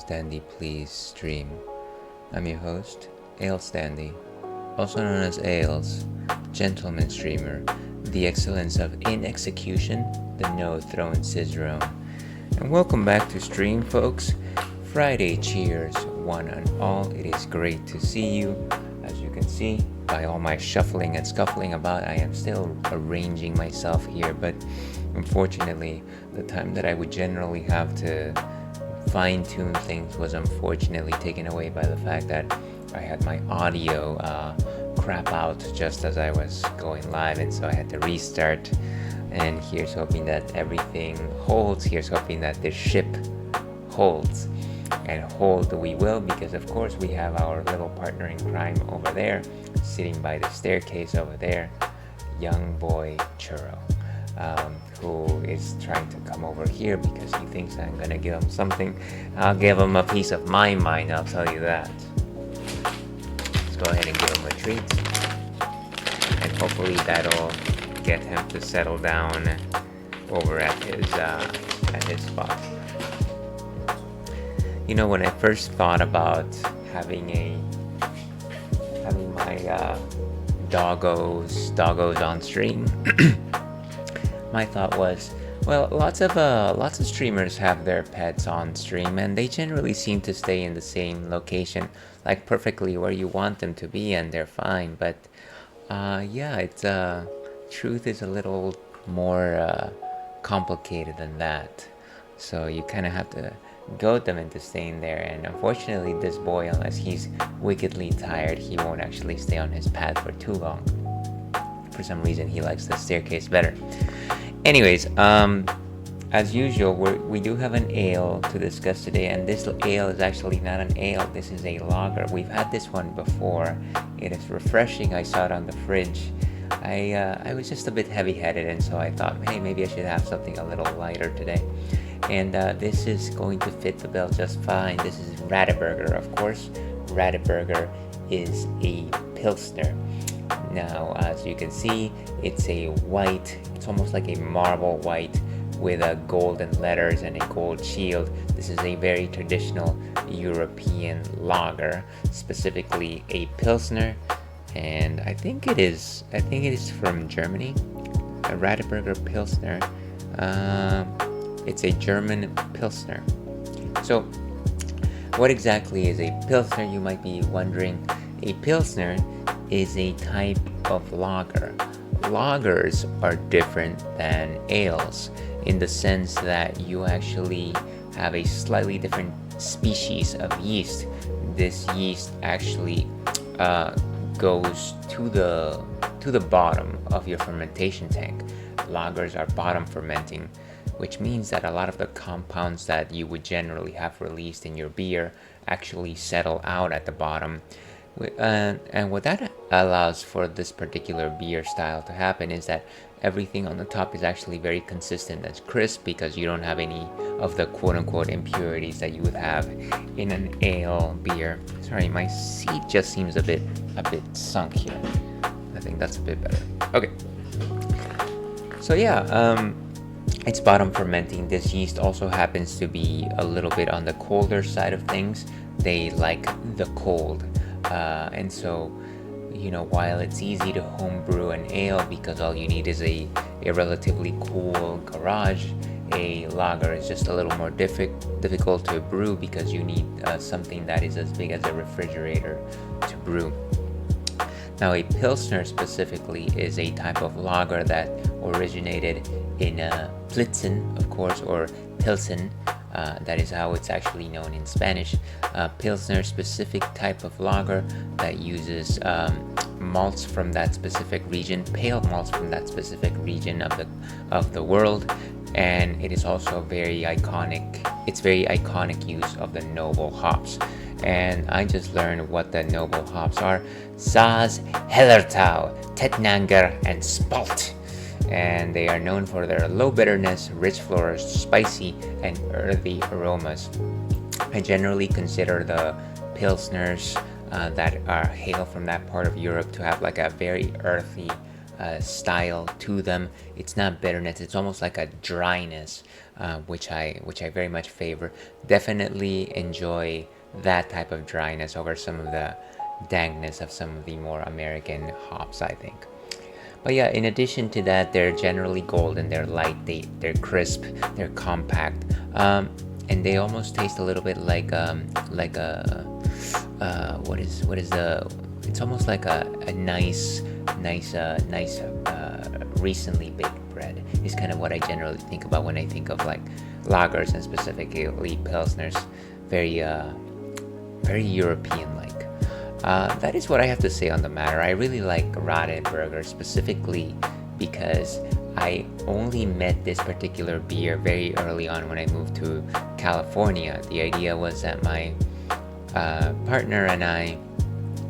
Standy Please stream. I'm your host, Ale Standy, also known as Ales, gentleman streamer, the excellence of in execution, the no-throne cicerone. And welcome back to stream, folks. Friday cheers, one and all. It is great to see you. As you can see, by all my shuffling and scuffling about, I am still arranging myself here, but unfortunately, the time that I would generally have to fine-tune things was unfortunately taken away by the fact that I had my audio crap out just as I was going live, and so I had to restart. And here's hoping that everything holds. Here's hoping that this ship holds. And hold we will, because of course we have our little partner in crime over there, sitting by the staircase over there, young boy Churro, who is trying to come over here because he thinks I'm gonna give him something. I'll give him a piece of my mind, I'll tell you that. Let's go ahead and give him a treat, and hopefully that'll get him to settle down over at his spot. You know, when I first thought about having my doggos on stream, my thought was, well, lots of streamers have their pets on stream, and they generally seem to stay in the same location, like perfectly where you want them to be, and they're fine. But it's truth is a little more complicated than that. So you kind of have to goad them into staying there, and unfortunately this boy, unless he's wickedly tired, he won't actually stay on his pad for too long. For some reason he likes the staircase better. Anyways, as usual, we do have an ale to discuss today, and this ale is actually not an ale, this is a lager. We've had this one before. It is refreshing. I saw it on the fridge. I was just a bit heavy-headed, and so I thought, hey, maybe I should have something a little lighter today. And this is going to fit the bill just fine. This is Radeberger, of course. Radeberger is a Pilsner. Now, as you can see, it's a white, it's almost like a marble white with golden letters and a gold shield. This is a very traditional European lager, specifically a Pilsner. And I think it is from Germany. A Radeberger Pilsner. It's a German Pilsner. So, what exactly is a Pilsner, you might be wondering? A Pilsner is a type of lager. Lagers are different than ales in the sense that you actually have a slightly different species of yeast. This yeast actually goes to the bottom of your fermentation tank. Lagers are bottom fermenting, which means that a lot of the compounds that you would generally have released in your beer actually settle out at the bottom. And what that allows for this particular beer style to happen is that everything on the top is actually very consistent and crisp, because you don't have any of the quote-unquote impurities that you would have in an ale beer. Sorry, my seat just seems a bit sunk here. I think that's a bit better. Okay. So yeah, it's bottom fermenting. This yeast also happens to be a little bit on the colder side of things. They like the cold. And so, you know, while it's easy to homebrew an ale because all you need is a relatively cool garage, a lager is just a little more difficult to brew because you need something that is as big as a refrigerator to brew. Now, a Pilsner specifically is a type of lager that originated in Plitzen, of course, or Pilsen. That is how it's actually known in Spanish. Pilsner, specific type of lager that uses malts from that specific region, pale malts from that specific region of the world, and it is also very iconic. It's very iconic use of the noble hops. And I just learned what the noble hops are: Saaz, Hellertau, Tettnanger, and Spalt. And they are known for their low bitterness, rich florals, spicy, and earthy aromas. I generally consider the Pilsners that are hail from that part of Europe to have like a very earthy style to them. It's not bitterness, it's almost like a dryness which I very much favor. Definitely enjoy that type of dryness over some of the dankness of some of the more American hops, I think. But yeah, in addition to that, they're generally golden, they're light, they're crisp, they're compact, and they almost taste a little bit like a what is the, it's almost like a nice recently baked bread is kind of what I generally think about when I think of like lagers and specifically pilsners. Very European like. That is what I have to say on the matter. I really like Radeberger specifically because I only met this particular beer very early on when I moved to California. The idea was that my partner and I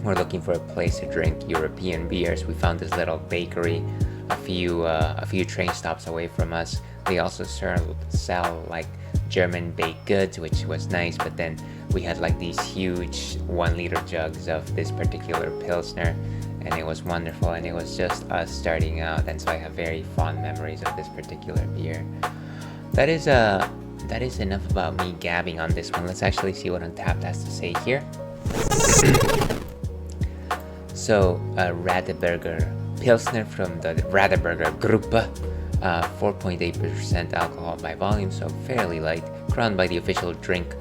were looking for a place to drink European beers. We found this little bakery a few train stops away from us. They also sell like German baked goods, which was nice, but then we had like these huge 1-liter jugs of this particular Pilsner, and it was wonderful, and it was just us starting out, and so I have very fond memories of this particular beer. That is enough about me gabbing on this one. Let's actually see what Untappd has to say here. So, Radeberger Pilsner from the Radeberger Gruppe, 4.8% alcohol by volume, so fairly light, crowned by the official drink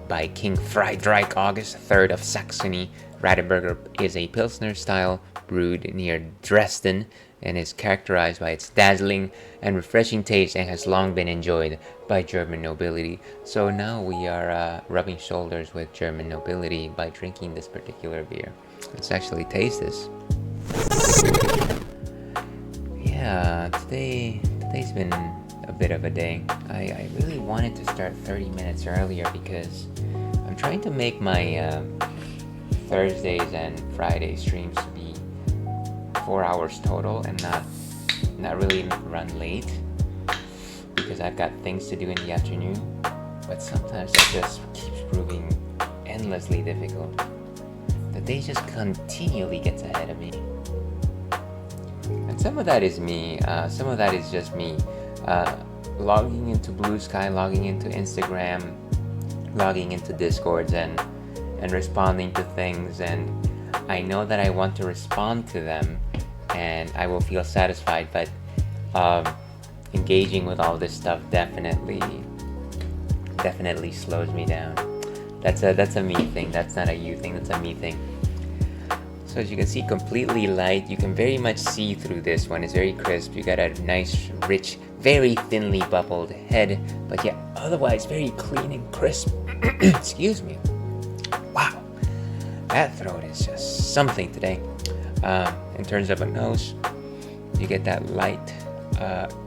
by King Friedrich August III of Saxony. Radeberger is a Pilsner style brewed near Dresden and is characterized by its dazzling and refreshing taste and has long been enjoyed by German nobility. So now we are rubbing shoulders with German nobility by drinking this particular beer. Let's actually taste this. Yeah, today's been a bit of a day. I really wanted to start 30 minutes earlier because I'm trying to make my Thursdays and Friday streams to be 4 hours total and not really run late because I've got things to do in the afternoon, but sometimes that just keeps proving endlessly difficult. The day just continually gets ahead of me. And some of that is me, some of that is just me logging into Blue Sky, logging into Instagram, logging into Discords and responding to things, and I know that I want to respond to them and I will feel satisfied, but engaging with all this stuff definitely slows me down. That's a me thing. That's not a you thing, that's a me thing. So as you can see, completely light. You can very much see through this one. It's very crisp. You got a nice, rich, very thinly bubbled head, but yet otherwise very clean and crisp. Excuse me. Wow, that throat is just something today. In terms of a nose, you get that light,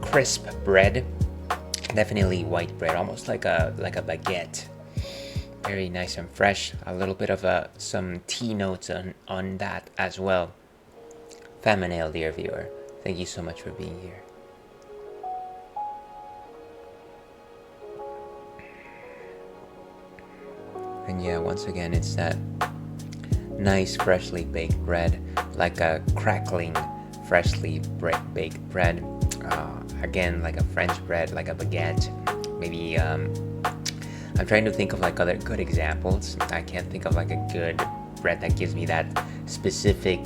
crisp bread. Definitely white bread, almost like a baguette. Very nice and fresh. A little bit of some tea notes on that as well. Faminail, dear viewer, thank you so much for being here. And yeah, once again, it's that nice freshly baked bread, like a crackling freshly baked bread. Again, like a French bread, like a baguette. Maybe I'm trying to think of like other good examples. I can't think of like a good bread that gives me that specific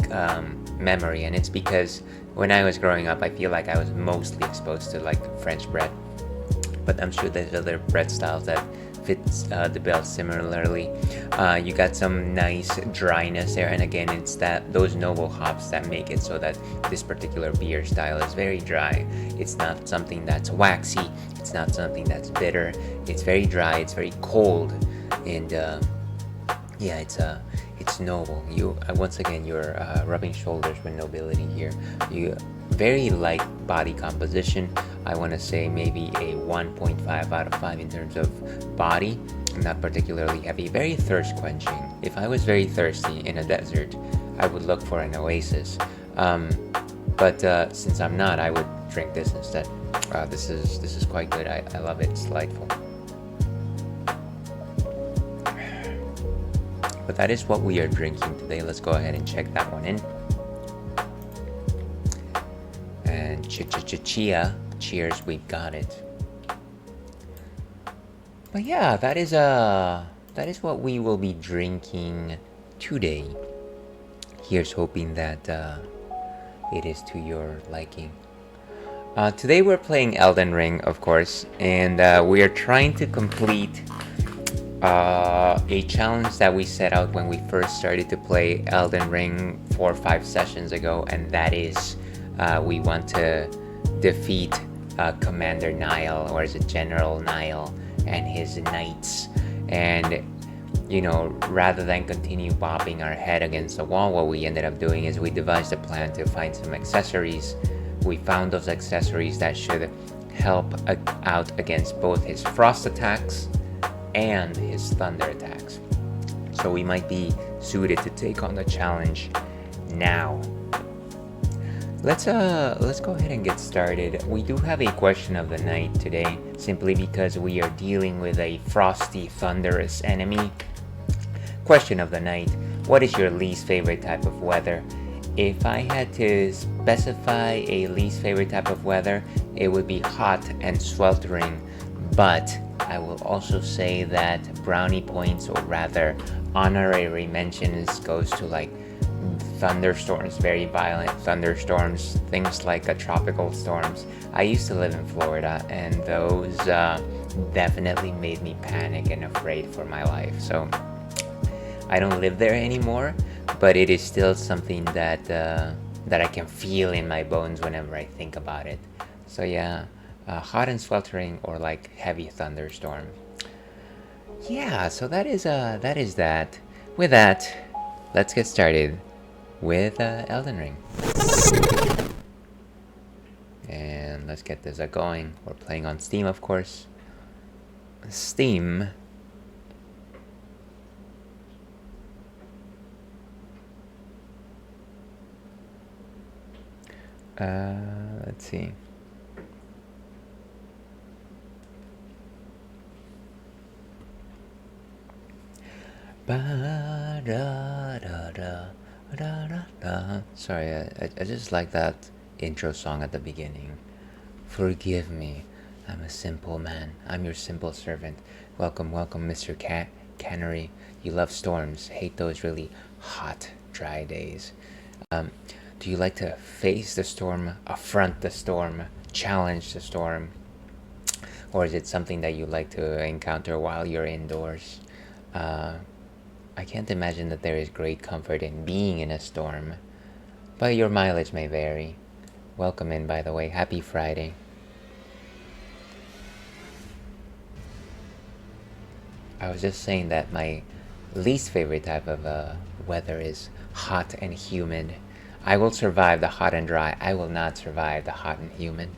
memory, and it's because when I was growing up, I feel like I was mostly exposed to like French bread, but I'm sure there's other bread styles that fits the bill similarly. You got some nice dryness there, and again, it's those noble hops that make it so that this particular beer style is very dry. It's not something that's waxy, it's not something that's bitter. It's very dry, it's very cold, and yeah, it's noble. Once again, you're rubbing shoulders with nobility here. You very light body composition. I want to say maybe a 1.5 out of 5 in terms of body. Not particularly heavy. Very thirst quenching. If I was very thirsty in a desert, I would look for an oasis. But since I'm not, I would drink this instead. This is quite good. I love it. It's delightful. But that is what we are drinking today. Let's go ahead and check that one in. And cheers, we've got it. But yeah, that is what we will be drinking today. Here's hoping that it is to your liking. Today we're playing Elden Ring, of course, and we are trying to complete a challenge that we set out when we first started to play Elden Ring 4 or 5 sessions ago, and that is we want to defeat Commander Niall, or is it General Niall, and his knights. And you know, rather than continue bopping our head against the wall, what we ended up doing is we devised a plan to find some accessories. We found those accessories that should help out against both his frost attacks and his thunder attacks. So we might be suited to take on the challenge now. Let's go ahead and get started. We do have a question of the night today, simply because we are dealing with a frosty, thunderous enemy. Question of the night: what is your least favorite type of weather? If I had to specify a least favorite type of weather, it would be hot and sweltering. But I will also say that brownie points, or rather honorary mentions, goes to like thunderstorms, very violent thunderstorms, things like tropical storms. I used to live in Florida, and those definitely made me panic and afraid for my life. So I don't live there anymore, but it is still something that I can feel in my bones whenever I think about it. So yeah, hot and sweltering, or like heavy thunderstorm. Yeah, so that is that. With that, let's get started with Elden Ring. And let's get this going. We're playing on Steam, of course. Steam. Let's see. Sorry, I just like that intro song at the beginning. Forgive me, I'm a simple man. I'm your simple servant. Welcome, welcome, Mr. Cannery. You love storms, hate those really hot, dry days. Do you like to face the storm, affront the storm, challenge the storm? Or is it something that you like to encounter while you're indoors? I can't imagine that there is great comfort in being in a storm, but your mileage may vary. Welcome in, by the way. Happy Friday. I was just saying that my least favorite type of weather is hot and humid. I will survive the hot and dry. I will not survive the hot and humid.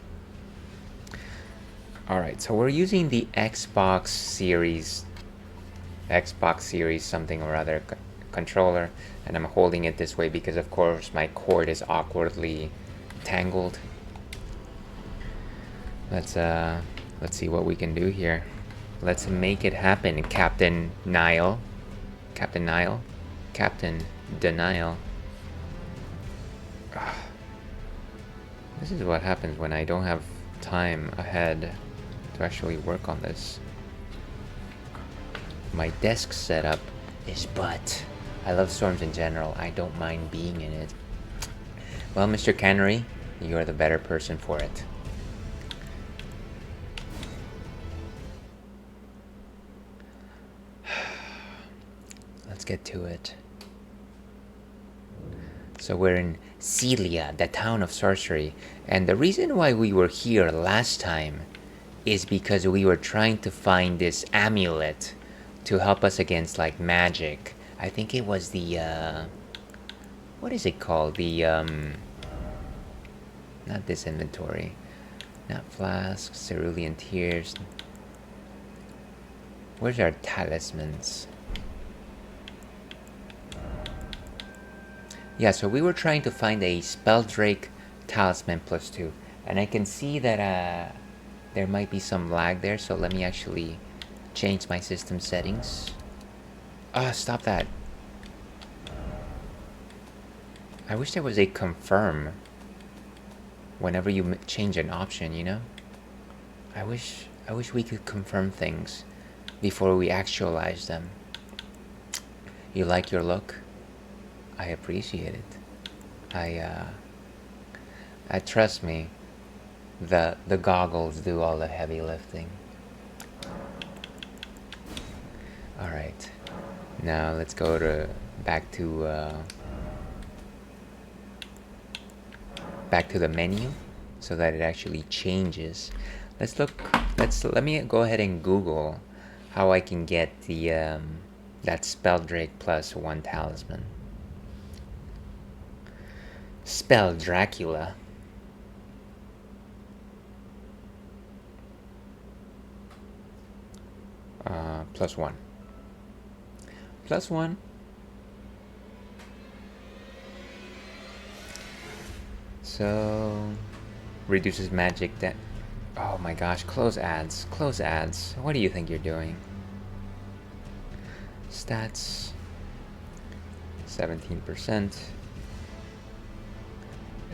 Alright, so we're using the Xbox Series something or other controller, and I'm holding it this way because of course my cord is awkwardly tangled. Let's see what we can do here. Let's make it happen, Captain Niall. Captain Niall? Captain Denial. This is what happens when I don't have time ahead to actually work on this. My desk setup is butt. I love storms in general. I don't mind being in it. Well, Mr. Cannery, you're the better person for it. Let's get to it. So we're in Celia, the town of sorcery, and the reason why we were here last time is because we were trying to find this amulet to help us against like magic. I think it was the what is it called? The not this inventory, not flasks, cerulean tears. Where's our talismans? Yeah, so we were trying to find a Spelldrake Talisman +2, and I can see that there might be some lag there, so let me actually change my system settings. Stop that. I wish there was a confirm whenever you change an option, you know? I wish we could confirm things. before we actualize them. You like your look? I appreciate it. I trust me, the goggles do all the heavy lifting. All right, now let's go to back to the menu so that it actually changes. Let me go ahead and Google how I can get the that Spelldrake plus 1 talisman. Spell Dracula. Plus 1. Plus 1. So reduces magic that. Oh my gosh, close ads. Close ads. What do you think you're doing? Stats 17%.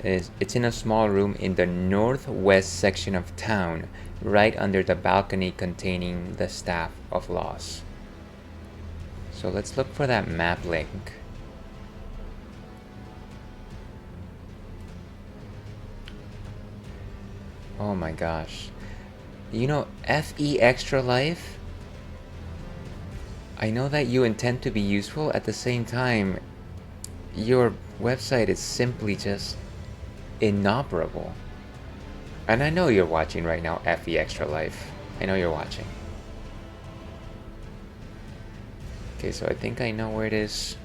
It's in a small room in the northwest section of town, right under the balcony containing the Staff of Loss. So let's look for that map link. Oh my gosh. You know, FE Extra Life? I know that you intend to be useful. At the same time, your website is simply just inoperable. And I know you're watching right now, FE Extra Life. I know you're watching. Okay, so I think I know where it is.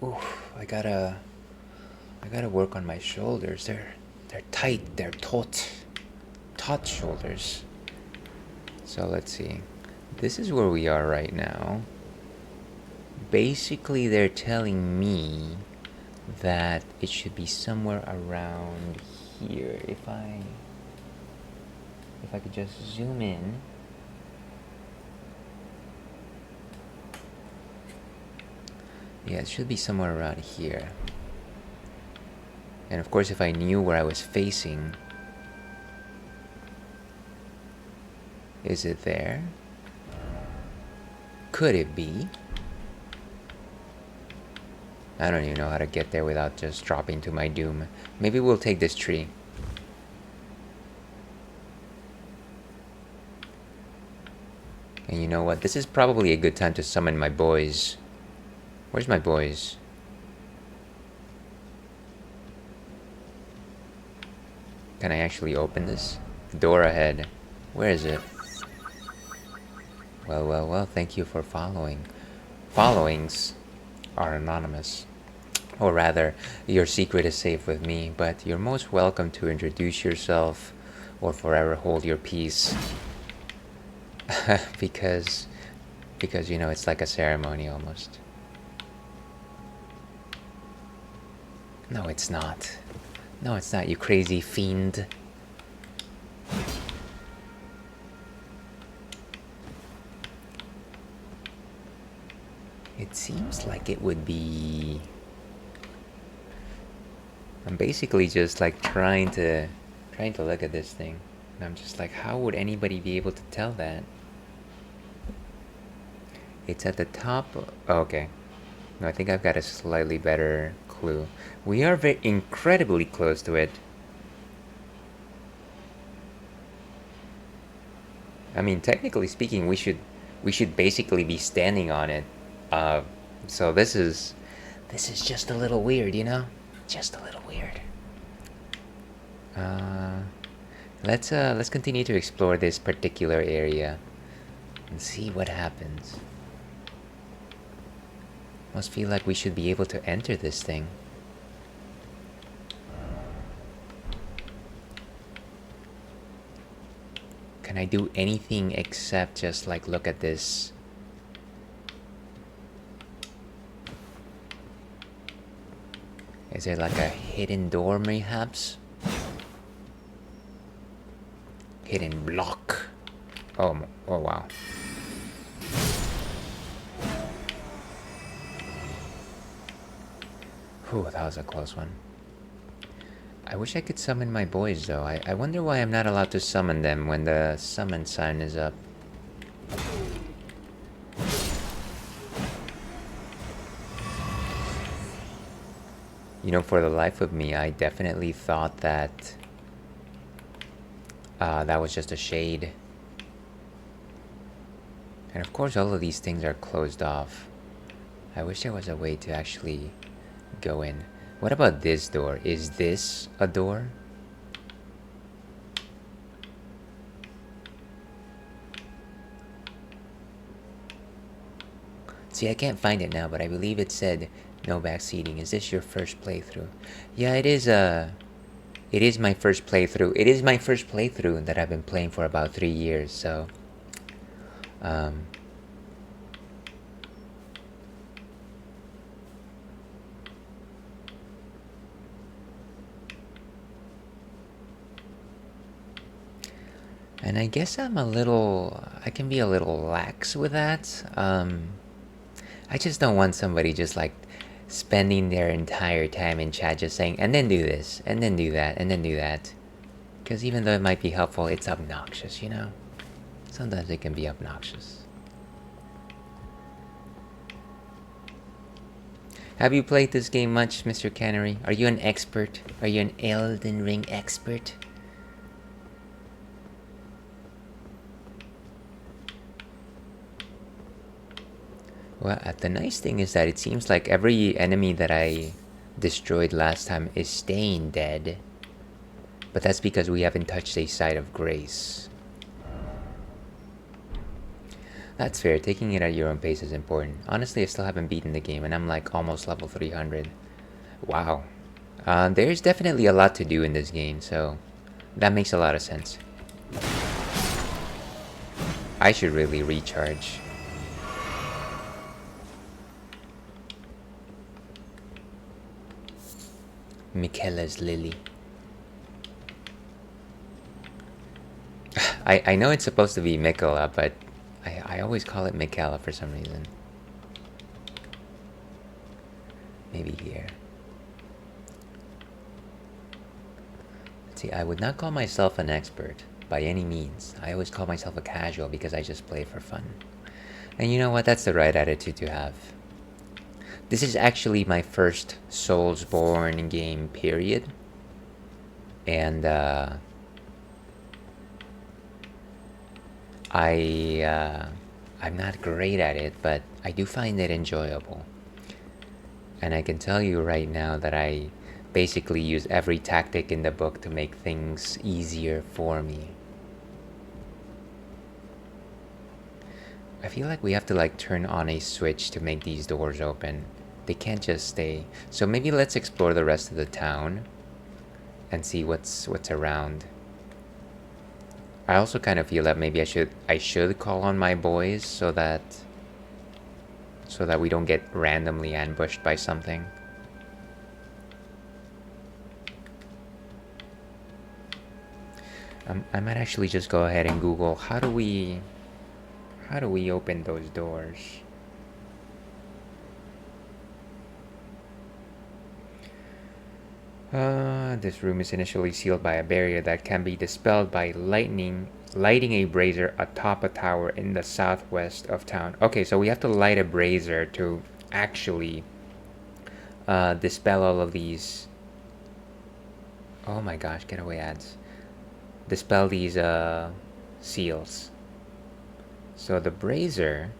Oof, I gotta work on my shoulders. They're tight. They're taut shoulders. So let's see. This is where we are right now. Basically, they're telling me that it should be somewhere around here. If I could just zoom in. Yeah, it should be somewhere around here. And of course, if I knew where I was facing. Is it there? Could it be? I don't even know how to get there without just dropping to my doom. Maybe we'll take this tree. And you know what? This is probably a good time to summon my boys. Where's my boys? Can I actually open this? Door ahead. Where is it? Well, thank you for following. Followings are anonymous. Or rather, your secret is safe with me, but you're most welcome to introduce yourself or forever hold your peace. because you know, it's like a ceremony almost. No, it's not. No, it's not, you crazy fiend. It seems like it would be... I'm basically just like trying to look at this thing. And I'm just like, how would anybody be able to tell that? It's at the top. Oh, okay. No, I think I've got a slightly better clue. We are incredibly close to it. I mean, technically speaking, we should basically be standing on it. So this is just a little weird, you know? Just a little weird. Let's continue to explore this particular area and see what happens. Must feel like we should be able to enter this thing. Can I do anything except just like look at this? Is there like a hidden door mayhaps? Hidden block. Oh wow. Whew, that was a close one. I wish I could summon my boys though. I wonder why I'm not allowed to summon them when the summon sign is up. You know, for the life of me, I definitely thought that that was just a shade. And of course all of these things are closed off. I wish there was a way to actually go in. What about this door? Is this a door? See, I can't find it now, but I believe it said no backseating. Is this your first playthrough? Yeah, it is my first playthrough. It is my first playthrough that I've been playing for about 3 years, so and I guess I can be a little lax with that. I just don't want somebody just like spending their entire time in chat just saying, and then do this, and then do that, and then do that. Because even though it might be helpful, it's obnoxious, you know? Sometimes it can be obnoxious. Have you played this game much, Mr. Canary? Are you an expert? Are you an Elden Ring expert? Well, the nice thing is that it seems like every enemy that I destroyed last time is staying dead. But that's because we haven't touched a site of grace. That's fair, taking it at your own pace is important. Honestly, I still haven't beaten the game and I'm like almost level 300. Wow. There's definitely a lot to do in this game, so that makes a lot of sense. I should really recharge. Michaela's Lily. I know it's supposed to be Michaela, but I always call it Michaela for some reason. Maybe here. See, I would not call myself an expert by any means. I always call myself a casual because I just play for fun. And you know what? That's the right attitude to have. This is actually my first Soulsborne game, period. And I'm not great at it, but I do find it enjoyable. And I can tell you right now that I basically use every tactic in the book to make things easier for me. I feel like we have to like turn on a switch to make these doors open. They can't just stay. So maybe let's explore the rest of the town and see what's around. I also kind of feel that maybe I should call on my boys so that we don't get randomly ambushed by something. I might actually just go ahead and Google how do we open those doors? This room is initially sealed by a barrier that can be dispelled by lighting a brazier atop a tower in the southwest of town. Okay, so we have to light a brazier to actually dispel all of these. Oh my gosh, get away ads. Dispel these seals. So the brazier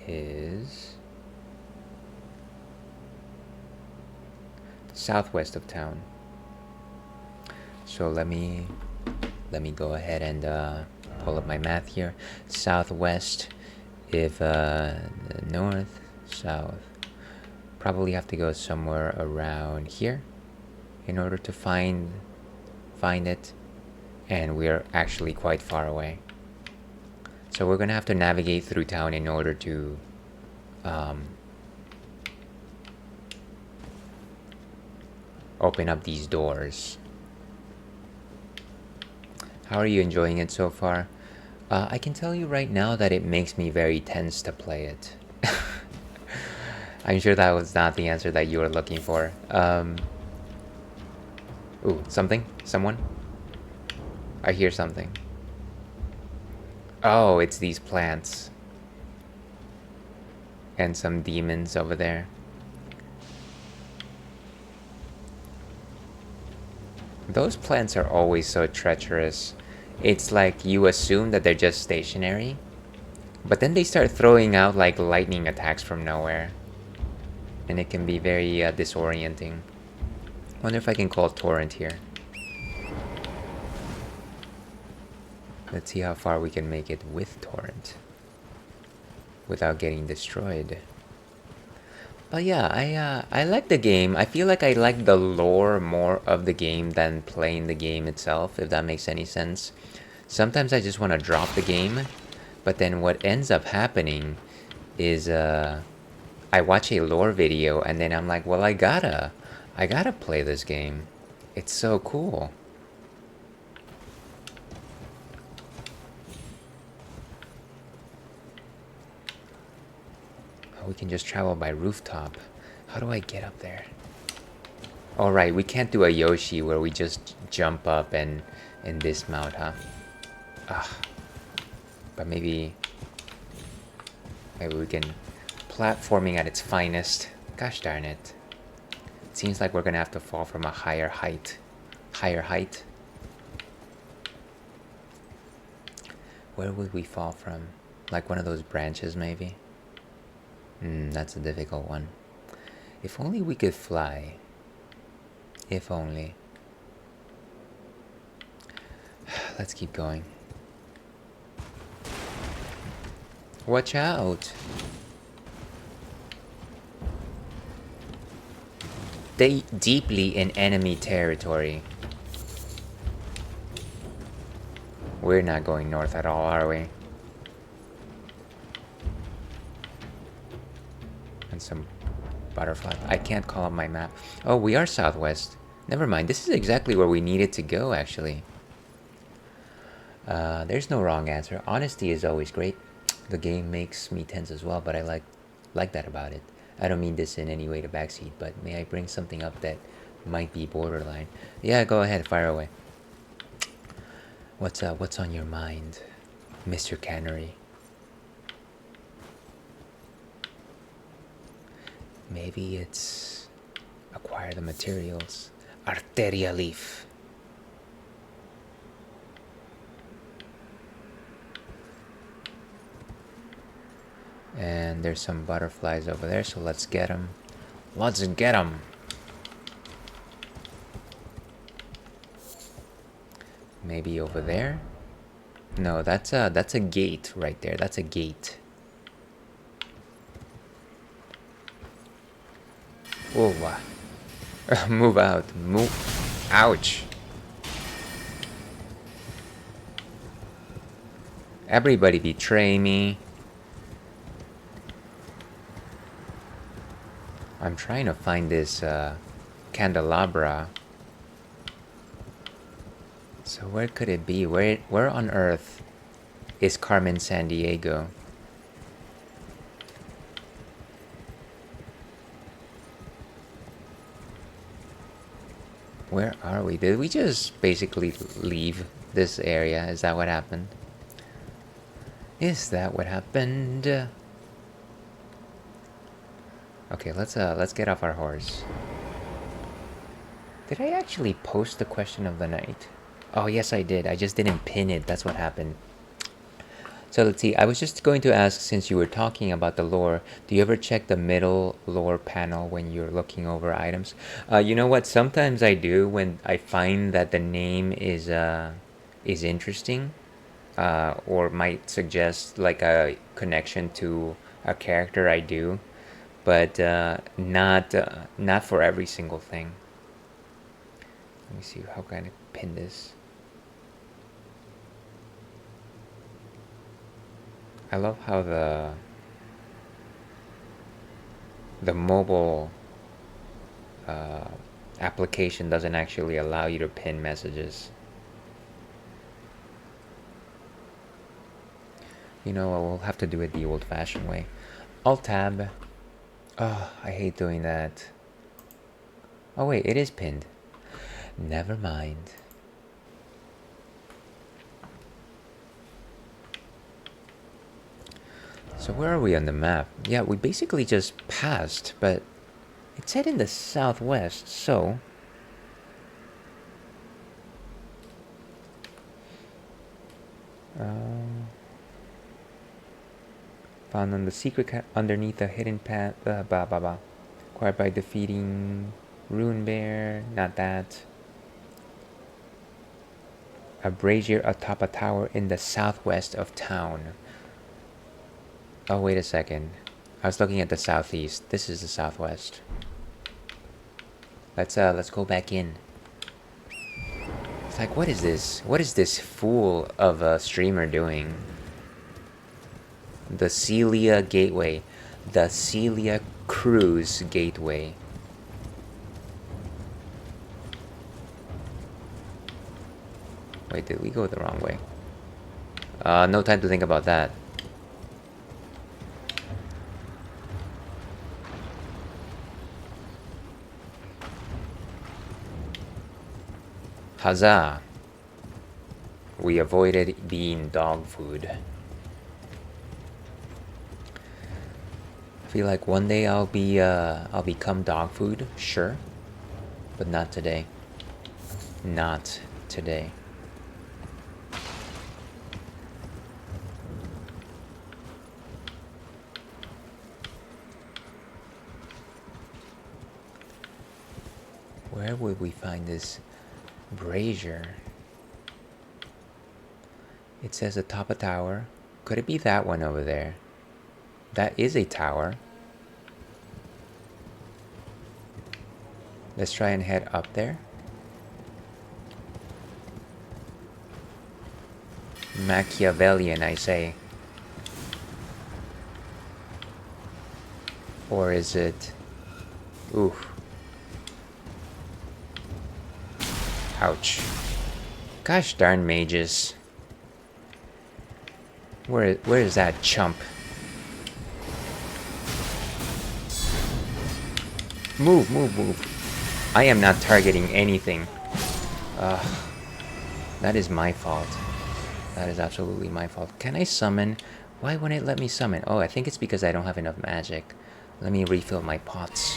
is southwest of town. So let me go ahead and pull up my math here. Southwest, if north, south, probably have to go somewhere around here in order to find it, and we're actually quite far away. So we're gonna have to navigate through town in order to open up these doors. How are you enjoying it so far? I can tell you right now that it makes me very tense to play it. I'm sure that was not the answer that you were looking for. Ooh, something? Someone? I hear something. Oh, it's these plants. And some demons over there. Those plants are always so treacherous. It's like you assume that they're just stationary, but then they start throwing out like lightning attacks from nowhere. And it can be very disorienting. Wonder if I can call Torrent here. Let's see how far we can make it with Torrent without getting destroyed. But yeah, I like the game. I feel like I like the lore more of the game than playing the game itself, if that makes any sense. Sometimes I just want to drop the game, but then what ends up happening is I watch a lore video and then I'm like, well, I gotta play this game. It's so cool. We can just travel by rooftop. How do I get up there? All right, we can't do a Yoshi where we just jump up and dismount, huh? But maybe we can. Platforming at its finest. Gosh darn it. It seems like we're gonna have to fall from a higher height. Where would we fall from? Like one of those branches, maybe? That's a difficult one. If only we could fly. If only. Let's keep going. Watch out! They deeply in enemy territory. We're not going north at all, are we? And some butterfly. I can't call up my map. Oh, we are southwest. Never mind. This is exactly where we needed to go, actually. There's no wrong answer. Honesty is always great. The game makes me tense as well, but I like that about it. I don't mean this in any way to backseat, but may I bring something up that might be borderline? Yeah, go ahead, fire away. What's on your mind, Mr. Cannery? Maybe it's acquire the materials. Arteria leaf. And there's some butterflies over there, so let's get them. Let's get them. Maybe over there? No, that's a gate right there. That's a gate. Oh, wow. Move out. Move. Ouch. Everybody betray me. I'm trying to find this candelabra. So where could it be? Where on earth is Carmen Sandiego? Where are we? Did we just basically leave this area? Is that what happened? Is that what happened? Okay, let's get off our horse. Did I actually post the question of the night? Oh, yes, I did. I just didn't pin it. That's what happened. So let's see. I was just going to ask, since you were talking about the lore, do you ever check the middle lore panel when you're looking over items? You know what? Sometimes I do when I find that the name is interesting, or might suggest like a connection to a character I do, but not for every single thing. Let me see, how can I pin this? I love how the mobile application doesn't actually allow you to pin messages. You know, we'll have to do it the old-fashioned way. Alt-tab. Oh, I hate doing that. Oh wait, it is pinned. Never mind. So where are we on the map? Yeah, we basically just passed, but it said in the southwest, so... found on the secret underneath a hidden path, acquired by defeating Rune Bear, not that. A brazier atop a tower in the southwest of town. Oh, wait a second. I was looking at the southeast. This is the southwest. Let's go back in. It's like, what is this? What is this fool of a streamer doing? The Celia Gateway. The Celia Cruise Gateway. Wait, did we go the wrong way? No time to think about that. Huzzah! We avoided being dog food. I feel like one day I'll become dog food, sure, but not today. Not today. Where would we find this brazier? It says atop a tower. Could it be that one over there? That is a tower. Let's try and head up there. Machiavellian, I say. Or is it... Oof. Ouch. Gosh darn mages. Where is that chump? Move, move, move. I am not targeting anything. That is my fault. That is absolutely my fault. Can I summon? Why wouldn't it let me summon? Oh, I think it's because I don't have enough magic. Let me refill my pots.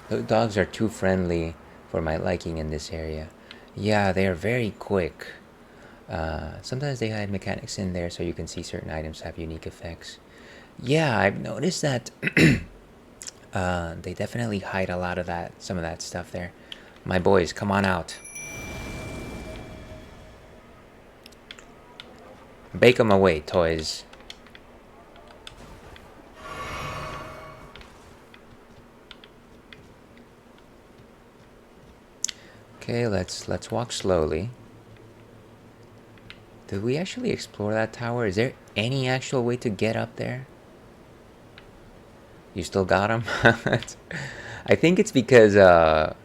The dogs are too friendly for my liking in this area. Yeah, they are very quick. Sometimes they hide mechanics in there so you can see certain items have unique effects. Yeah, I've noticed that they definitely hide a lot of that, some of that stuff there. My boys, come on out. Bake them away, toys. Okay, let's walk slowly. Did we actually explore that tower? Is there any actual way to get up there? You still got him? I think it's because the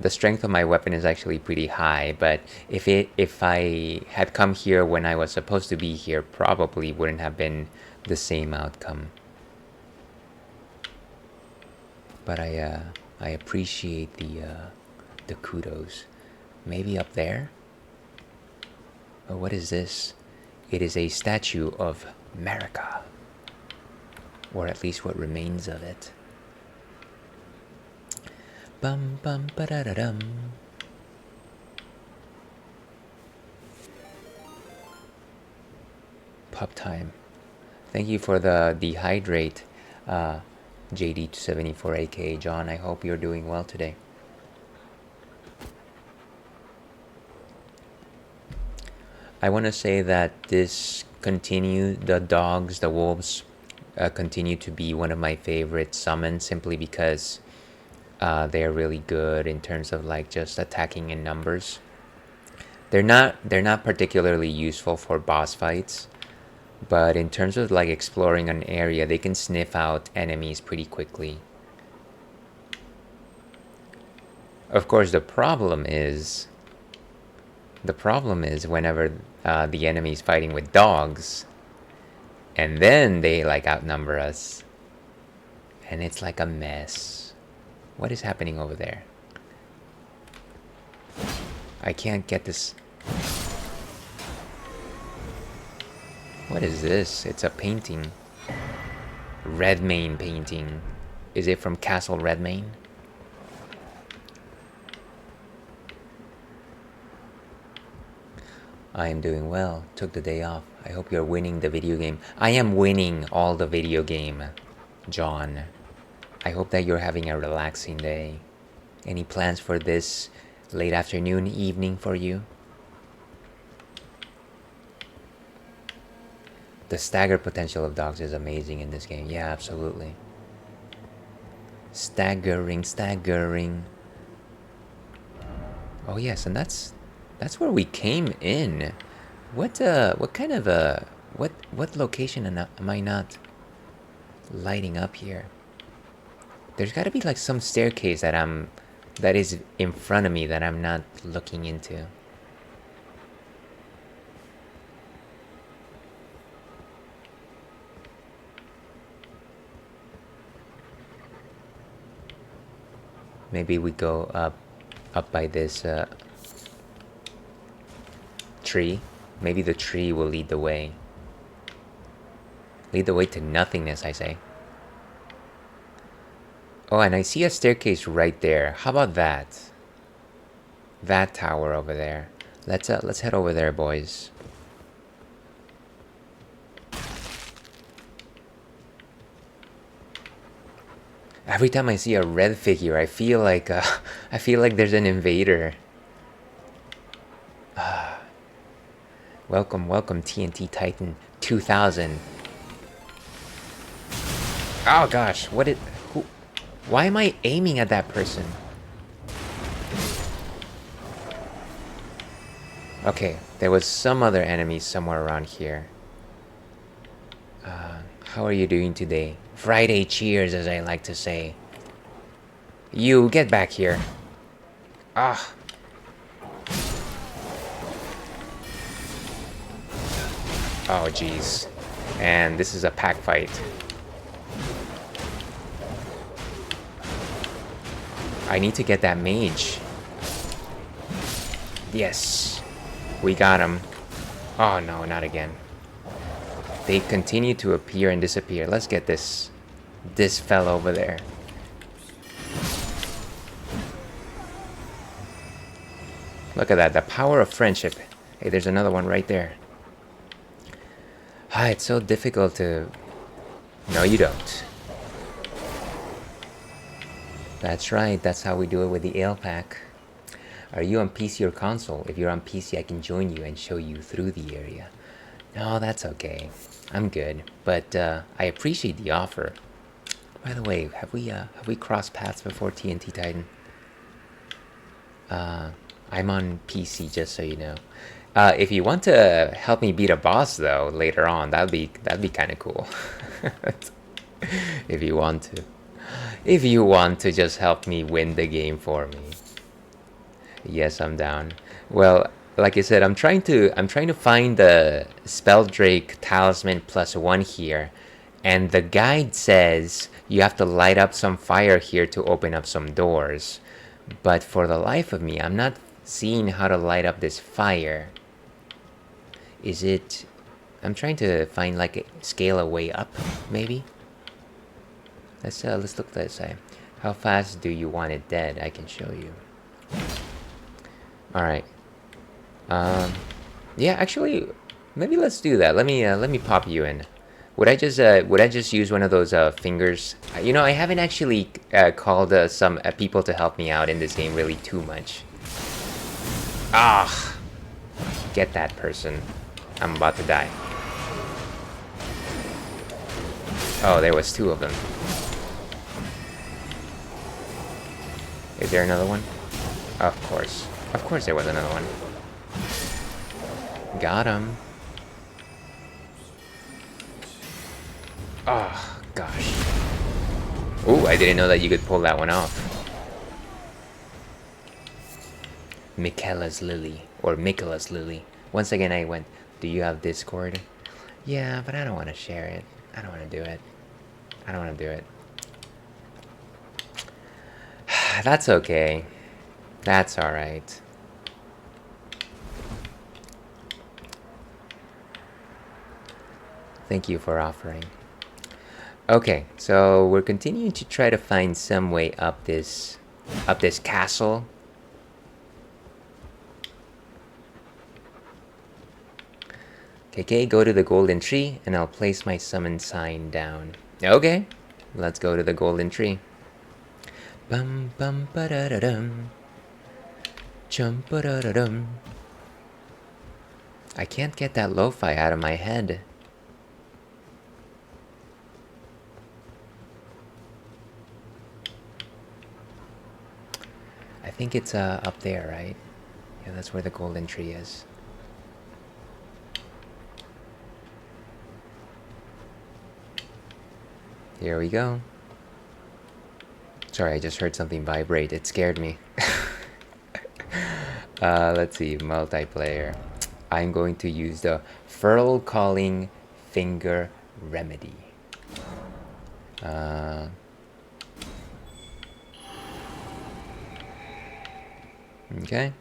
strength of my weapon is actually pretty high, but if I had come here when I was supposed to be here, probably wouldn't have been the same outcome. But I appreciate the kudos. Maybe up there? Oh, what is this? It is a statue of America. Or at least what remains of it. Bum bum ba da da dum. Pup time. Thank you for the dehydrate, JD274 aka John. I hope you're doing well today. I want to say that the dogs, the wolves, continue to be one of my favorite summons simply because they're really good in terms of like just attacking in numbers. They're not particularly useful for boss fights, but in terms of like exploring an area, they can sniff out enemies pretty quickly. Of course, the problem is whenever the enemy's fighting with dogs, and then they like outnumber us, and it's like a mess. What is happening over there? I can't get this. What is this? It's a painting. Redmayne painting. Is it from Castle Redmayne? I am doing well. Took the day off. I hope you're winning the video game. I am winning all the video game, John. I hope that you're having a relaxing day. Any plans for this late afternoon, evening for you? The stagger potential of dogs is amazing in this game. Yeah, absolutely. Staggering, staggering. Oh yes, and that's where we came in. What kind of what location am I not lighting up here? There's got to be like some staircase that is in front of me that I'm not looking into. Maybe we go up by this tree. Maybe the tree will lead the way. Lead the way to nothingness, I say. Oh, and I see a staircase right there. How about that? That tower over there. Let's head over there, boys. Every time I see a red figure, I feel like there's an invader. Welcome, welcome, TNT Titan 2000. Oh gosh, why am I aiming at that person? Okay, there was some other enemy somewhere around here. How are you doing today? Friday cheers, as I like to say. You, get back here. Ah. Oh, jeez. And this is a pack fight. I need to get that mage. Yes. We got him. Oh, no, not again. They continue to appear and disappear. Let's get this fellow over there. Look at that, the power of friendship. Hey, there's another one right there. Ah, it's so difficult to... No, you don't. That's right, that's how we do it with the ale pack. Are you on PC or console? If you're on PC, I can join you and show you through the area. No, that's okay. I'm good, but I appreciate the offer. By the way, have we crossed paths before, TNT Titan? I'm on PC, just so you know. If you want to help me beat a boss, though, later on, that'd be kind of cool. If you want to just help me win the game for me. Yes, I'm down. Well, like I said, I'm trying to find the Spelldrake Talisman +1 here, and the guide says you have to light up some fire here to open up some doors. But for the life of me, I'm not seeing how to light up this fire. Is it... I'm trying to find like a scale a way up, maybe? Let's look this way. How fast do you want it dead? I can show you. Alright. Yeah, actually, maybe let's do that. Let me pop you in. Would I just use one of those fingers? You know, I haven't actually called some people to help me out in this game really too much. Ah, get that person. I'm about to die. Oh, there was two of them. Is there another one? Of course there was another one. Got him. Oh, gosh. Ooh, I didn't know that you could pull that one off. Michaela's Lily, or Michaela's Lily. Once again, I went, do you have Discord? Yeah, but I don't want to share it. I don't want to do it. I don't want to do it. That's okay. That's alright. Thank you for offering. Okay, so we're continuing to try to find some way up this castle. Okay, go to the golden tree and I'll place my summon sign down. Okay, let's go to the golden tree. Bum bum ba da da dum. Chum ba da da dum. I can't get that lo-fi out of my head. I think it's up there, right? Yeah, that's where the golden tree is. Here we go. Sorry, I just heard something vibrate. It scared me. Let's see, multiplayer. I'm going to use the Furl Calling Finger Remedy. Okay.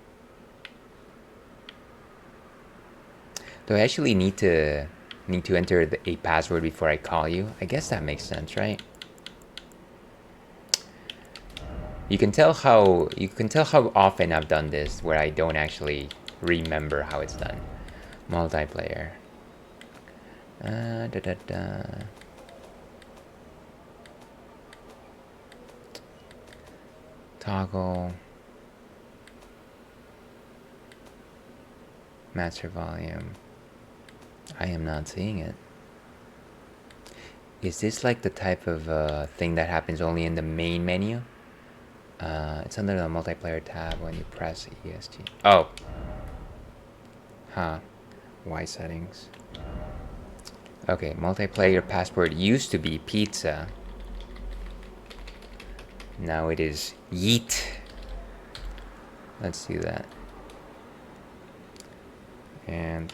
Do I actually need to enter a password before I call you? I guess that makes sense, right? You can tell how often I've done this, where I don't actually remember how it's done. Multiplayer. Toggle. Master volume. I am not seeing it. Is this like the type of thing that happens only in the main menu? It's under the multiplayer tab when you press EST. Oh. Huh. Y settings. Okay, multiplayer password used to be pizza. Now it is yeet. Let's do that. And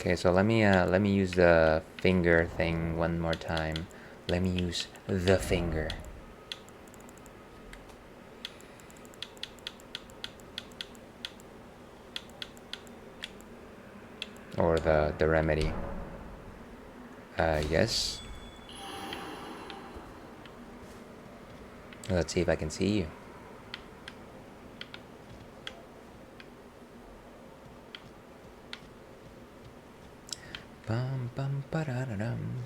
okay, so let me use the finger thing one more time. Let me use the finger. Or the remedy. Yes. Let's see if I can see you. Bum bum ba da da dum.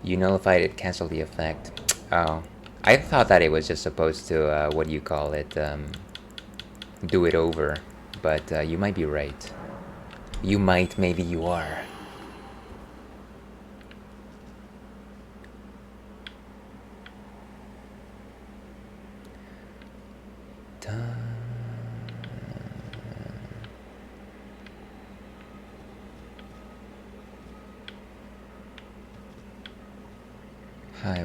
You nullified it, cancel the effect. Oh, I thought that it was just supposed to what do you call it? Do it over, but you might be right. You might, maybe you are. I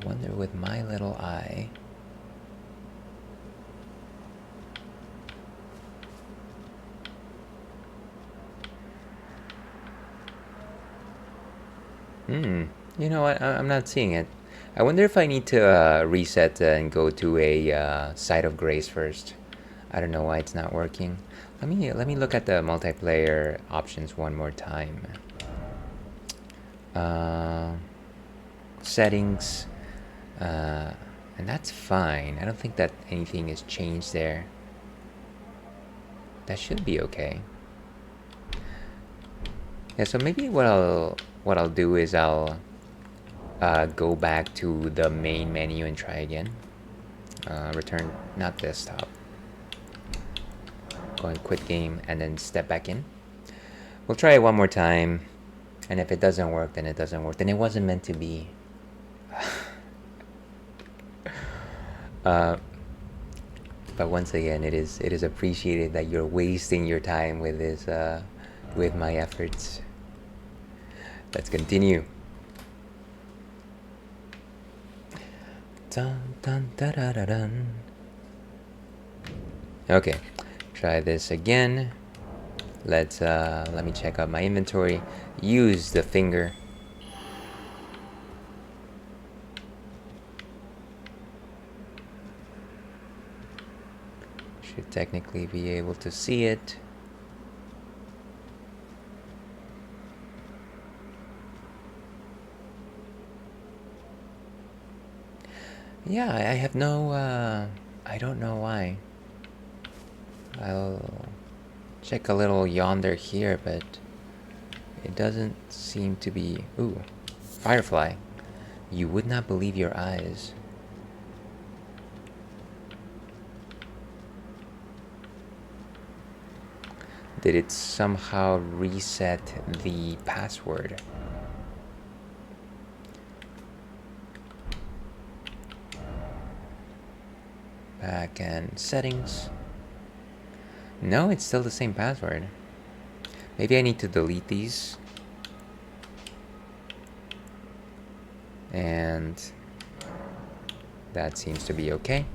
wonder with my little eye. You know what? I'm not seeing it. I wonder if I need to reset and go to a site of grace first. I don't know why it's not working. Let me look at the multiplayer options one more time. Settings, and that's fine. I don't think that anything has changed there. That should be okay. Yeah, so maybe what I'll do is I'll go back to the main menu and try again. Return, not desktop. Go and quit game and then step back in. We'll try it one more time, and if it doesn't work, then it doesn't work. Then it wasn't meant to be. But once again, it is appreciated that you're wasting your time with this, with my efforts. Let's continue. Dun, dun, da, da, da, dun. Okay, try this again. Let's let me check out my inventory. Use the finger. Should technically be able to see it. Yeah, I have no, I don't know why. I'll check a little yonder here, but it doesn't seem to be... Ooh, firefly. You would not believe your eyes. Did it somehow reset the password? Back and settings. No, it's still the same password. Maybe I need to delete these. And that seems to be okay.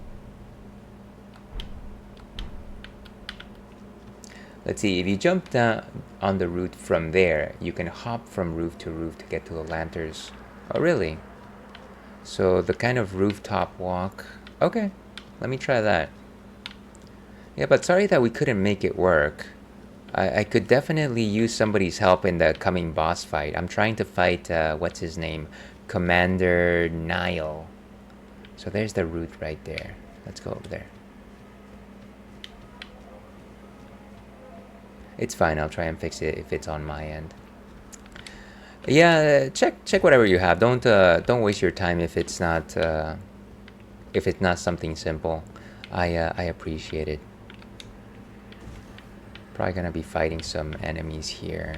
Let's see, if you jump down on the roof from there, you can hop from roof to get to the lanterns. Oh, really? So the kind of rooftop walk. Okay, let me try that. Yeah, but sorry that we couldn't make it work. I could definitely use somebody's help in the coming boss fight. I'm trying to fight, what's his name? Commander Niall. So there's the route right there. Let's go over there. It's fine, I'll try and fix it if it's on my end. Yeah, check whatever you have. Don't waste your time if it's not something simple. I appreciate it. Probably gonna be fighting some enemies here.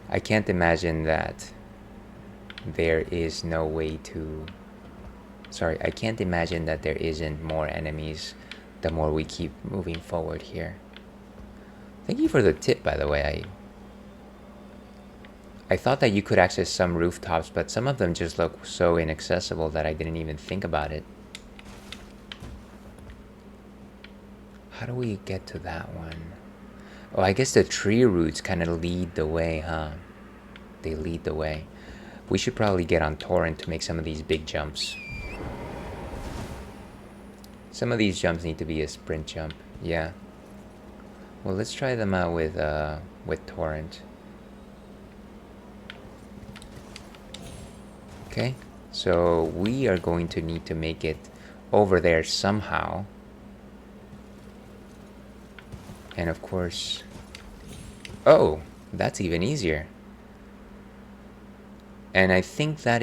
I can't imagine that there is no way to... Sorry, I can't imagine that there isn't more enemies the more we keep moving forward here. Thank you for the tip, by the way. I thought that you could access some rooftops, but some of them just look so inaccessible that I didn't even think about it. How do we get to that one? Oh, I guess the tree roots kind of lead the way, huh? They lead the way. We should probably get on Torrent to make some of these big jumps. Some of these jumps need to be a sprint jump. Yeah. Well, let's try them out with Torrent. Okay. So we are going to need to make it over there somehow. And of course... Oh, that's even easier. And I think that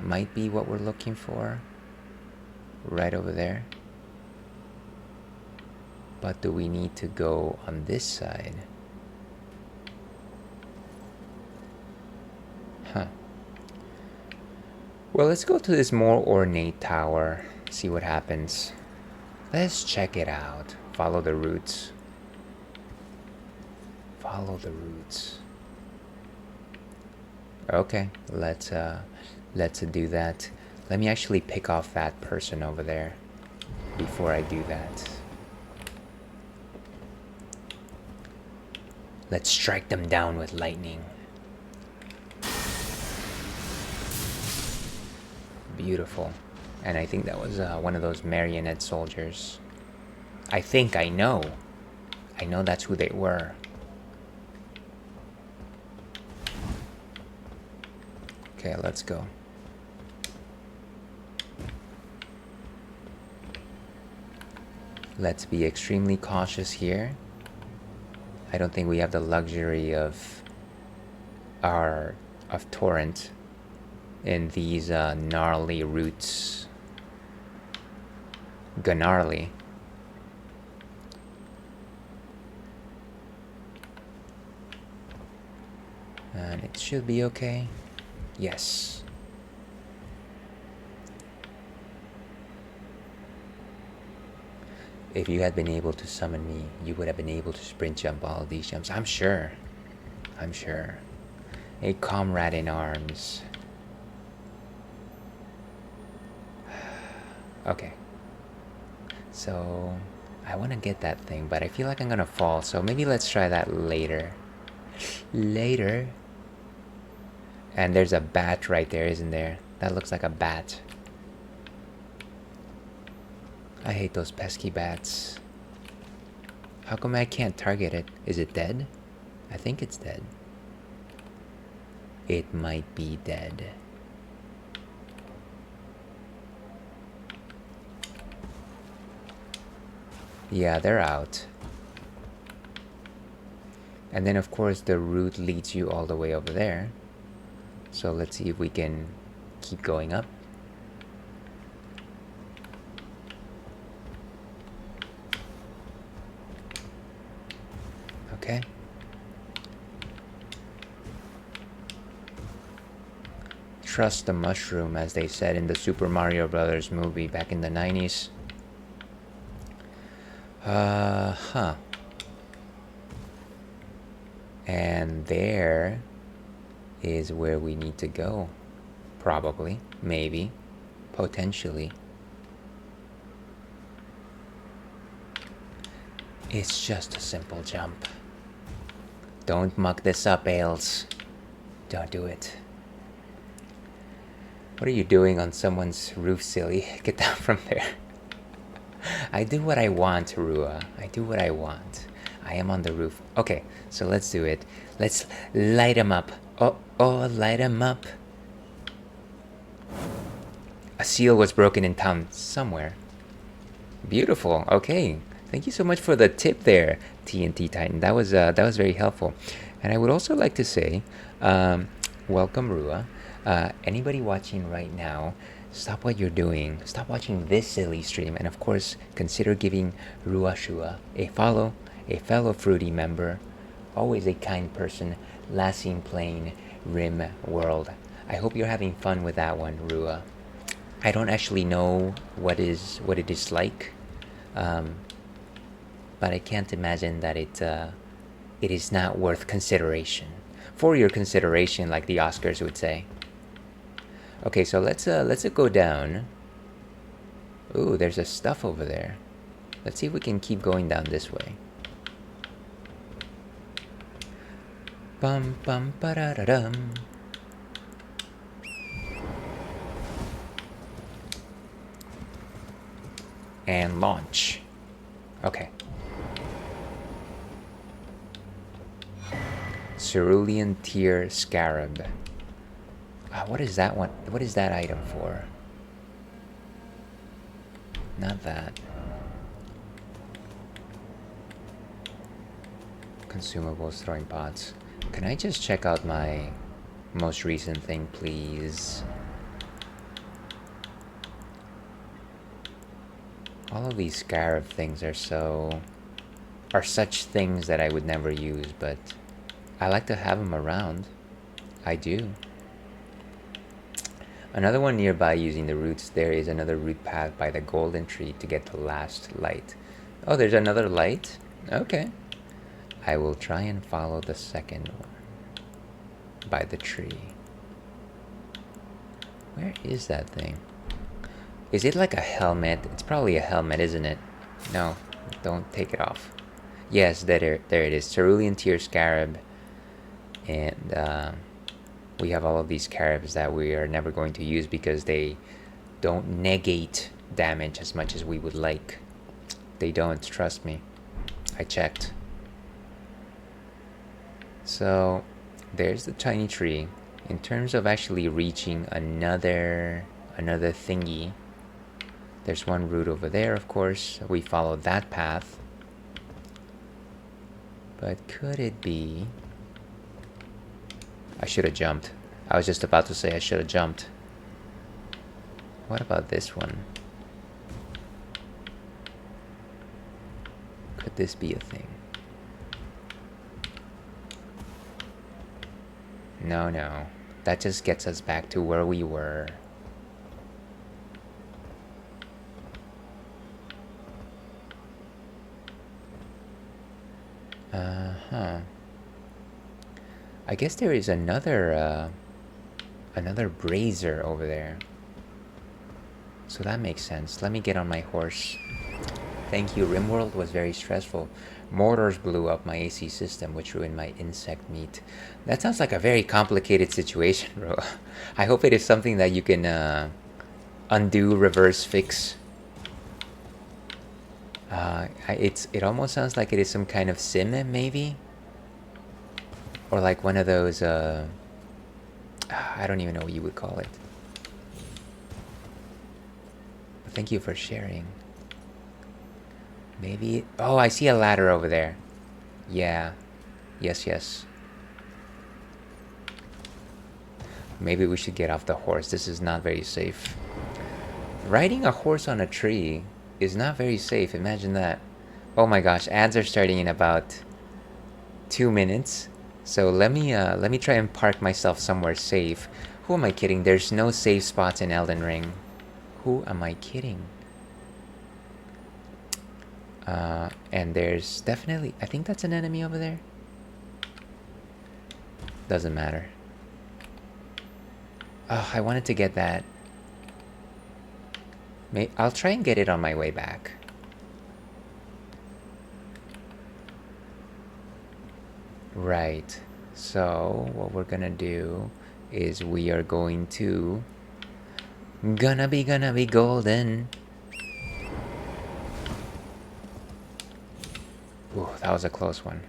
might be what we're looking for. Right over there. But do we need to go on this side? Huh. Well, let's go to this more ornate tower. See what happens. Let's check it out. Follow the roots. Follow the roots. Okay, let's do that. Let me actually pick off that person over there before I do that. Let's strike them down with lightning. Beautiful. And I think that was one of those marionette soldiers. I think I know. I know that's who they were. Okay, let's go. Let's be extremely cautious here. I don't think we have the luxury of Torrent in these gnarly roots. Gnarly. And it should be okay. Yes. If you had been able to summon me, you would have been able to sprint jump all of these jumps. I'm sure. I'm sure. A comrade in arms. Okay. So, I want to get that thing, but I feel like I'm gonna fall, so maybe let's try that later. Later. And there's a bat right there, isn't there? That looks like a bat. I hate those pesky bats. How come I can't target it? Is it dead? I think it's dead. It might be dead. Yeah, they're out. And then of course the route leads you all the way over there. So let's see if we can keep going up. Okay. Trust the mushroom, as they said in the Super Mario Brothers movie back in the 90s. Huh. And there is where we need to go. Probably. Maybe. Potentially. It's just a simple jump. Don't muck this up, Ailes. Don't do it. What are you doing on someone's roof, silly? Get down from there. I do what I want, Rua. I do what I want. I am on the roof. Okay, so let's do it. Let's light him up. Oh, light him up. A seal was broken in town somewhere. Beautiful. Okay. Thank you so much for the tip there, TNT Titan. That was very helpful. And I would also like to say, welcome, Rua. Anybody watching right now, stop what you're doing. Stop watching this silly stream, and of course, consider giving Rua Shua a follow, a fellow Fruity member, always a kind person, last seen playing Rim World. I hope you're having fun with that one, Rua. I don't actually know what it is like, but I can't imagine that it is not worth consideration. For your consideration, like the Oscars would say. Okay, so let's go down. Ooh, there's a stuff over there. Let's see if we can keep going down this way. Bum bum ba da da dum. And launch. Okay. Cerulean Tear Scarab. What is that one? What is that item for? Not that. Consumables, throwing pots. Can I just check out my most recent thing, please? All of these scarab things are such things that I would never use, but I like to have them around. I do. Another one nearby using the roots. There is another root path by the golden tree to get the last light. Oh, there's another light? Okay. I will try and follow the second one by the tree. Where is that thing? Is it like a helmet? It's probably a helmet, isn't it? No, don't take it off. Yes, there it is. Cerulean Tear Scarab. And we have all of these scarabs that we are never going to use because they don't negate damage as much as we would like. They don't, trust me. I checked. So there's the tiny tree. In terms of actually reaching another thingy, there's one route over there, of course. We followed that path. But could it be... I should have jumped. I was just about to say I should have jumped. What about this one? Could this be a thing? No. That just gets us back to where we were. Uh-huh. I guess there is another brazier over there. So that makes sense. Let me get on my horse. Thank you. Rimworld was very stressful. Mortars blew up my AC system, which ruined my insect meat. That sounds like a very complicated situation, bro. I hope it is something that you can undo, reverse, fix. It almost sounds like it is some kind of sim, maybe? Or like one of those, I don't even know what you would call it. But thank you for sharing. Maybe... Oh, I see a ladder over there. Yeah. Yes, yes. Maybe we should get off the horse. This is not very safe. Riding a horse on a tree is not very safe. Imagine that. Oh my gosh, ads are starting in about 2 minutes. So let me try and park myself somewhere safe. Who am I kidding? There's no safe spots in Elden Ring. Who am I kidding? And there's definitely... I think that's an enemy over there. Doesn't matter. Oh, I wanted to get that. I'll try and get it on my way back. Right. So, what we're gonna do is we are going to... Gonna be golden. Ooh, that was a close one.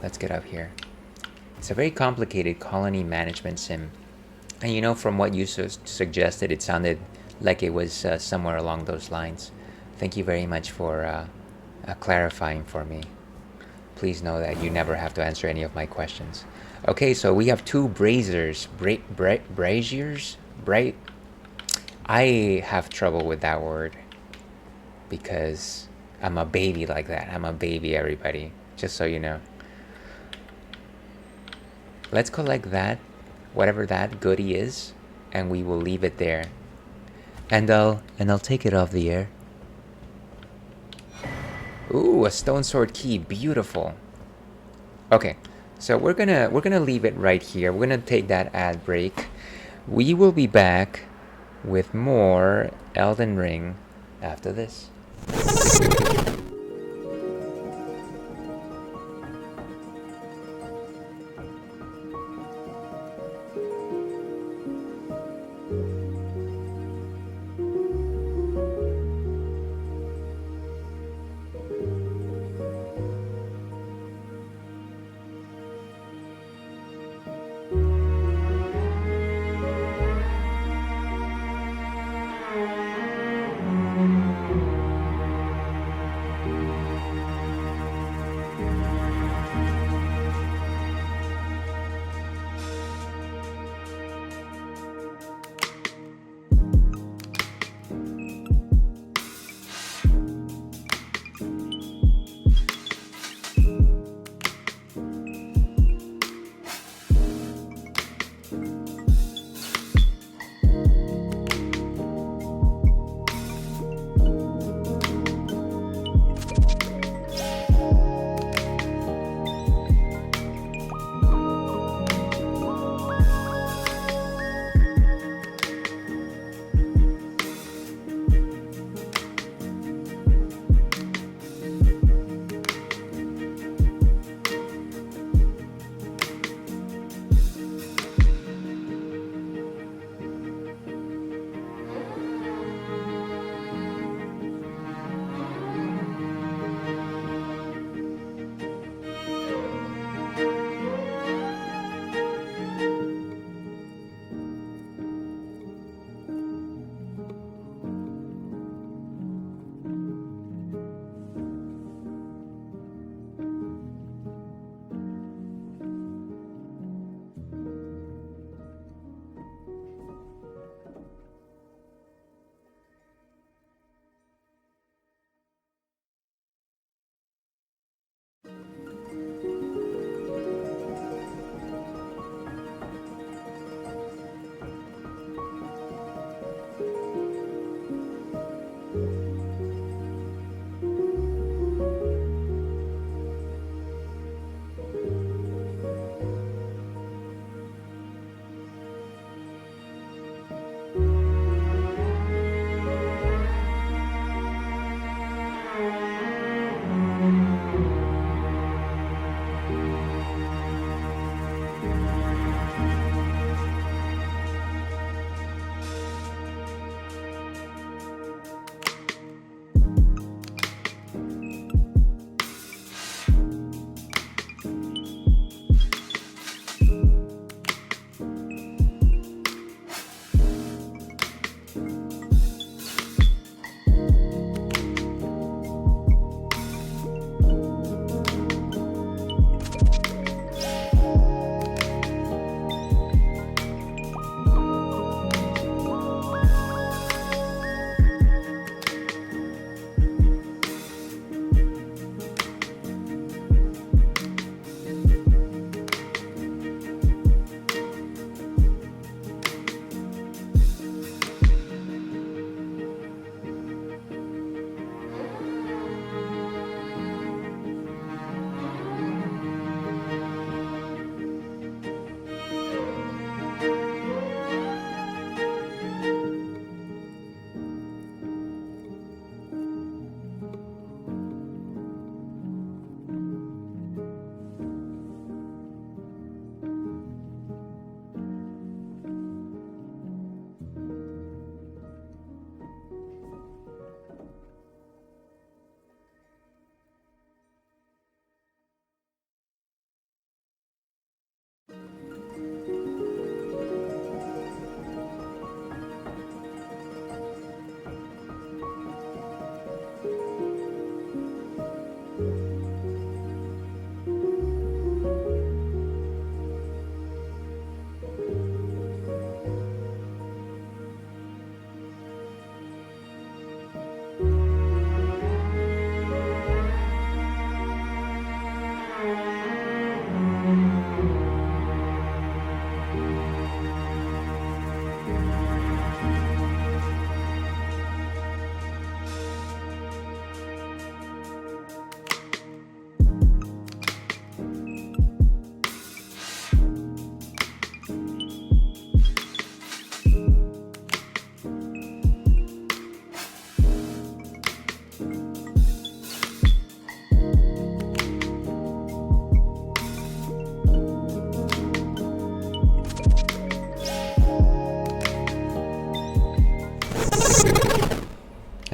Let's get up here. It's a very complicated colony management sim. And you know, from what you suggested, it sounded like it was somewhere along those lines. Thank you very much for clarifying for me. Please know that you never have to answer any of my questions. Okay, so we have two braziers. Braziers? I have trouble with that word. Because I'm a baby like that. I'm a baby, everybody. Just so you know. Let's collect that. Whatever that goodie is. And we will leave it there. And I'll take it off the air. Ooh, a stone sword key. Beautiful. Okay. So we're gonna leave it right here. We're gonna take that ad break. We will be back with more Elden Ring after this.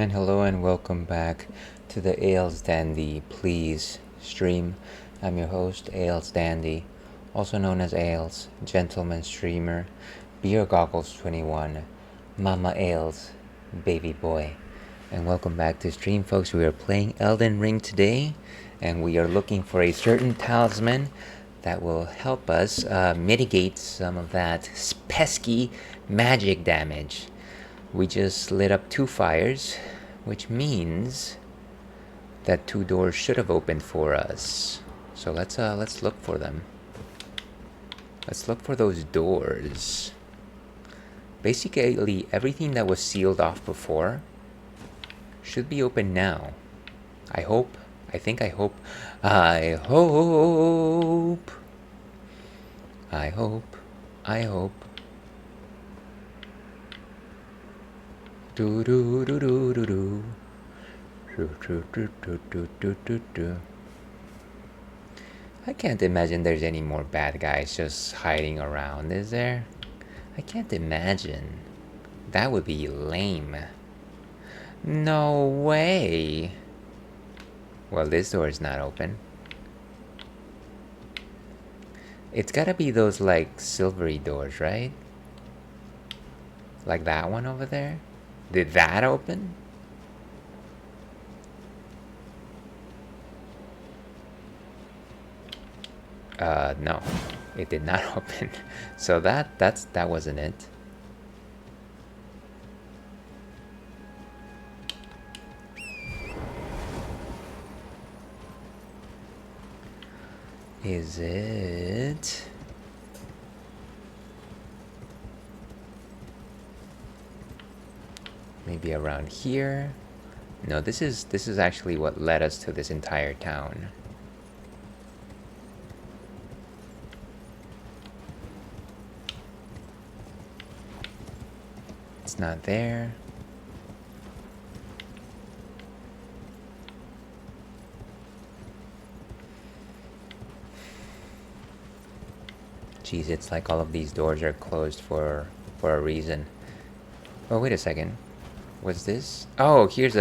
And hello and welcome back to the Ales Dandy Please stream. I'm your host, Ales Dandy, also known as Ales, Gentleman Streamer, Beer Goggles 21, Mama Ales, Baby Boy. And welcome back to stream, folks. We are playing Elden Ring today, and we are looking for a certain talisman that will help us mitigate some of that pesky magic damage. We just lit up 2 fires, which means that 2 doors should have opened for us. So let's look for them. Let's look for those doors. Basically, everything that was sealed off before should be open now. I hope. I hope. I hope. Do do do do do do. Do do do do do do do. I can't imagine there's any more bad guys just hiding around, is there? I can't imagine. That would be lame. No way. Well, this door is not open. It's gotta be those like silvery doors, right? Like that one over there? Did that open? No, it did not open. So that wasn't it. Is it? Maybe around here? No, this is actually what led us to this entire town. It's not there. Jeez, it's like all of these doors are closed for a reason. Oh, wait a second. What's this? Oh, here's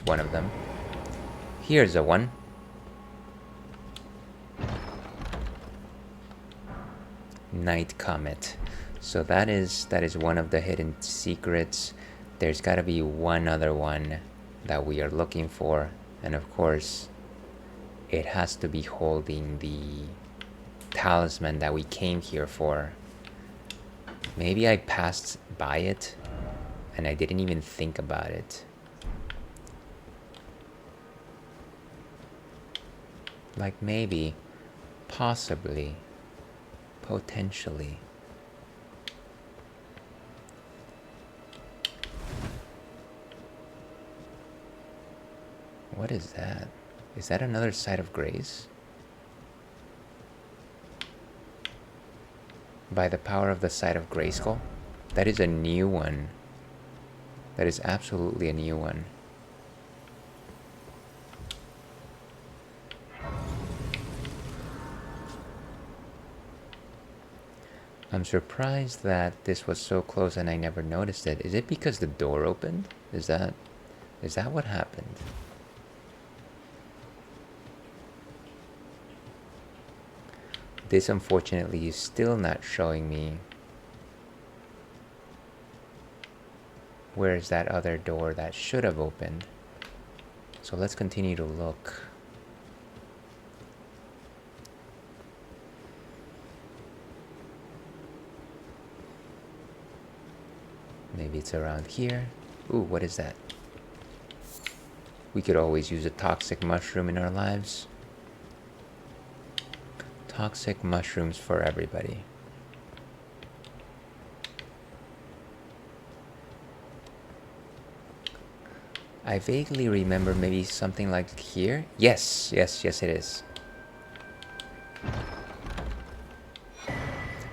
one of them. Here's a one. Night Comet. So that is one of the hidden secrets. There's got to be one other one that we are looking for, and of course it has to be holding the talisman that we came here for. Maybe I passed by it and I didn't even think about it. Like maybe, possibly, potentially. What is that? Is that another site of grace? By the power of the site of Grayskull? That is a new one. That is absolutely a new one. I'm surprised that this was so close and I never noticed it. Is it because the door opened? Is that what happened? This unfortunately is still not showing me where is that other door that should have opened. So let's continue to look. Maybe it's around here. Ooh, what is that? We could always use a toxic mushroom in our lives. Toxic mushrooms for everybody. I vaguely remember maybe something like here. Yes, it is.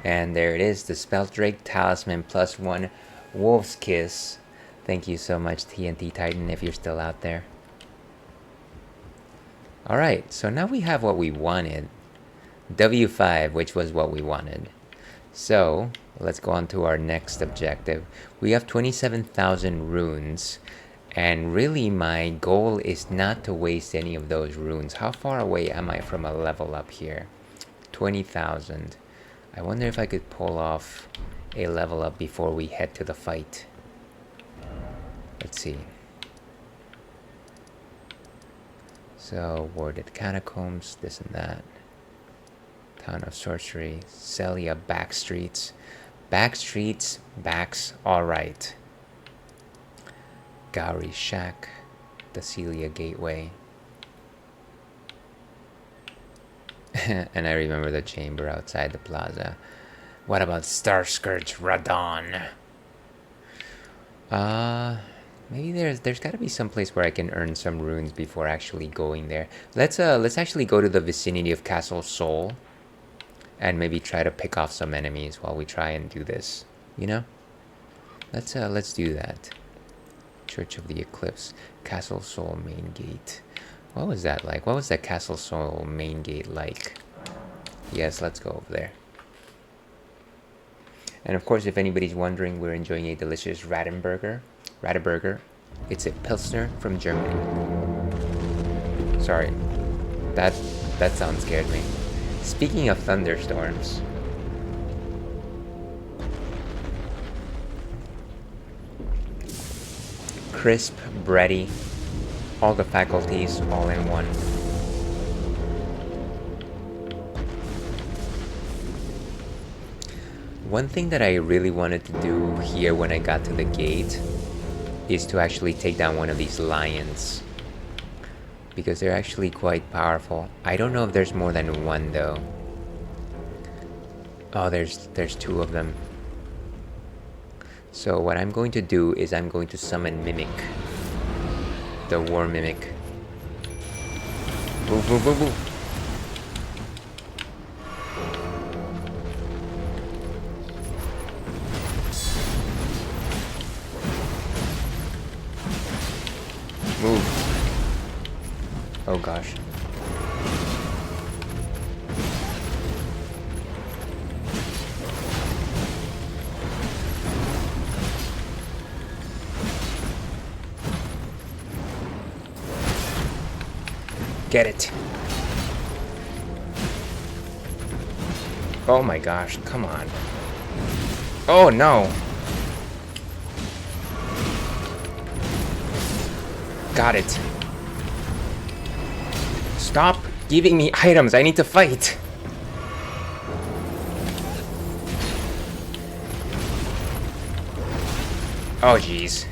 And there it is, the Spelldrake Talisman +1 Wolf's Kiss. Thank you so much, TNT Titan, if you're still out there. Alright, so now we have what we wanted. W5, which was what we wanted. So let's go on to our next objective. We have 27,000 runes, And really my goal is not to waste any of those runes. How far away am I from a level up here? 20,000. I wonder if I could pull off a level up before we head to the fight. Let's see. So, warded catacombs, this and that. Town of sorcery, Celia back streets. Back streets, backs, alright. Gowrie shack, the Celia gateway. And I remember the chamber outside the plaza. What about Starskirts Radon? Maybe there's got to be some place where I can earn some runes before actually going there. Let's actually go to the vicinity of Castle Sol and maybe try to pick off some enemies while we try and do this. You know? Let's do that. Church of the Eclipse, Castle Sol main gate. What was that like? What was that Castle Sol main gate like? Yes, let's go over there. And of course, if anybody's wondering, we're enjoying a delicious Radeberger. It's a Pilsner from Germany. Sorry, that sound scared me. Speaking of thunderstorms, crisp, bready, all the faculties all in one. One thing that I really wanted to do here when I got to the gate is to actually take down one of these lions, because they're actually quite powerful. I don't know if there's more than one though. Oh, there's two of them. So what I'm going to do is I'm going to summon Mimic, the War Mimic. Move, move, move, move. Move. Oh gosh. Get it. Oh my gosh, come on. Oh no. Got it. Stop giving me items. I need to fight. Oh jeez.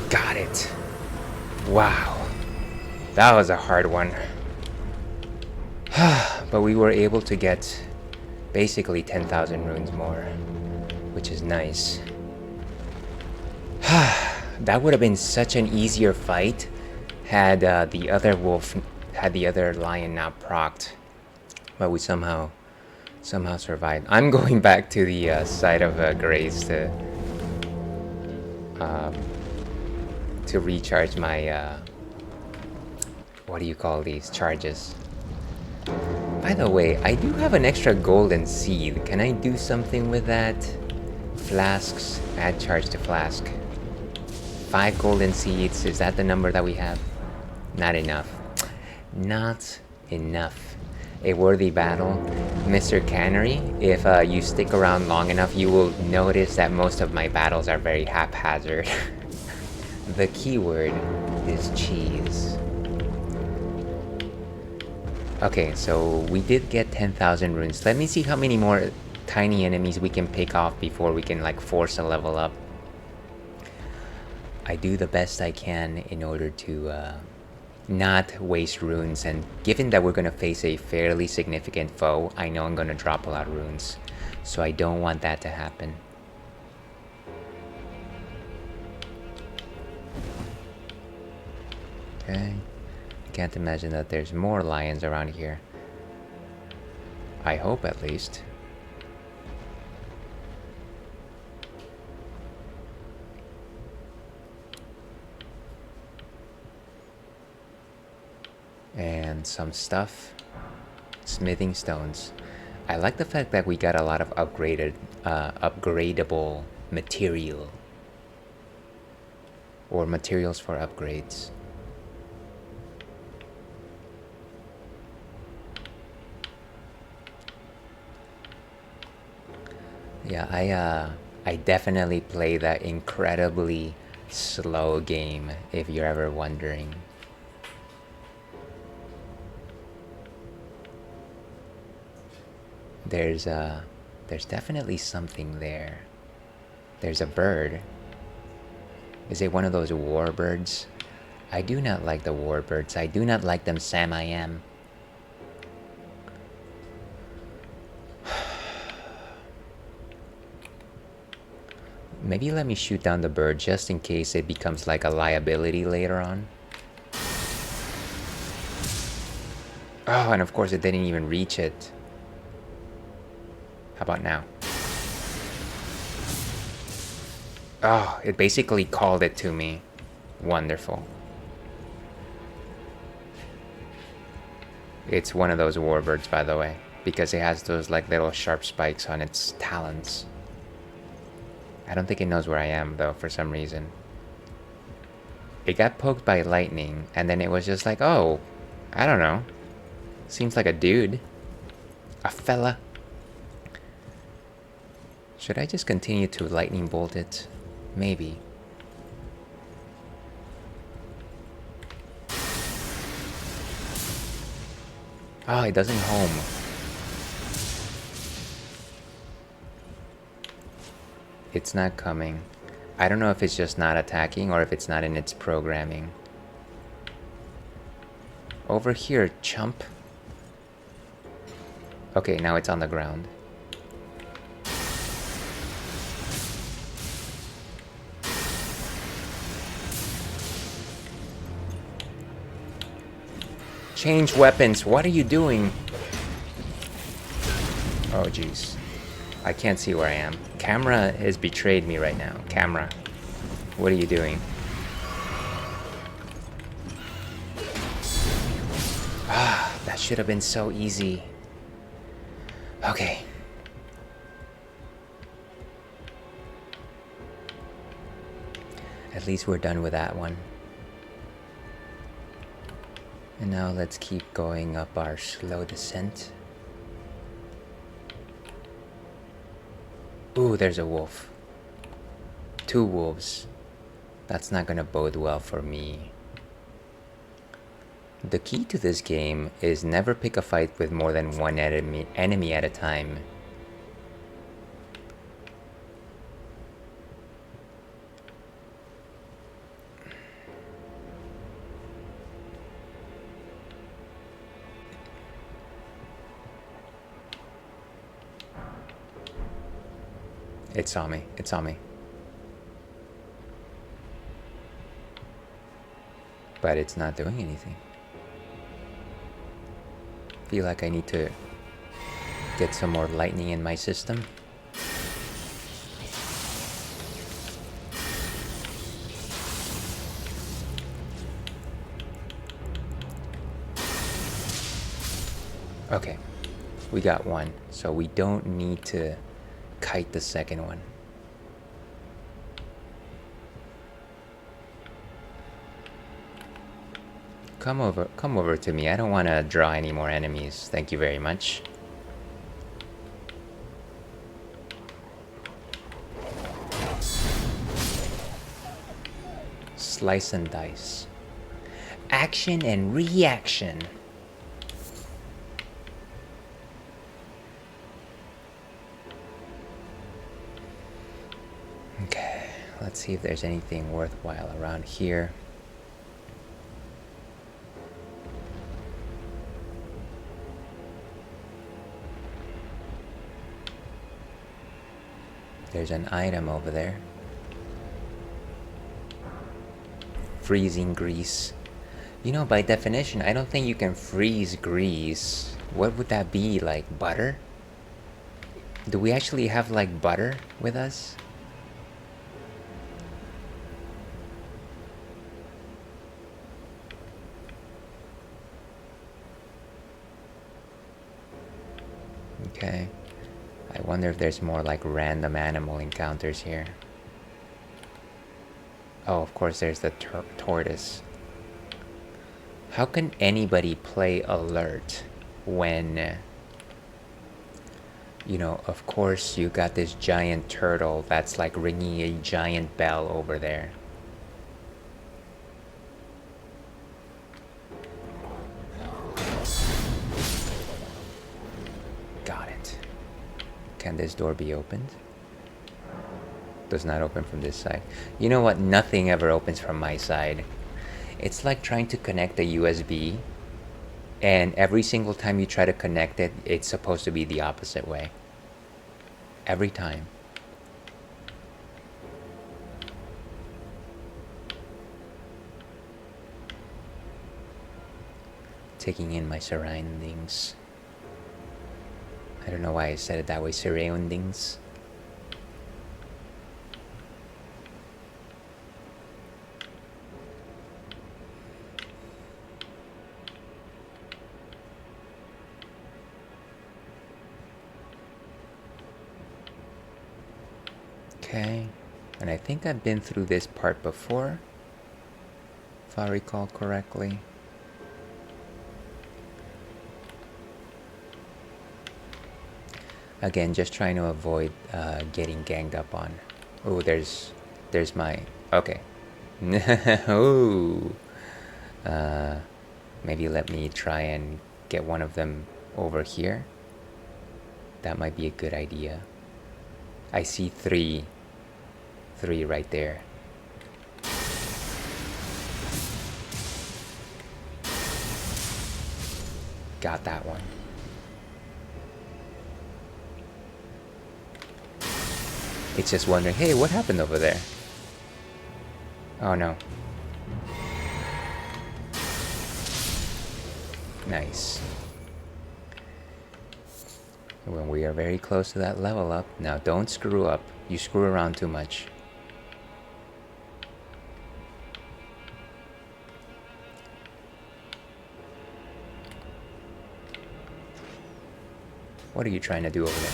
Got it. Wow. That was a hard one. But we were able to get basically 10,000 runes more, which is nice. That would have been such an easier fight had the other lion not procced, but we somehow survived. I'm going back to the site of Grace to recharge my what do you call these charges? By the way, I do have an extra golden seed. Can I do something with that? Flasks, add charge to flask. 5 golden seeds, is that the number that we have? Not enough. Not enough. A worthy battle. Mr. Cannery, if you stick around long enough, you will notice that most of my battles are very haphazard. The keyword is cheese. Okay, so we did get 10,000 runes. Let me see how many more tiny enemies we can pick off before we can like force a level up. I do the best I can in order to not waste runes, and given that we're gonna face a fairly significant foe, I know I'm gonna drop a lot of runes, so I don't want that to happen. Okay. Can't imagine that there's more lions around here. I hope, at least. And some stuff. Smithing stones. I like the fact that we got a lot of upgradable material. Or materials for upgrades. Yeah, I definitely play that incredibly slow game, if you're ever wondering. There's definitely something there. There's a bird. Is it one of those warbirds? I do not like the warbirds. I do not like them, Sam I am. Maybe let me shoot down the bird just in case it becomes like a liability later on. Oh, and of course it didn't even reach it. How about now? Oh, it basically called it to me. Wonderful. It's one of those warbirds, by the way, because it has those like little sharp spikes on its talons. I don't think it knows where I am, though, for some reason. It got poked by lightning, and then it was just like, oh, I don't know. Seems like a dude. A fella. Should I just continue to lightning bolt it? Maybe. Oh, it doesn't home. It's not coming. I don't know if it's just not attacking or if it's not in its programming. Over here, chump. Okay, now it's on the ground. Change weapons. What are you doing? Oh, jeez. I can't see where I am. Camera has betrayed me right now. Camera. What are you doing? Ah, that should have been so easy. Okay. At least we're done with that one. And now let's keep going up our slow descent. Ooh, there's a wolf. 2 wolves. That's not gonna bode well for me. The key to this game is never pick a fight with more than one enemy at a time. It saw me. It saw me. But it's not doing anything. Feel like I need to get some more lightning in my system. Okay, we got one, so we don't need to kite the second one. Come over to me. I don't want to draw any more enemies. Thank you very much. Slice and dice. Action and reaction. Okay, let's see if there's anything worthwhile around here. There's an item over there. Freezing grease. You know, by definition, I don't think you can freeze grease. What would that be, like butter? Do we actually have like butter with us? Okay. I wonder if there's more like random animal encounters here. Oh, of course there's the tortoise. How can anybody play alert when, you know, of course you got this giant turtle that's like ringing a giant bell over there. Got it. Can this door be opened? Does not open from this side. You know what? Nothing ever opens from my side. It's like trying to connect a USB, and every single time you try to connect it, it's supposed to be the opposite way. Every time. Taking in my surroundings. I don't know why I said it that way, surroundings. Okay, and I think I've been through this part before, if I recall correctly. Again, just trying to avoid getting ganged up on. Oh, there's my, okay. Ooh. Maybe let me try and get one of them over here. That might be a good idea. I see three right there. Got that one. It's just wondering, hey, what happened over there? Oh no. Nice. When we are very close to that level up. Now don't screw up. You screw around too much. What are you trying to do over there?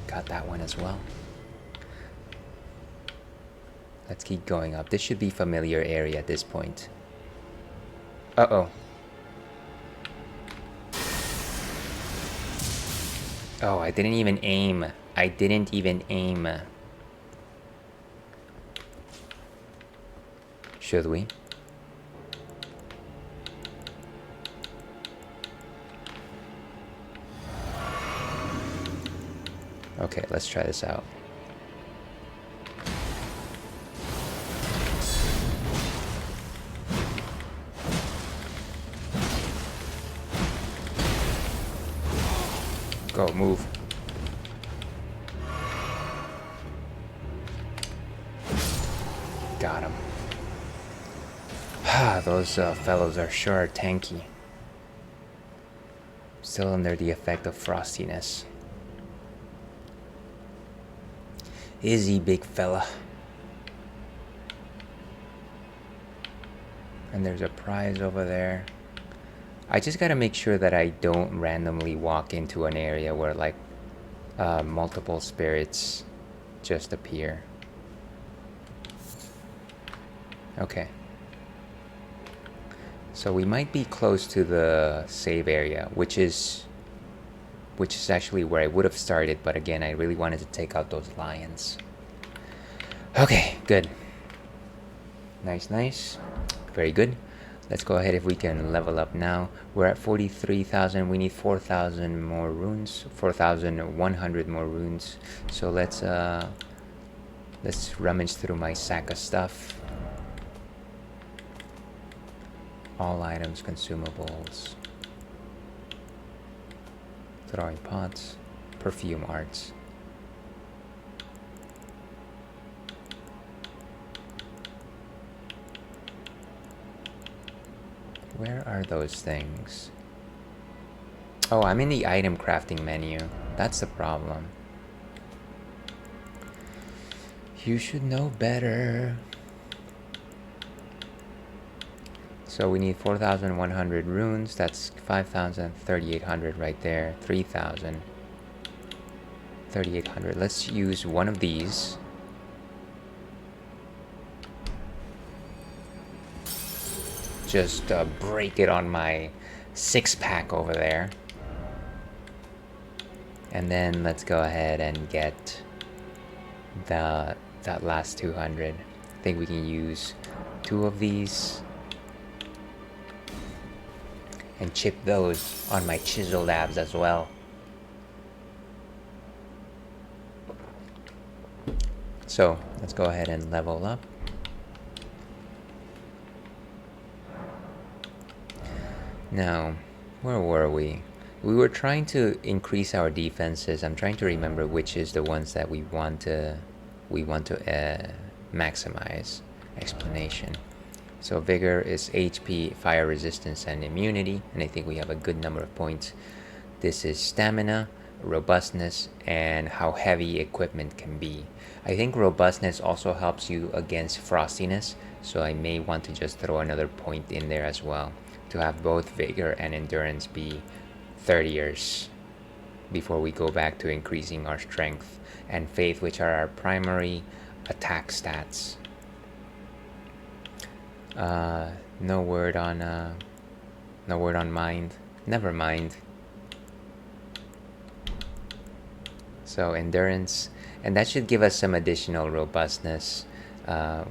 Got that one as well. Let's keep going up. This should be familiar area at this point. Uh-oh. Oh, I didn't even aim. I didn't even aim. Should we? Okay, let's try this out. Go, move. Got him. Ah, those fellows are sure tanky. Still under the effect of frostiness. Easy, big fella. And there's a prize over there. I just gotta make sure that I don't randomly walk into an area where like multiple spirits just appear. Okay. So we might be close to the save area, which is actually where I would have started, but again, I really wanted to take out those lions. Okay, good. Nice, nice. Very good. Let's go ahead if we can level up now. We're at 43,000. We need 4,000 more runes. 4,100 more runes. So let's rummage through my sack of stuff. All items, consumables. Throwing pots. Perfume arts. Where are those things? Oh, I'm in the item crafting menu. That's the problem. You should know better. So we need 4,100 runes. That's 5,000, 3,800 right there. 3,000, 3,800. Let's use one of these. Just break it on my 6-pack over there. And then let's go ahead and get that last 200. I think we can use 2 of these and chip those on my chiseled abs as well. So let's go ahead and level up. Now, where were we? We were trying to increase our defenses. I'm trying to remember which is the ones that we want to maximize. Explanation. So vigor is HP, fire resistance, and immunity, and I think we have a good number of points. This is stamina, robustness, and how heavy equipment can be. I think robustness also helps you against frostiness, so I may want to just throw another point in there as well, to have both vigor and endurance be 30ers before we go back to increasing our strength and faith, which are our primary attack stats. No word on mind. Never mind. So endurance, and that should give us some additional robustness,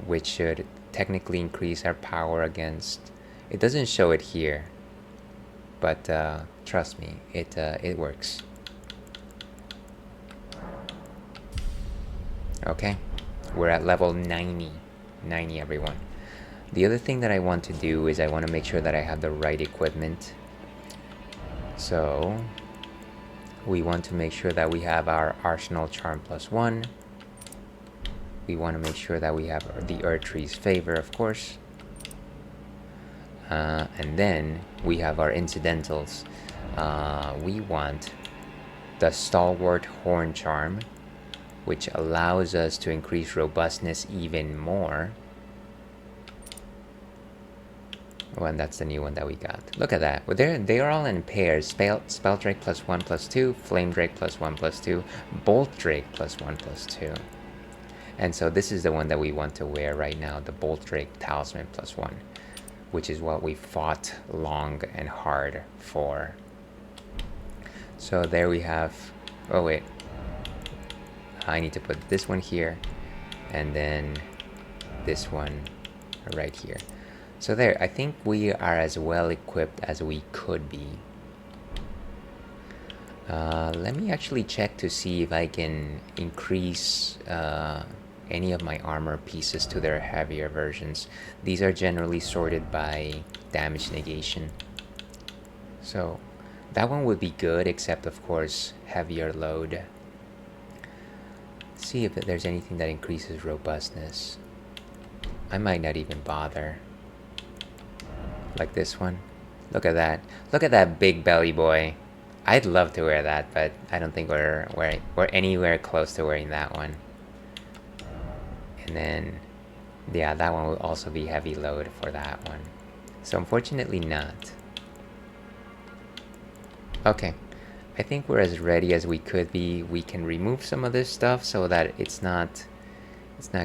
which should technically increase our power against. It doesn't show it here, but trust me, it works. Okay, we're at level 90, everyone. The other thing that I want to do is I want to make sure that I have the right equipment. So we want to make sure that we have our Arsenal Charm +1. We want to make sure that we have the Erdtree's Favor, of course. And then we have our incidentals. We want the Stalwart Horn Charm, which allows us to increase robustness even more. Oh, and that's the new one that we got. Look at that. Well, they're all in pairs. Spell Drake +1/+2, Flame Drake +1/+2, Bolt Drake +1/+2. And so this is the one that we want to wear right now, the Bolt Drake Talisman +1, which is what we fought long and hard for. So there we have. Oh wait, I need to put this one here, and then this one right here. So there, I think we are as well equipped as we could be. Let me actually check to see if I can increase any of my armor pieces to their heavier versions. These are generally sorted by damage negation. So that one would be good, except of course heavier load. Let's see if there's anything that increases robustness. I might not even bother. Like this one. Look at that. Look at that big belly boy. I'd love to wear that, but I don't think we're anywhere close to wearing that one. And then, yeah, that one will also be heavy load for that one. So unfortunately not. Okay, I think we're as ready as we could be. We can remove some of this stuff so that it's not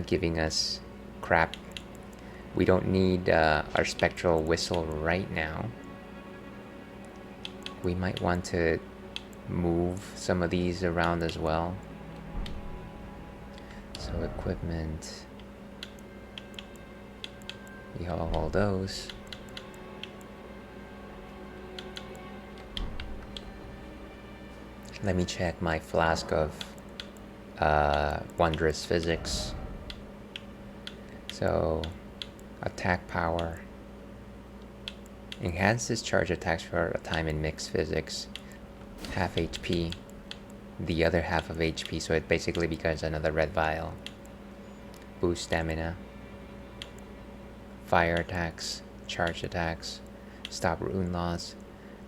giving us crap. We don't need our spectral whistle right now. We might want to move some of these around as well. So equipment, we haul all those. Let me check my flask of wondrous physics. So attack power enhances charge attacks for a time in mixed physics, half HP, the other half of HP, so it basically becomes another red vial. Boost stamina, fire attacks, charge attacks, stop rune loss,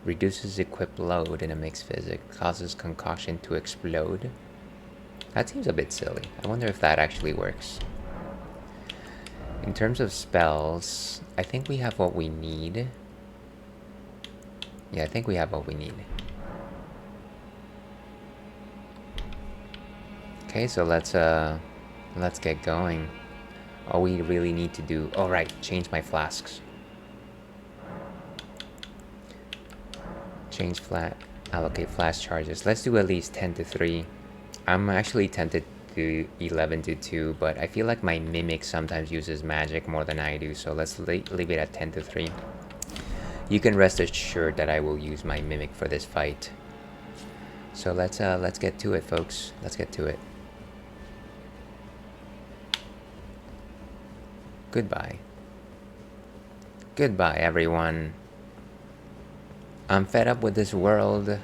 reduces equipped load in a mixed physics, causes concoction to explode. That seems a bit silly. I wonder if that actually works. In terms of spells, I think we have what we need. Yeah, I think we have what we need. Okay, so let's get going. All we really need to do... Oh, right, change my flasks. Allocate flask charges. Let's do at least 10 to 3. I'm actually tempted to 11 to 2, but I feel like my Mimic sometimes uses magic more than I do, so let's leave it at 10 to 3. You can rest assured that I will use my Mimic for this fight. So let's get to it, folks. Let's get to it. Goodbye. Goodbye, everyone. I'm fed up with this world.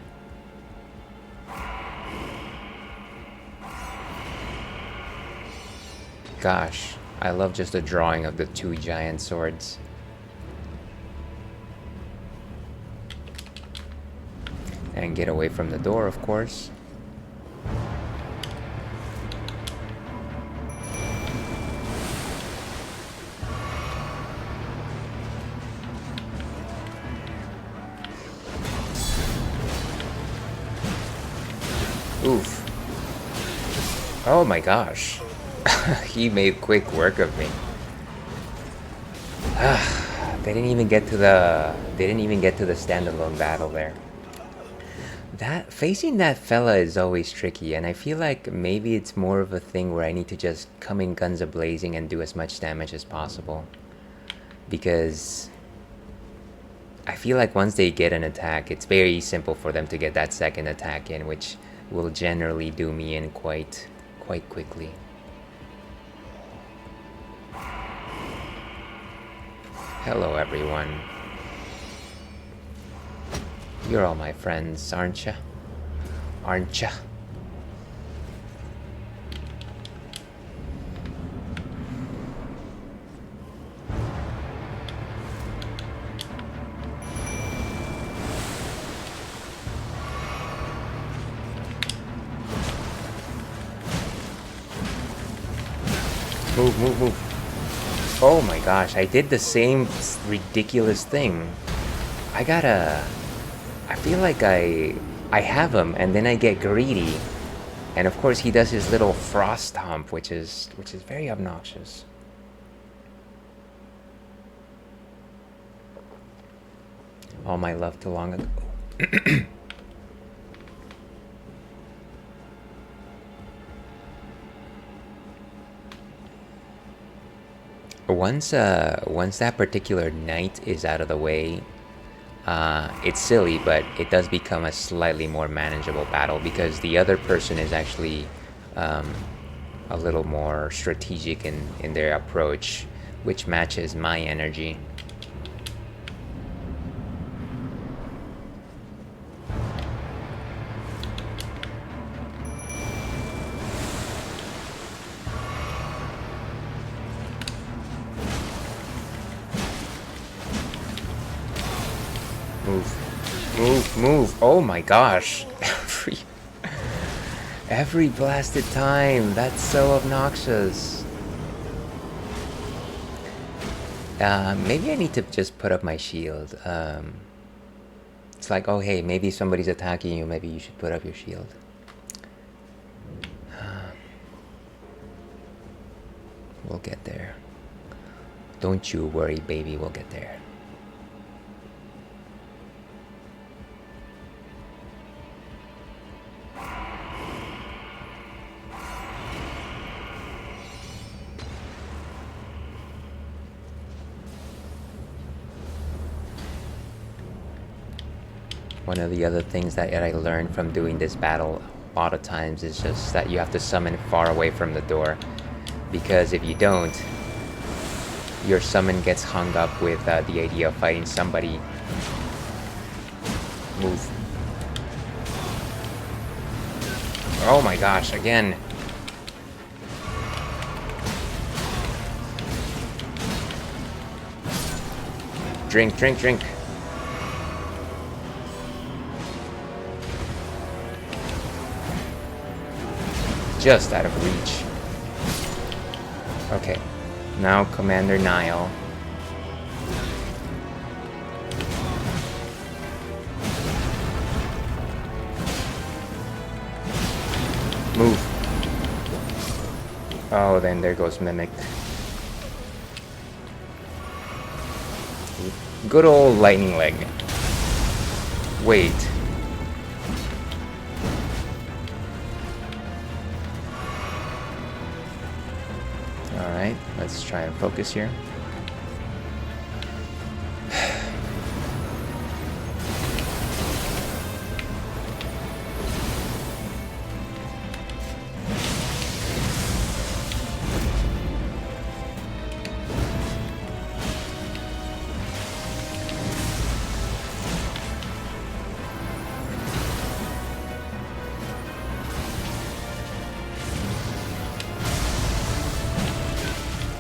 Gosh, I love just the drawing of the two giant swords. And get away from the door, of course. Oof. Oh my gosh. He made quick work of me. They didn't even get to the standalone battle there. Facing that fella is always tricky, and I feel like maybe it's more of a thing where I need to just come in guns a-blazing and do as much damage as possible. Because I feel like once they get an attack, it's very simple for them to get that second attack in, which will generally do me in quite quickly. Hello, everyone. You're all my friends, aren't ya? Aren't ya? Move, move, move. Oh my gosh, I did the same ridiculous thing. I feel like I have him, and then I get greedy. And of course he does his little frost stomp, which is very obnoxious. All my love too long ago. Once that particular knight is out of the way, it's silly, but it does become a slightly more manageable battle because the other person is actually a little more strategic in their approach, which matches my energy. Move. Oh my gosh. Every blasted time. That's so obnoxious. Maybe I need to just put up my shield. It's like, oh hey, maybe somebody's attacking you. Maybe you should put up your shield. We'll get there. Don't you worry, baby. We'll get there. One of the other things that I learned from doing this battle a lot of times is just that you have to summon far away from the door, because if you don't, your summon gets hung up with the idea of fighting somebody. Move. Oh my gosh, again. Drink, drink, drink. Just out of reach. Okay. Now Commander Niall. Move. Oh, then there goes Mimic. Good old lightning leg. Wait. Alright, let's try and focus here.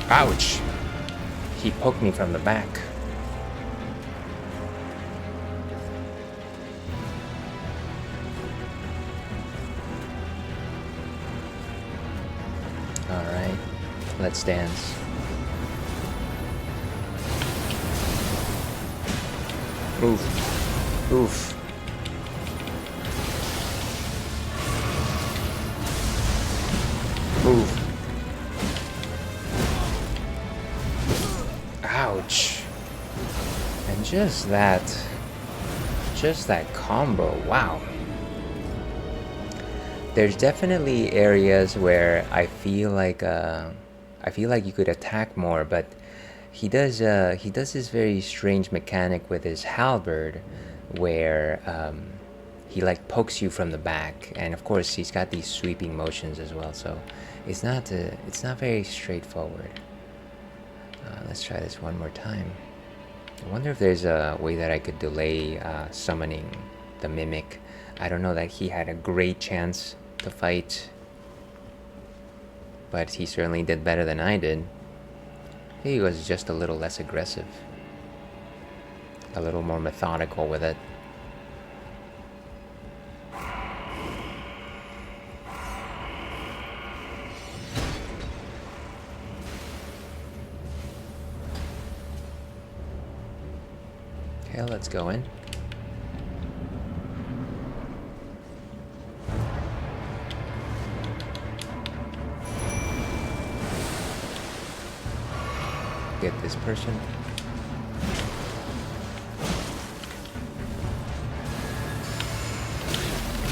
Ouch! He poked me from the back. Alright, let's dance. Oof. Oof. Move. Ouch. And just that combo, wow. There's definitely areas where I feel like you could attack more, but he does this very strange mechanic with his halberd where he like pokes you from the back, and of course he's got these sweeping motions as well, so it's not very straightforward. Let's try this one more time. I wonder if there's a way that I could delay summoning the Mimic. I don't know that he had a great chance to fight, but he certainly did better than I did. He was just a little less aggressive, a little more methodical with it. Okay, let's go in. Get this person.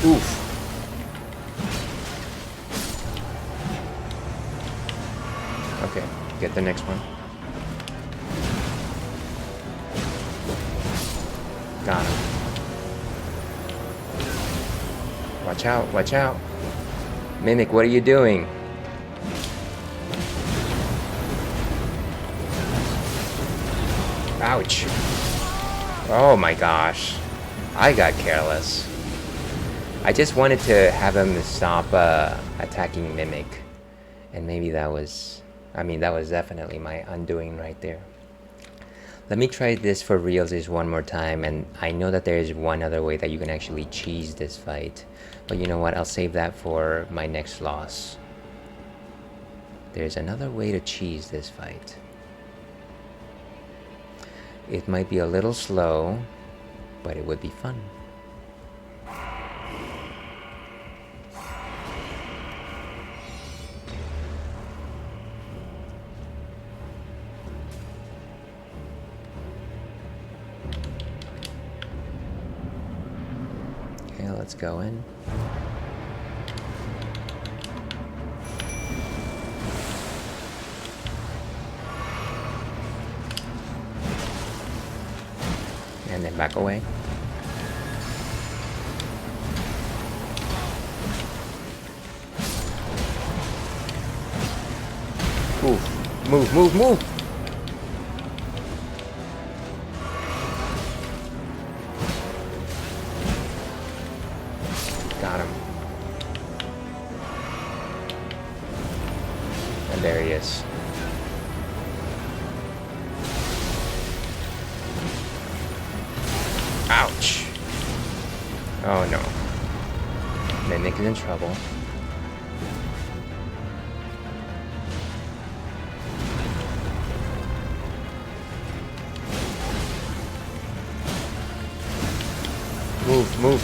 Oof. Okay, get the next one. Got him. Watch out, watch out. Mimic, what are you doing? Ouch. Oh my gosh. I got careless. I just wanted to have him stop attacking Mimic. And maybe that was definitely my undoing right there. Let me try this for realsies one more time, and I know that there is one other way that you can actually cheese this fight. But you know what, I'll save that for my next loss. There's another way to cheese this fight. It might be a little slow, but it would be fun. Okay, let's go in. And then back away. Ooh, move, move, move! Got him. And there he is. Ouch! Oh no. Mimic is in trouble. Move, move.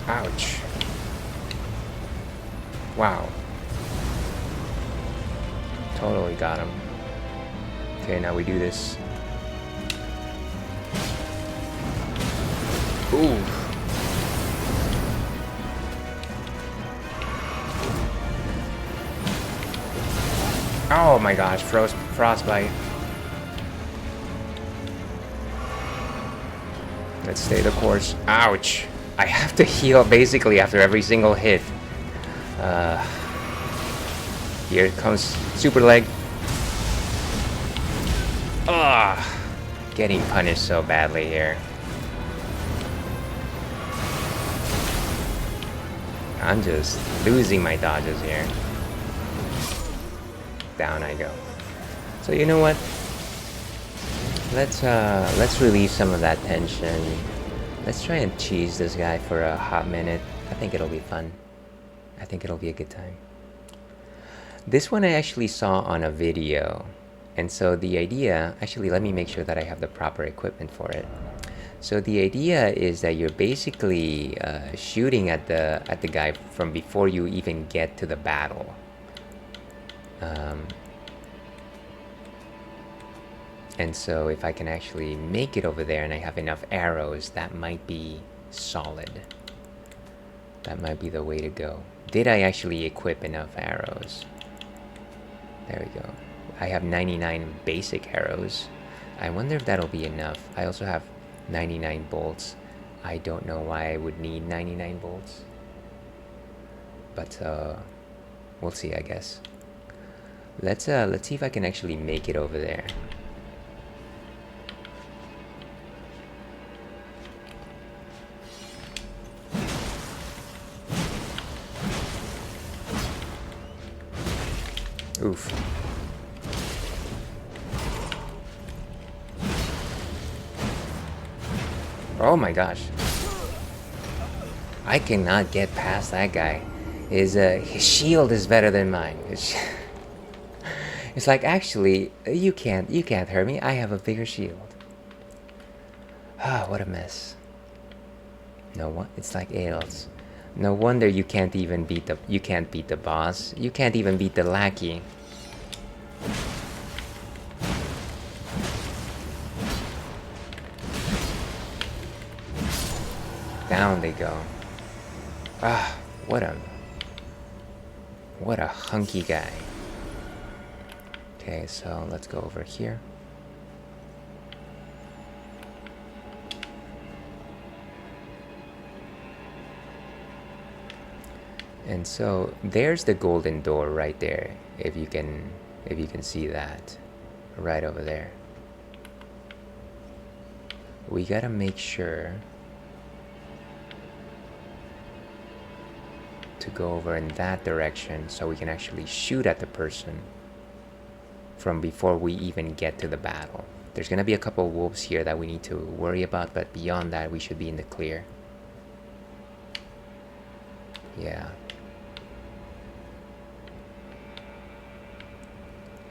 Ouch. Wow. Totally got him. Okay, now we do this. Ooh. Oh my gosh, frostbite. Let's stay the course. Ouch. I have to heal basically after every single hit. Here comes super leg. Ugh. Getting punished so badly here. I'm just losing my dodges here. Down I go. So you know what? Let's relieve some of that tension. Let's try and cheese this guy for a hot minute. I think it'll be fun. I think it'll be a good time. This one I actually saw on a video. And so the idea, actually let me make sure that I have the proper equipment for it. So the idea is that you're basically shooting at the guy from before you even get to the battle. And so if I can actually make it over there and I have enough arrows, that might be solid. That might be the way to go. Did I actually equip enough arrows? There we go. I have 99 basic arrows. I wonder if that'll be enough. I also have 99 bolts. I don't know why I would need 99 bolts. But we'll see, I guess. Let's see if I can actually make it over there. Oof. Oh my gosh. I cannot get past that guy. His shield is better than mine. It's like, actually, you can't hurt me. I have a bigger shield. Ah, what a mess. No one. It's like ales. No wonder you can't even beat the. You can't beat the boss. You can't even beat the lackey. Down they go. Ah, what a hunky guy. Okay, so let's go over here. And so there's the golden door right there, if you can see that right over there. We gotta make sure to go over in that direction so we can actually shoot at the person from before we even get to the battle. There's gonna be a couple wolves here that we need to worry about, but beyond that we should be in the clear. Yeah.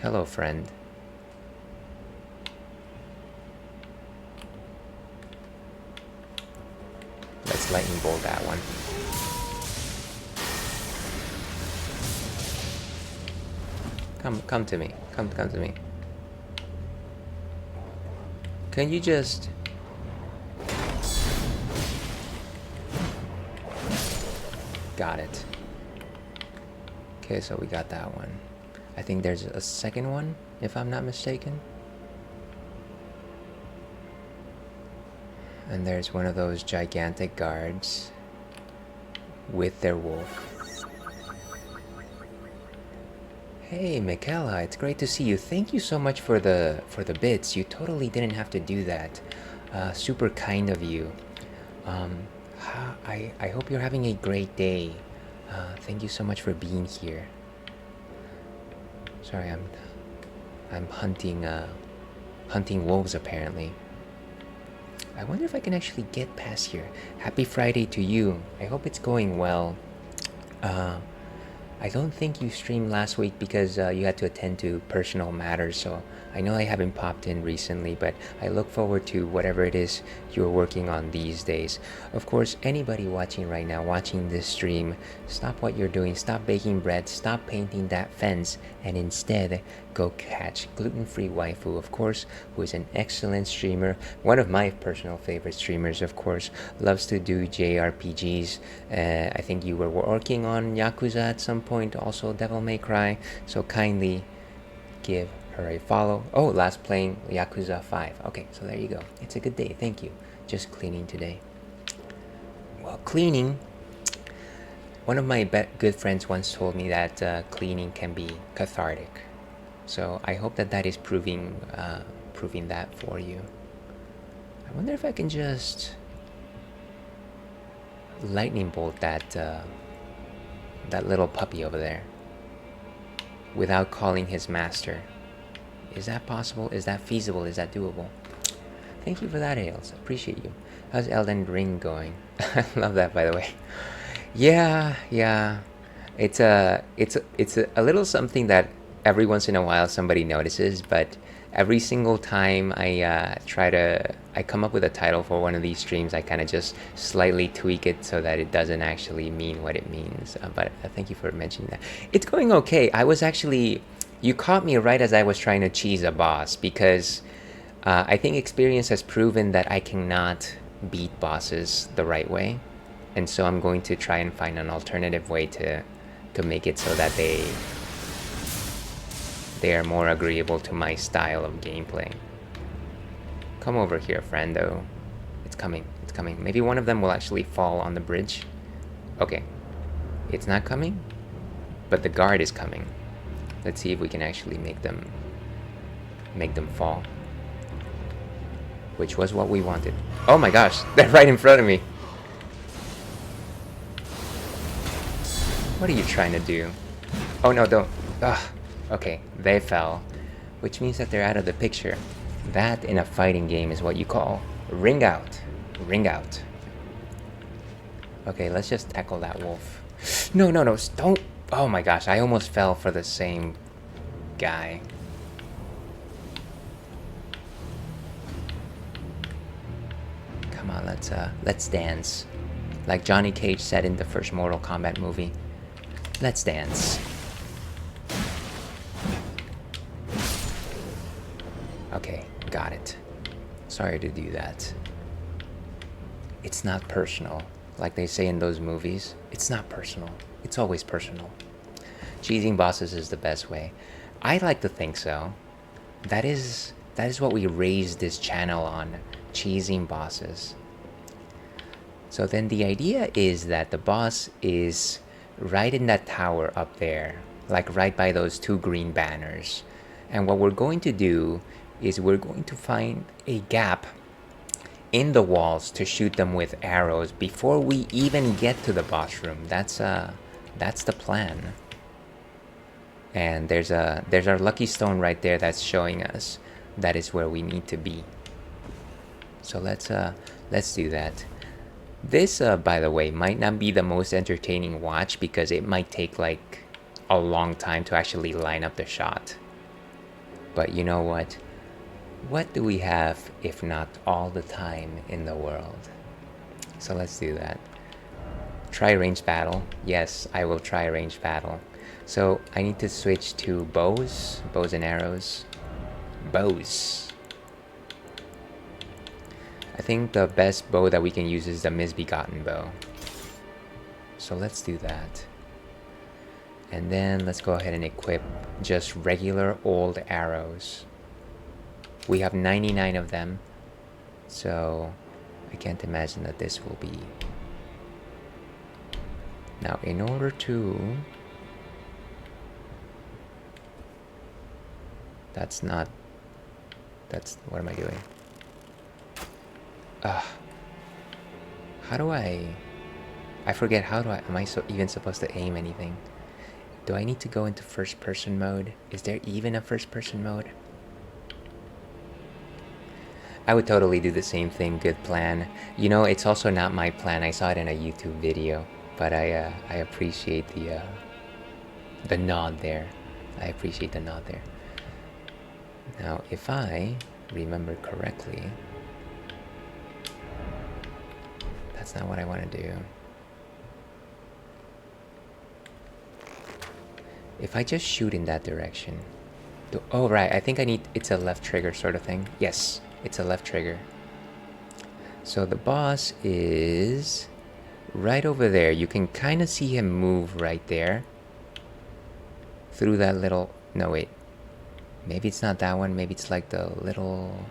Hello, friend. Let's lightning bolt that one. Come to me. Come to me. Can you just... Got it. Okay, so we got that one. I think there's a second one, if I'm not mistaken. And there's one of those gigantic guards with their wolf. Hey, Michaela, it's great to see you. Thank you so much for the bits. You totally didn't have to do that. Super kind of you. I hope you're having a great day. Thank you so much for being here. Sorry, I'm hunting wolves apparently. I wonder if I can actually get past here. Happy Friday to you. I hope it's going well. I don't think you streamed last week because you had to attend to personal matters, so I know I haven't popped in recently, but I look forward to whatever it is you're working on these days. Of course, anybody watching right now, watching this stream, stop what you're doing, stop baking bread, stop painting that fence, and instead go catch Gluten-Free Waifu, of course, who is an excellent streamer, one of my personal favorite streamers, of course, loves to do JRPGs. I think you were working on Yakuza at some point, also Devil May Cry, so kindly give her a follow. Oh, last playing Yakuza 5. Okay, so there you go. It's a good day, thank you. Just cleaning today. Well, cleaning, one of my good friends once told me that cleaning can be cathartic. So I hope that is proving that for you. I wonder if I can just lightning bolt that little puppy over there without calling his master. Is that possible? Is that feasible? Is that doable? Thank you for that, Ailes. Appreciate you. How's Elden Ring going? I love that, by the way. Yeah. It's a little something that every once in a while somebody notices, but every single time I come up with a title for one of these streams, I kind of just slightly tweak it so that it doesn't actually mean what it means. But thank you for mentioning that. It's going okay. You caught me right as I was trying to cheese a boss, because I think experience has proven that I cannot beat bosses the right way, and so I'm going to try and find an alternative way to make it so that they are more agreeable to my style of gameplay. Come over here, friendo. It's coming. Maybe one of them will actually fall on the bridge. Okay. It's not coming, but the guard is coming. Let's see if we can actually make them fall. Which was what we wanted. Oh my gosh, they're right in front of me. What are you trying to do? Oh no, don't. Ugh. Okay, they fell, which means that they're out of the picture. That in a fighting game is what you call ring out. Okay, let's just tackle that wolf. No, don't. Oh my gosh, I almost fell for the same guy. Come on, let's dance. Like Johnny Cage said in the first Mortal Kombat movie. Let's dance. Okay, got it. Sorry to do that. It's not personal. Like they say in those movies, it's not personal. It's always personal. Cheesing bosses is the best way. I like to think so. That is what we raised this channel on, cheesing bosses. So then the idea is that the boss is right in that tower up there, like right by those two green banners. And what we're going to do is we're going to find a gap in the walls to shoot them with arrows before we even get to the boss room. That's the plan. And there's our lucky stone right there that's showing us that is where we need to be. So let's do that. This by the way might not be the most entertaining watch because it might take like a long time to actually line up the shot. But you know what? What do we have if not all the time in the world? So let's do that. Try ranged battle. Yes, I will try ranged battle. So I need to switch to bows and arrows. Bows. I think the best bow that we can use is the misbegotten bow. So let's do that. And then let's go ahead and equip just regular old arrows. We have 99 of them, so I can't imagine that this will be. Now in order to... what am I doing? How do I forget am I even supposed to aim anything? Do I need to go into first person mode? Is there even a first person mode? I would totally do the same thing. Good plan. You know, it's also not my plan. I saw it in a YouTube video, but I appreciate the nod there. I appreciate the nod there. Now, if I remember correctly, that's not what I want to do. If I just shoot in that direction. Oh, right. I think I need... It's a left trigger sort of thing. Yes, it's a left trigger. So the boss is right over there. You can kind of see him move right there. Through that little... No, wait. Maybe it's not that one. Maybe it's like the little...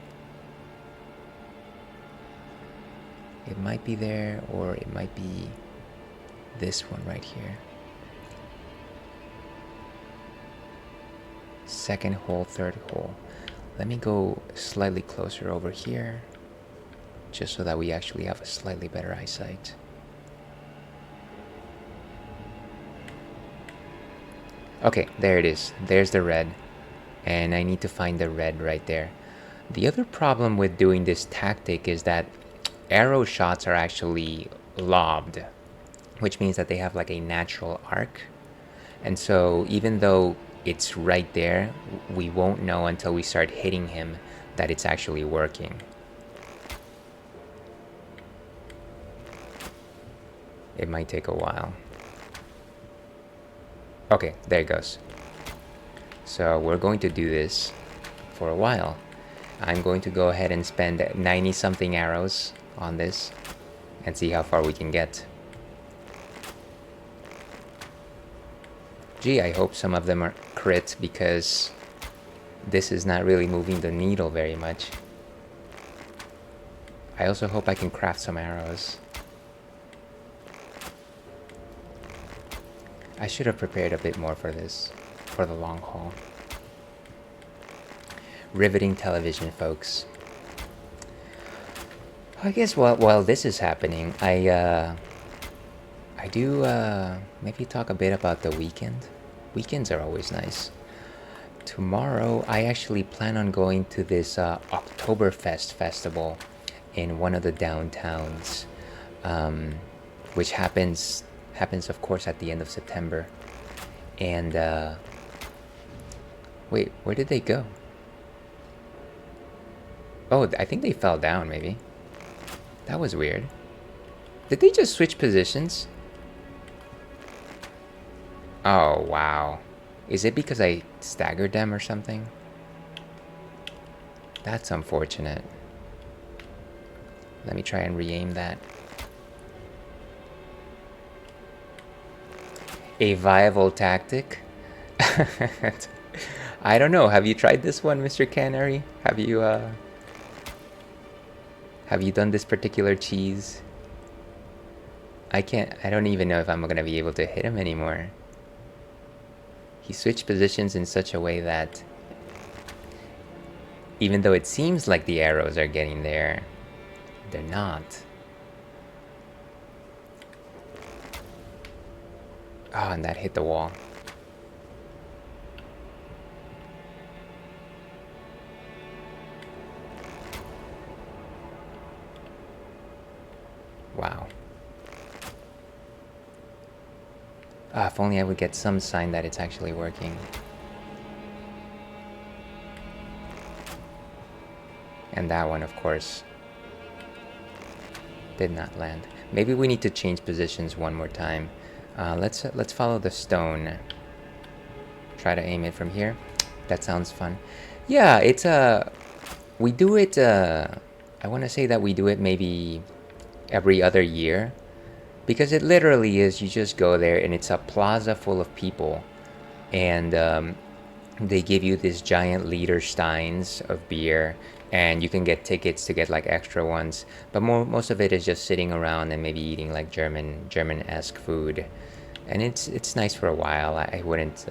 It might be there, or it might be this one right here. Second hole, third hole. Let me go slightly closer over here, just so that we actually have a slightly better eyesight. Okay, there it is. There's the red. And I need to find the red right there. The other problem with doing this tactic is that arrow shots are actually lobbed, which means that they have like a natural arc. And so even though it's right there, we won't know until we start hitting him that it's actually working. It might take a while. Okay, there it goes. So we're going to do this for a while. I'm going to go ahead and spend 90 something arrows on this and see how far we can get. Gee, I hope some of them are crit, because this is not really moving the needle very much. I also hope I can craft some arrows. I should have prepared a bit more for this, for the long haul. Riveting television, folks. I guess while this is happening, I do maybe talk a bit about the weekend. Weekends are always nice. Tomorrow, I actually plan on going to this Oktoberfest festival in one of the downtowns, which happens of course at the end of September. And wait, where did they go? Oh, I think they fell down, maybe. That was weird. Did they just switch positions? Oh, wow. Is it because I staggered them or something? That's unfortunate. Let me try and re-aim that. A viable tactic? I don't know. Have you tried this one, Mr. Canary? Have you done this particular cheese? I don't even know if I'm gonna be able to hit him anymore. He switched positions in such a way that even though it seems like the arrows are getting there, they're not. Oh, and that hit the wall. Wow. If only I would get some sign that it's actually working. And that one, of course, did not land. Maybe we need to change positions one more time. Let's follow the stone. Try to aim it from here. That sounds fun. Yeah, it's we do it. I want to say that we do it maybe every other year, because it literally is, you just go there and it's a plaza full of people, and they give you these giant liter steins of beer, and you can get tickets to get like extra ones, but most of it is just sitting around and maybe eating like German-esque food, and it's nice for a while. I wouldn't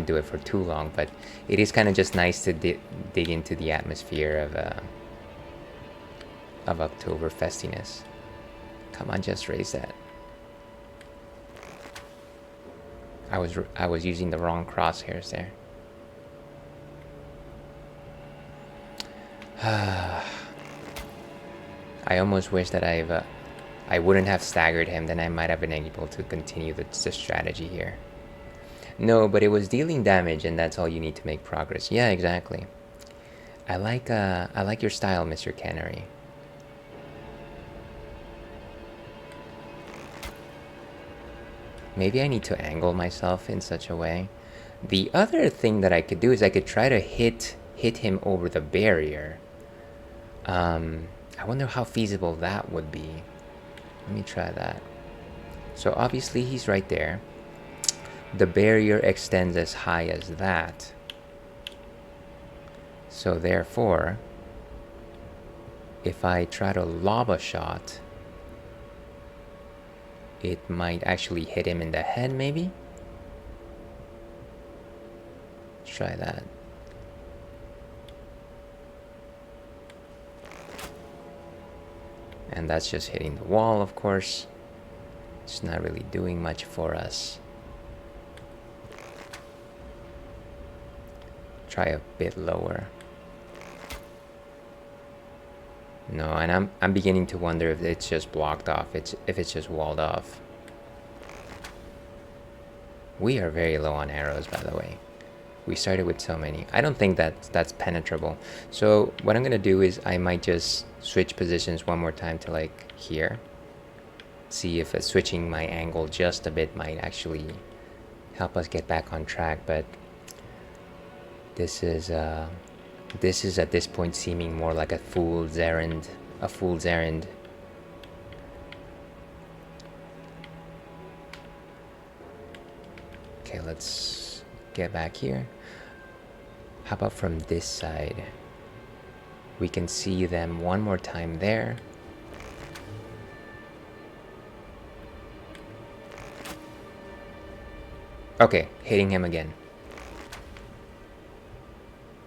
do it for too long, but it is kind of just nice to dig into the atmosphere of October festiness. Come on, just raise that. I was using the wrong crosshairs there. I almost wish that I wouldn't have staggered him, then I might have been able to continue the strategy here. No, but it was dealing damage, and that's all you need to make progress. Yeah, exactly. I like your style, Mr. Canary. Maybe I need to angle myself in such a way. The other thing that I could do is I could try to hit him over the barrier. I wonder how feasible that would be. Let me try that. So obviously he's right there. The barrier extends as high as that. So therefore, if I try to lob a shot, it might actually hit him in the head, maybe? Let's try that. And that's just hitting the wall, of course. It's not really doing much for us. Try a bit lower. No, and I'm beginning to wonder if it's just blocked off, if it's just walled off. We are very low on arrows, by the way. We started with so many. I don't think that's penetrable. So what I'm gonna do is I might just switch positions one more time to like here. See if switching my angle just a bit might actually help us get back on track, but this is at this point seeming more like a fool's errand. A fool's errand. Okay, let's get back here. How about from this side? We can see them one more time there. Okay, hitting him again.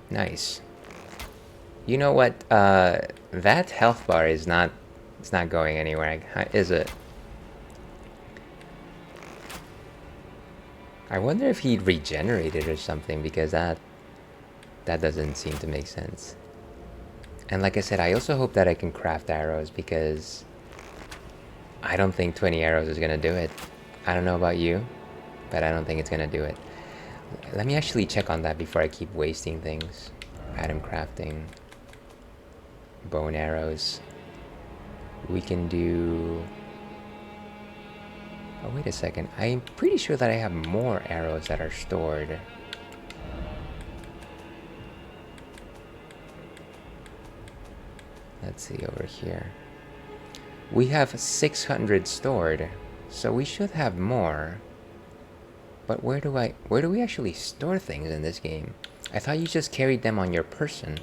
Nice. You know what? That health bar is not... It's not going anywhere, is it? I wonder if he regenerated or something, because that doesn't seem to make sense. And like I said, I also hope that I can craft arrows, because I don't think 20 arrows is gonna do it. I don't know about you, but I don't think it's gonna do it. Let me actually check on that before I keep wasting things. Item crafting. Bow and arrows. We can do... Oh, wait a second. I'm pretty sure that I have more arrows that are stored. Let's see over here. We have 600 stored, so we should have more. But where do we actually store things in this game? I thought you just carried them on your person.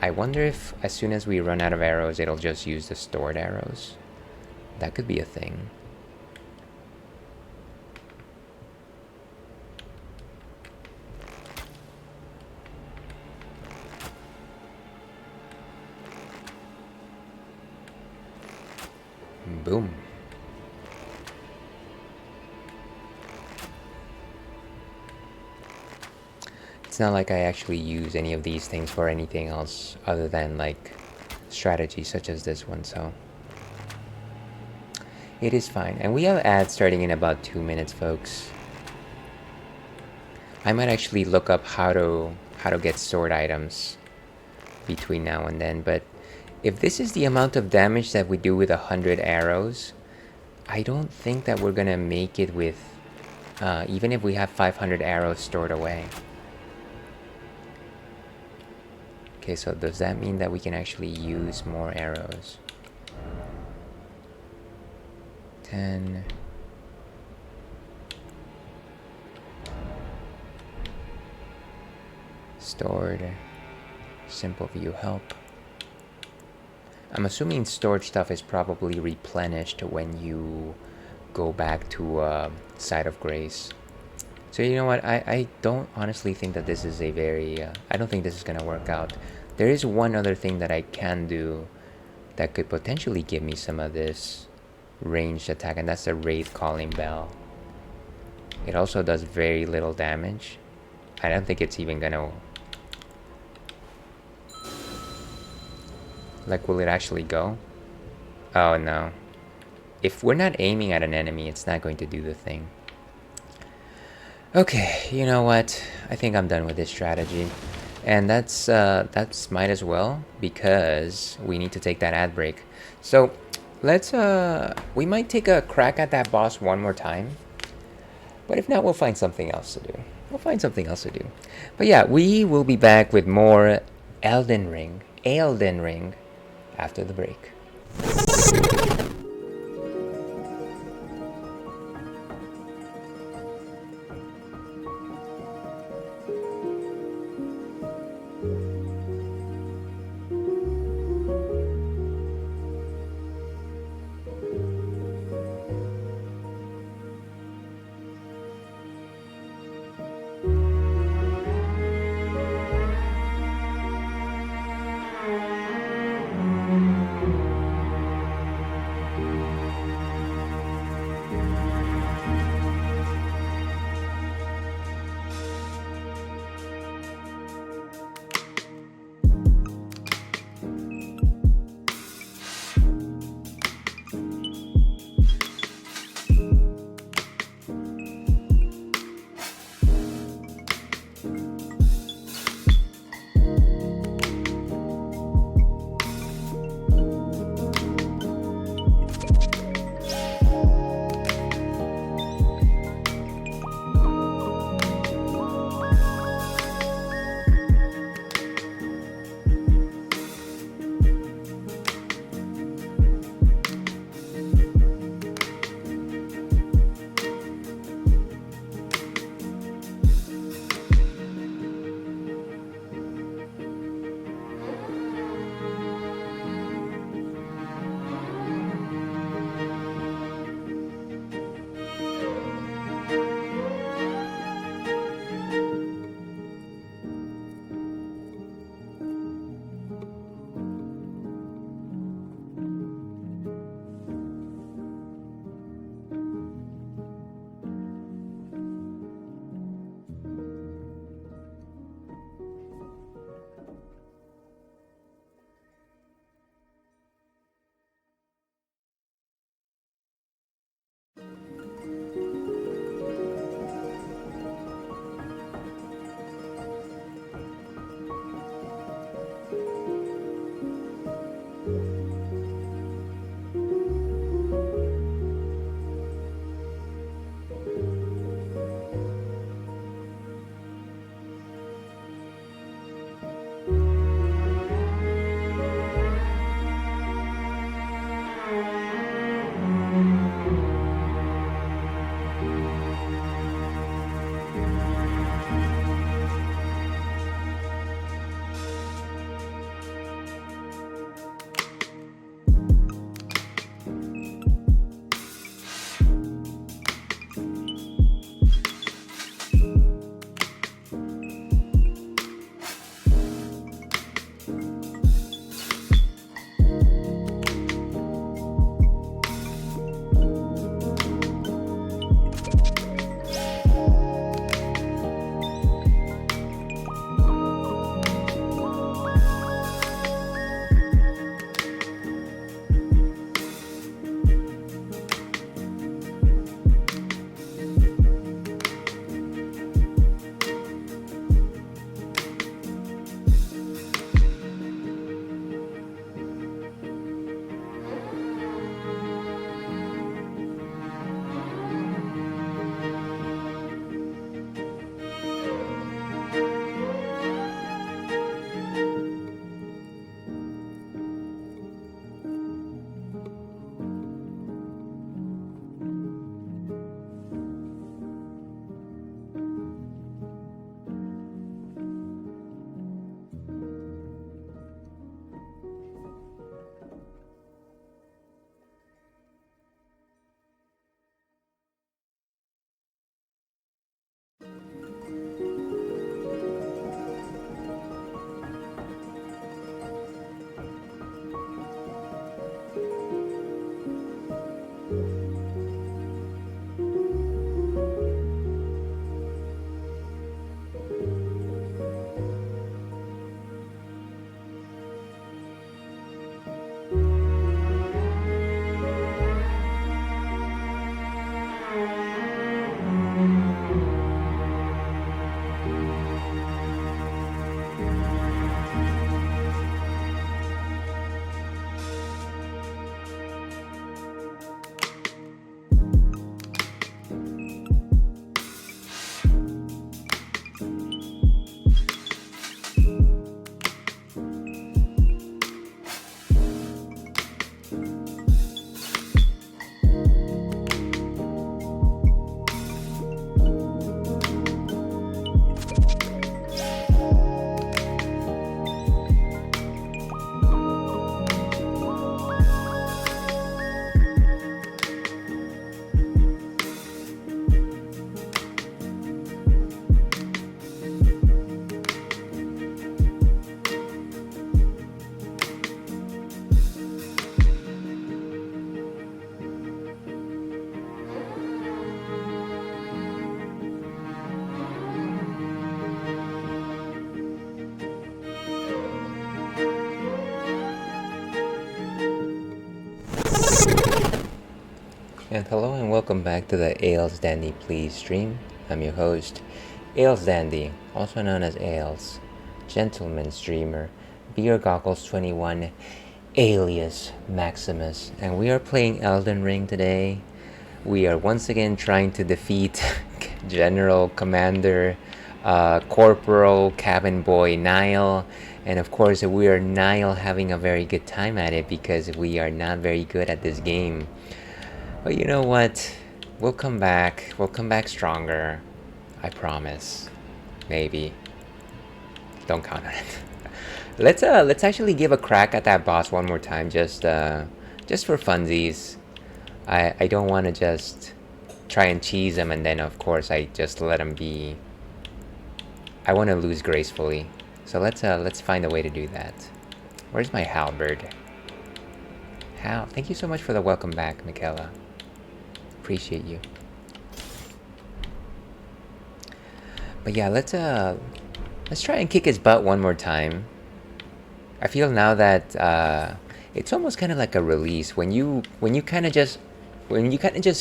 I wonder if as soon as we run out of arrows, it'll just use the stored arrows. That could be a thing. Boom. It's not like I actually use any of these things for anything else other than like strategy such as this one, so it is fine. And we have ads starting in about 2 minutes, folks. I might actually look up how to get stored items between now and then, but if this is the amount of damage that we do with 100 arrows, I don't think that we're gonna make it with even if we have 500 arrows stored away. Okay, so does that mean that we can actually use more arrows? 10. Stored. Simple view help. I'm assuming stored stuff is probably replenished when you go back to Site of Grace. So you know what, I don't honestly think that this is a very... I don't think this is gonna work out. There is one other thing that I can do that could potentially give me some of this ranged attack, and that's the Wraith Calling Bell. It also does very little damage. I don't think it's even gonna... Like, will it actually go? Oh no. if we're not aiming at an enemy, it's not going to do the thing. Okay, you know what? I think I'm done with this strategy. And that's might as well, because we need to take that ad break. So let's we might take a crack at that boss one more time. But if not, we'll find something else to do. We'll find something else to do. But yeah, we will be back with more Elden Ring after the break. And hello and welcome back to the Ales Dandy Please stream. I'm your host, Ales Dandy, also known as Ales, gentleman streamer, Beer Goggles 21, alias Maximus, and we are playing Elden Ring today. We are once again trying to defeat General Commander Corporal Cabin Boy Niall, and of course we are Niall having a very good time at it because we are not very good at this game. But you know what? We'll come back. We'll come back stronger. I promise. Maybe. Don't count on it. Let's actually give a crack at that boss one more time, just for funsies. I don't want to just try and cheese him and then of course I just let him be. I want to lose gracefully. So let's find a way to do that. Where's my halberd? Hal, thank you so much for the welcome back, Michaela. Appreciate you. But yeah, let's try and kick his butt one more time. I feel now that it's almost kind of like a release when you kind of just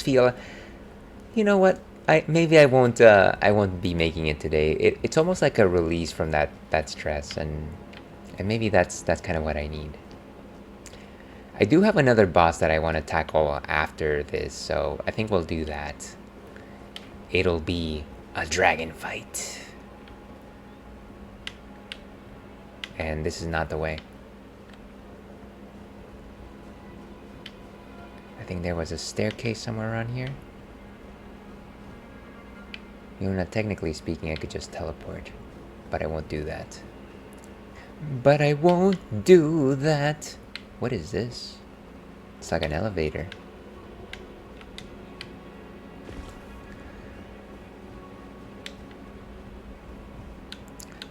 feel, you know what, I won't be making it today. It's almost like a release from that stress, and maybe that's kind of what I need. I do have another boss that I want to tackle after this, so I think we'll do that. It'll be a dragon fight. And this is not the way. I think there was a staircase somewhere around here. You know, technically speaking, I could just teleport, but I won't do that. But I won't do that. What is this? It's like an elevator.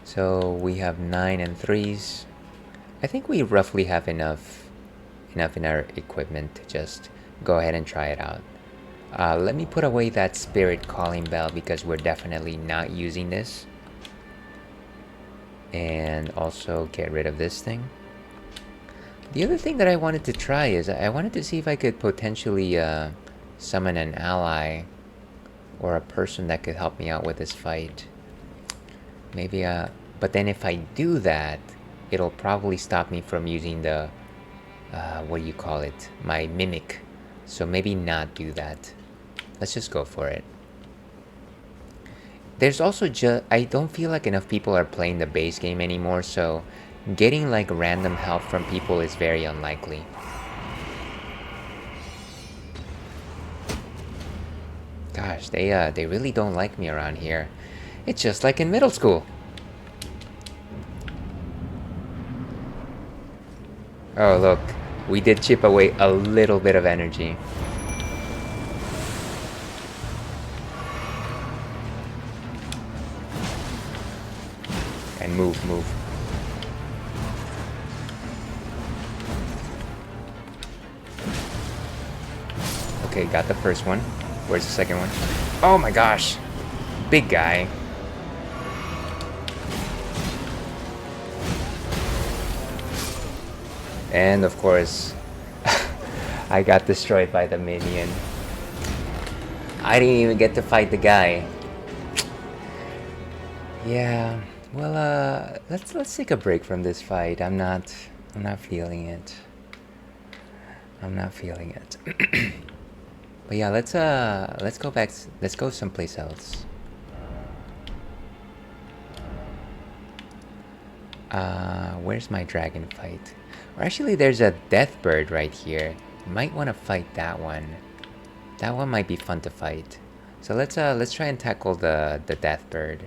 So we have 9 and 3s. I think we roughly have enough in our equipment to just go ahead and try it out. Let me put away that spirit calling bell because we're definitely not using this. And also get rid of this thing. The other thing that I wanted to try is I wanted to see if I could potentially summon an ally or a person that could help me out with this fight. Maybe but then if I do that, it'll probably stop me from using the what do you call it? My mimic. So maybe not do that. Let's just go for it. There's also I don't feel like enough people are playing the base game anymore, so getting like random help from people is very unlikely. Gosh, they really don't like me around here. It's just like in middle school. Oh look, we did chip away a little bit of energy. And move. Okay, got the first one. Where's the second one? Oh my gosh! Big guy. And of course, I got destroyed by the minion. I didn't even get to fight the guy. Yeah, well, let's take a break from this fight. I'm not feeling it. I'm not feeling it. But yeah, let's go back. Let's go someplace else. Where's my dragon fight? Or actually, there's a death bird right here. You might want to fight that one. That one might be fun to fight. So let's try and tackle the death bird.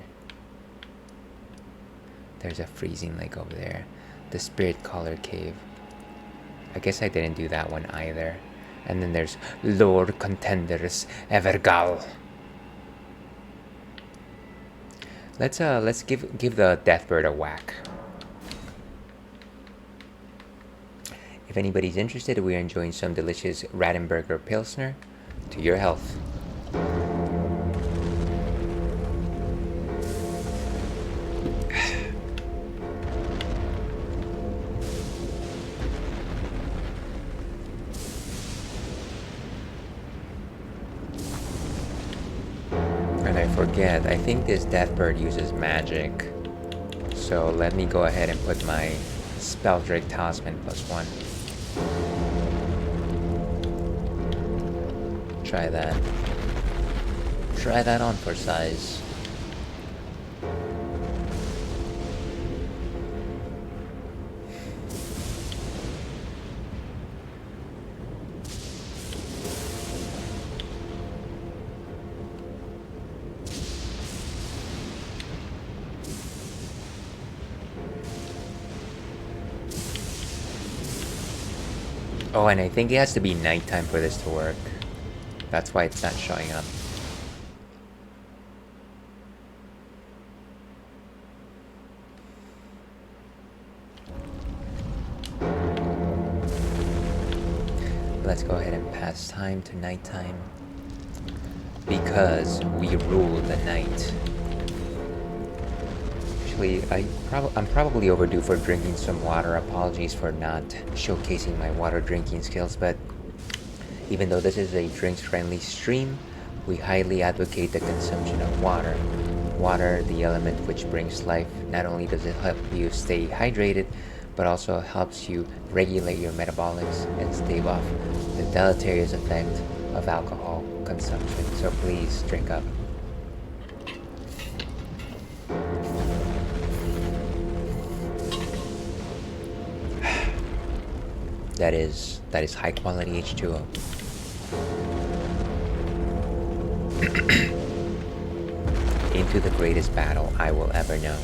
There's a freezing lake over there. The spirit collar cave. I guess I didn't do that one either. And then there's Lord Contenders Evergal. Let's give the death bird a whack. If anybody's interested, we are enjoying some delicious Radeberger Pilsner. To your health. forget, I think this death bird uses magic. So let me go ahead and put my Spell Drake Talisman +1. Try that. Try that on for size. Oh, and I think it has to be nighttime for this to work. That's why it's not showing up. Let's go ahead and pass time to nighttime. Because we rule the night. Actually, I'm probably overdue for drinking some water. Apologies for not showcasing my water drinking skills, but even though this is a drinks-friendly stream, we highly advocate the consumption of water. Water, the element which brings life, not only does it help you stay hydrated, but also helps you regulate your metabolics and stave off the deleterious effect of alcohol consumption. So please drink up. That is high quality H2O. Into the greatest battle I will ever know.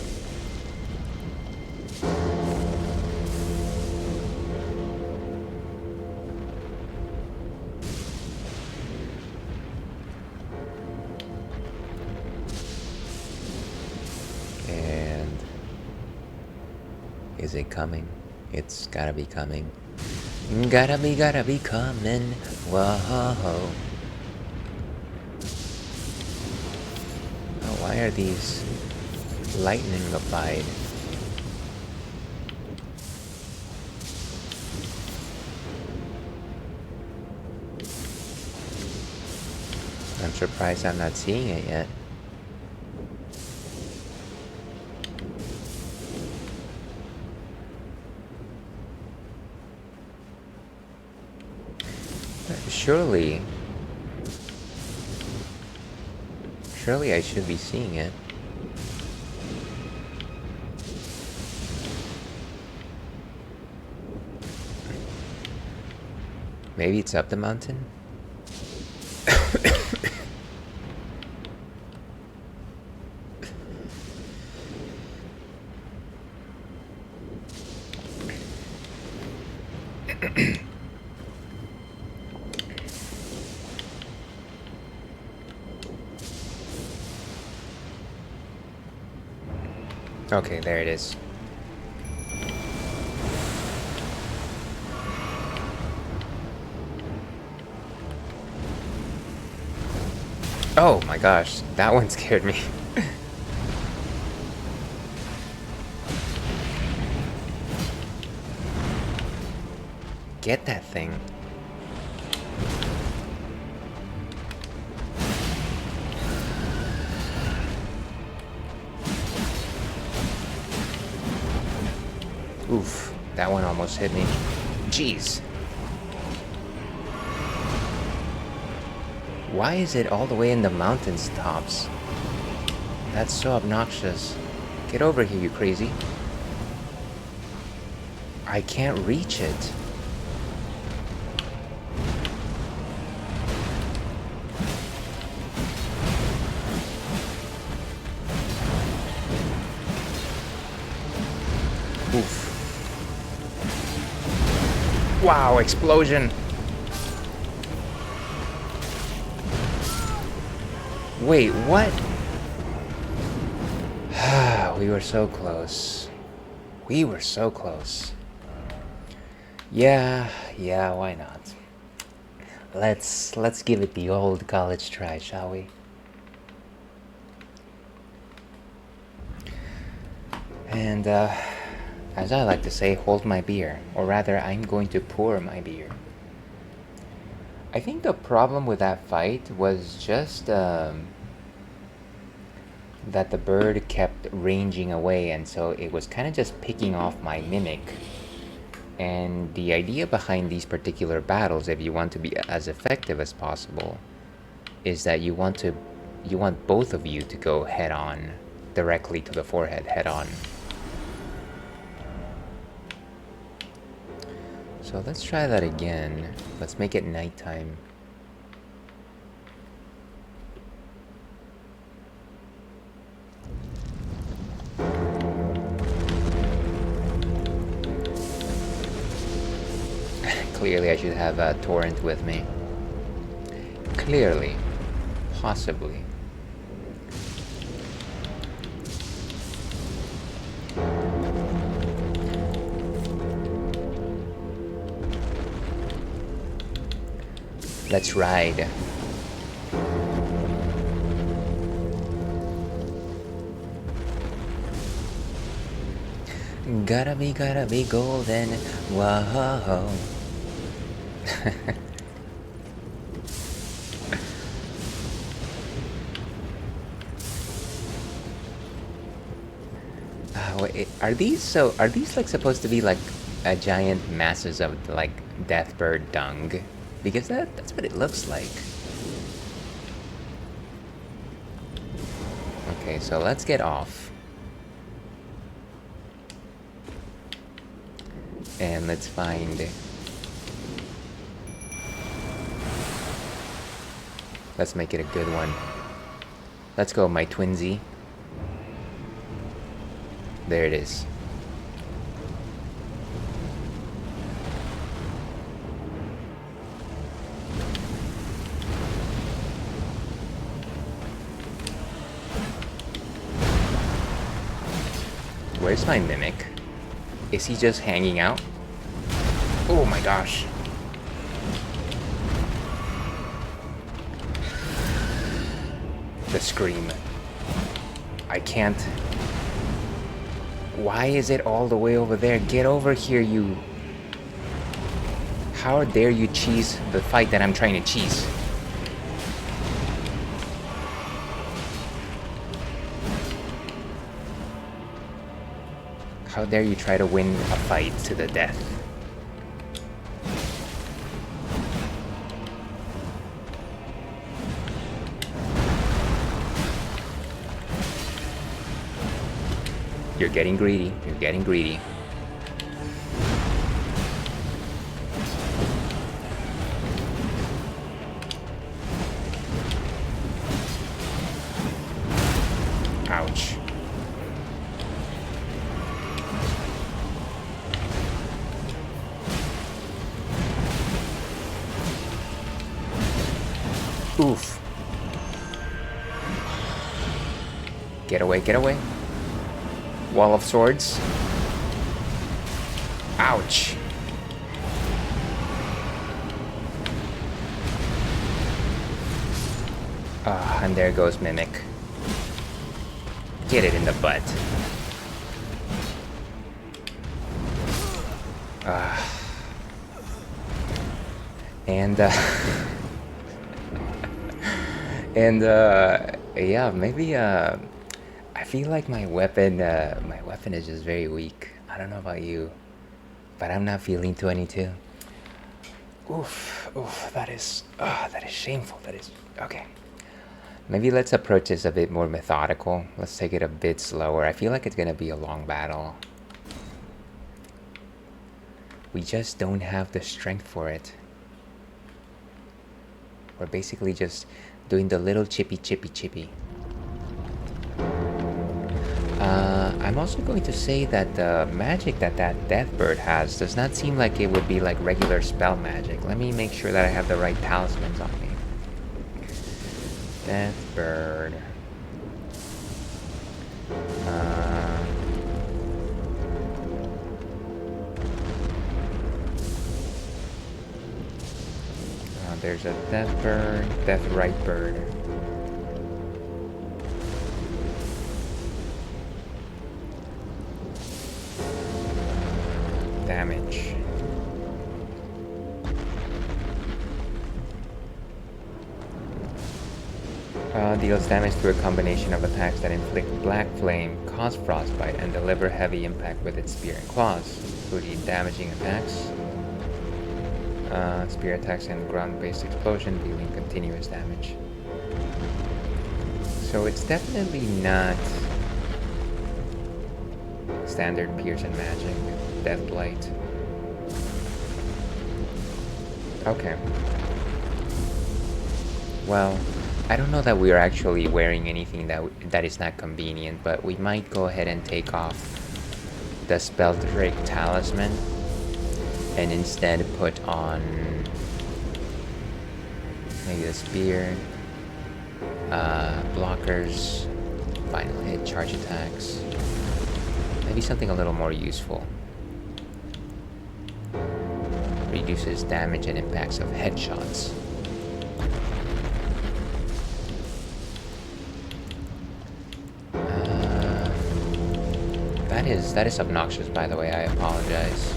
And is it coming? It's gotta be coming. Gotta be coming. Whoa. Oh, why are these lightning applied? I'm surprised I'm not seeing it yet. Surely I should be seeing it. Maybe it's up the mountain? Okay, there it is. Oh my gosh, that one scared me. Get that thing. Oof, that one almost hit me. Jeez. Why is it all the way in the mountain's tops? That's so obnoxious. Get over here, you crazy. I can't reach it. Oof. Wow, explosion. Wait, what? We were so close. We were so close. Yeah, why not? Let's give it the old college try, shall we? And as I like to say, hold my beer, or rather, I'm going to pour my beer. I think the problem with that fight was just that the bird kept ranging away, and so it was kind of just picking off my mimic. And the idea behind these particular battles, if you want to be as effective as possible, is that you want both of you to go head on, directly to the forehead, head on. So let's try that again. Let's make it nighttime. Clearly I should have a torrent with me. Clearly. Possibly. Let's ride. Gotta be golden. Whoa. Are these like supposed to be like giant masses of like deathbird dung? Because that's what it looks like. Okay, so let's get off. And let's find... Let's make it a good one. Let's go, my twinsy. There it is. Where's my mimic? Is he just hanging out? Oh my gosh. The scream. I can't. Why is it all the way over there? Get over here, you. How dare you cheese the fight that I'm trying to cheese? How dare you try to win a fight to the death? You're getting greedy. You're getting greedy. Ouch. Oof. Get away, get away. Wall of swords. Ouch. And there goes Mimic. Get it in the butt. Yeah, maybe I feel like my weapon is just very weak. I don't know about you, but I'm not feeling 22. Oof, that is shameful. That is okay. Maybe let's approach this a bit more methodical. Let's take it a bit slower. I feel like it's gonna be a long battle. We just don't have the strength for it. We're basically just doing the little chippy. I'm also going to say that the magic that Deathbird has does not seem like it would be like regular spell magic. Let me make sure that I have the right talismans on me. Deathbird. There's a Deathbird, Deathrite Bird. Damage. Deals damage through a combination of attacks that inflict black flame, cause frostbite, and deliver heavy impact with its spear and claws, including damaging attacks, spear attacks, and ground-based explosion, dealing continuous damage. So it's definitely not standard Pierce and Magic with Deathblight. Okay. Well, I don't know that we are actually wearing anything that is not convenient, but we might go ahead and take off the Spelldrake Talisman and instead put on maybe the Spear, blockers, final hit, charge attacks, maybe something a little more useful. Reduces damage and impacts of headshots. That is obnoxious, by the way. I apologize.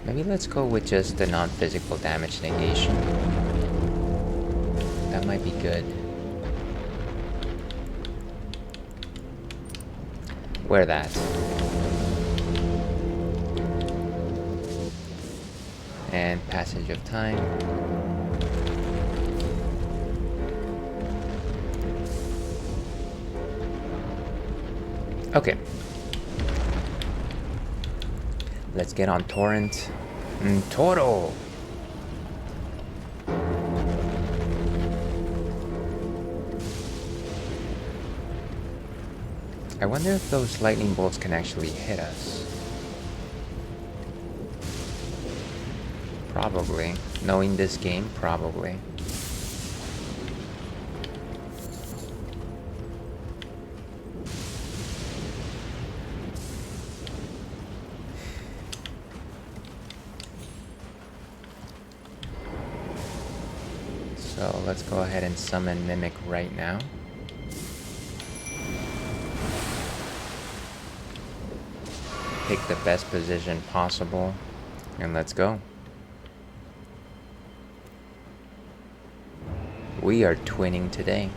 Maybe let's go with just the non-physical damage negation. That might be good. Wear that. And Passage of Time. Okay. Let's get on Torrent. Toro! I wonder if those lightning bolts can actually hit us. Probably. Knowing this game, probably. So let's go ahead and summon Mimic right now. Pick the best position possible, and let's go. We are twinning today.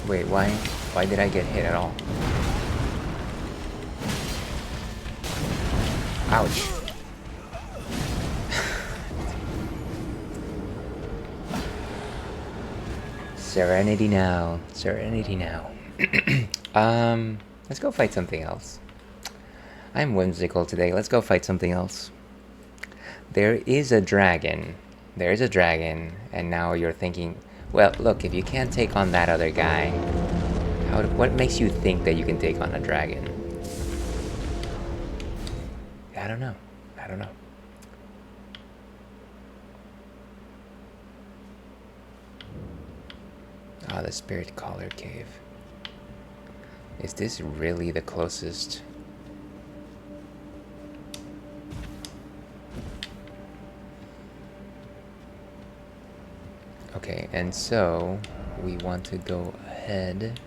Wait, why did I get hit at all? Ouch. Serenity now. Serenity now. Let's go fight something else. I'm whimsical today. Let's go fight something else. There is a dragon. There is a dragon. And now you're thinking, well, look, if you can't take on that other guy, what makes you think that you can take on a dragon? I don't know. I don't know. Ah, the Spirit Caller Cave. Is this really the closest? Okay, and so we want to go ahead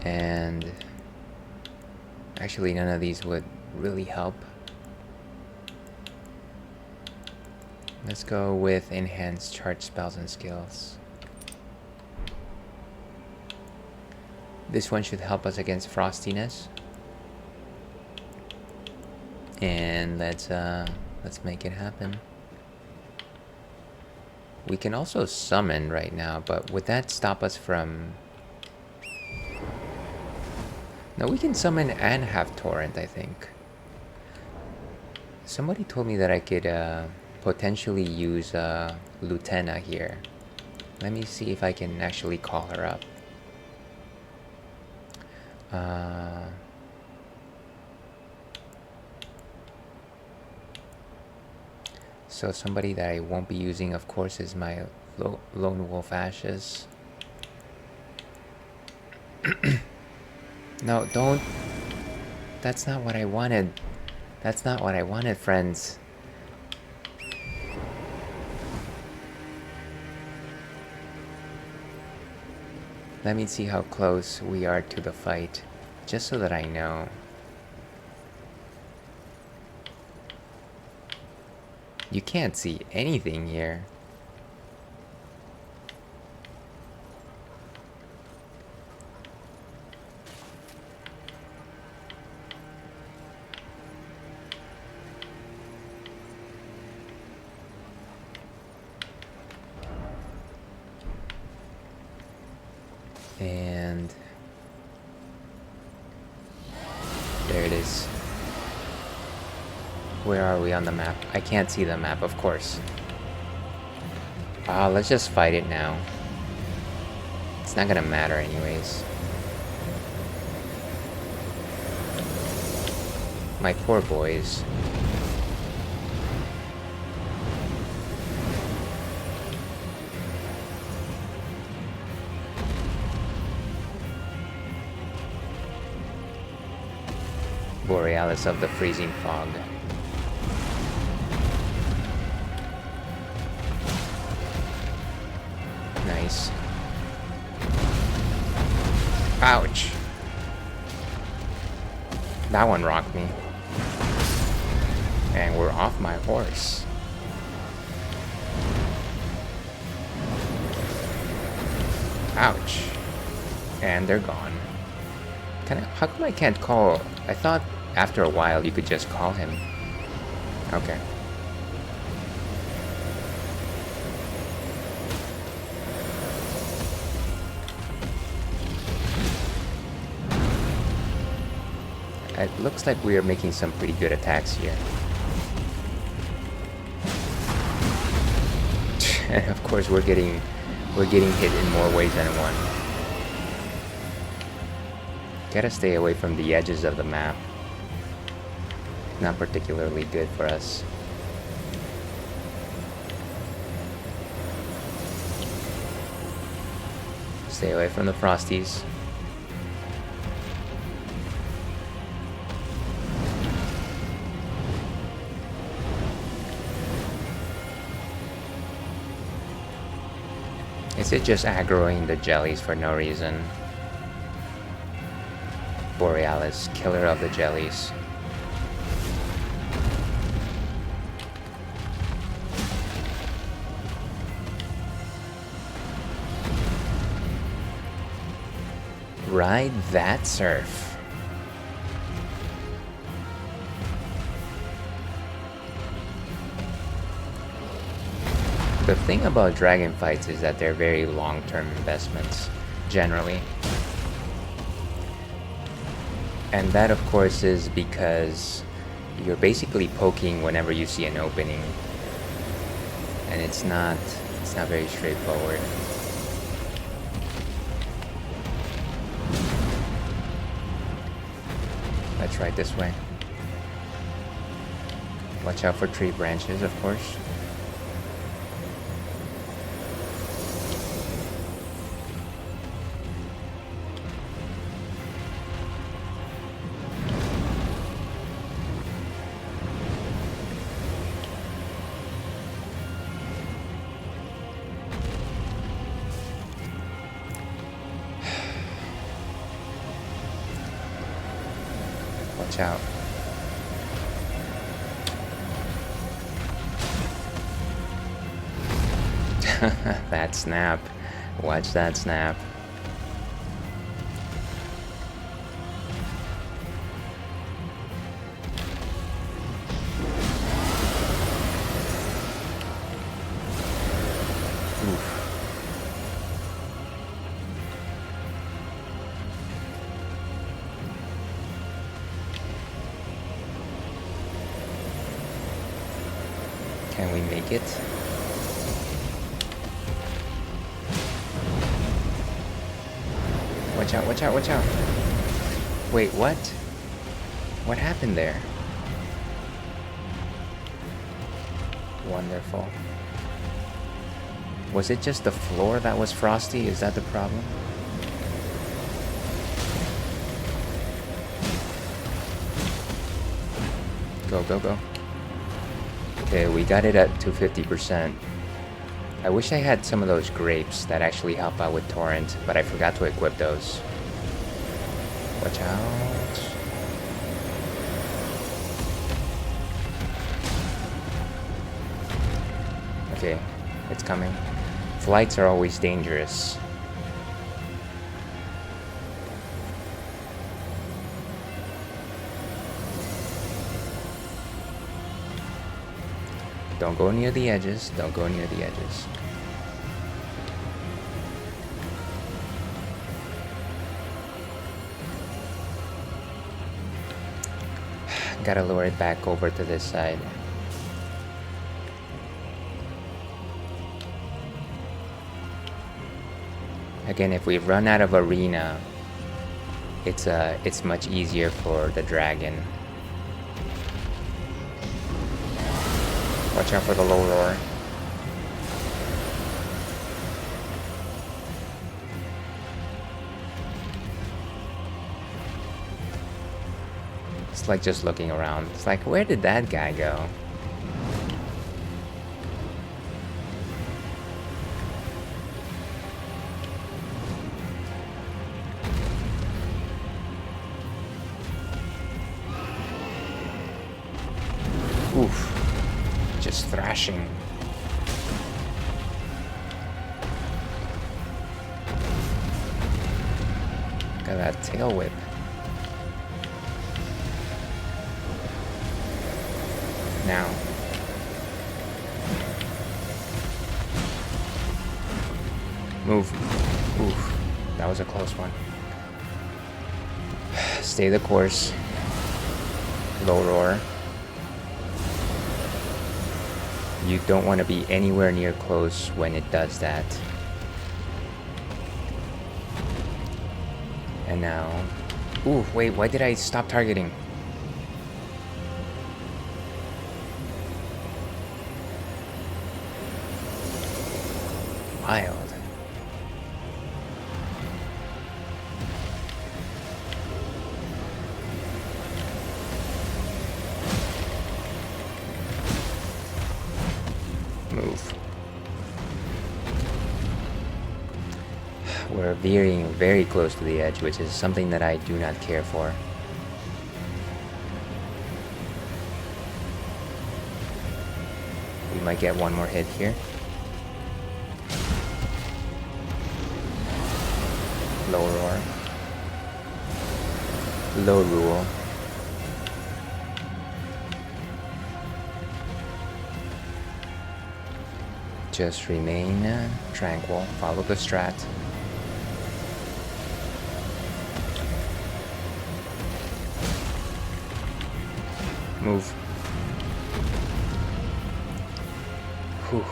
and actually none of these would really help. Let's go with enhanced charge spells and skills. This one should help us against frostiness. And let's make it happen. We can also summon right now, but would that stop us from... No, we can summon and have Torrent, I think. Somebody told me that I could potentially use Lutena here. Let me see if I can actually call her up. So somebody that I won't be using, of course, is my Lone Wolf Ashes. No, don't. That's not what I wanted. That's not what I wanted, friends. Let me see how close we are to the fight, just so that I know. You can't see anything here. And there it is. Where are we on the map? I can't see the map, of course. Let's just fight it now. It's not gonna matter anyways. My poor boys. Borealis of the Freezing Fog. Nice. Ouch. That one rocked me. And we're off my horse. Ouch. And they're gone. How come I can't call? I thought after a while you could just call him. Okay. It looks like we are making some pretty good attacks here. And of course we're getting hit in more ways than one. Gotta stay away from the edges of the map. Not particularly good for us. Stay away from the frosties. Is it just aggroing the jellies for no reason? Borealis, killer of the jellies. Ride that surf. The thing about dragon fights is that they're very long-term investments, generally. And that, of course, is because you're basically poking whenever you see an opening. And it's not very straightforward. Let's ride this way. Watch out for tree branches, of course. Watch out. That snap. Watch that snap. Can we make it? Watch out, watch out, watch out. Wait, what? What happened there? Wonderful. Was it just the floor that was frosty? Is that the problem? Go, go, go. Okay, we got it at 250%. I wish I had some of those grapes that actually help out with torrent, but I forgot to equip those. Watch out. Okay, it's coming. Flights are always dangerous. Don't go near the edges. Don't go near the edges. Gotta lower it back over to this side. Again, if we run out of arena, it's much easier for the dragon. Watch out for the low roar. It's like just looking around. It's like, where did that guy go? Oof. Just thrashing. Got that tail whip. Now. Move. Oof. That was a close one. Stay the course. Low roar. You don't want to be anywhere near close when it does that. And now... Ooh, wait, why did I stop targeting? Wild. Move. We're veering very close to the edge, which is something that I do not care for. We might get one more hit here. Low roar. Low rule. Just remain tranquil. Follow the strat. Move. Whew.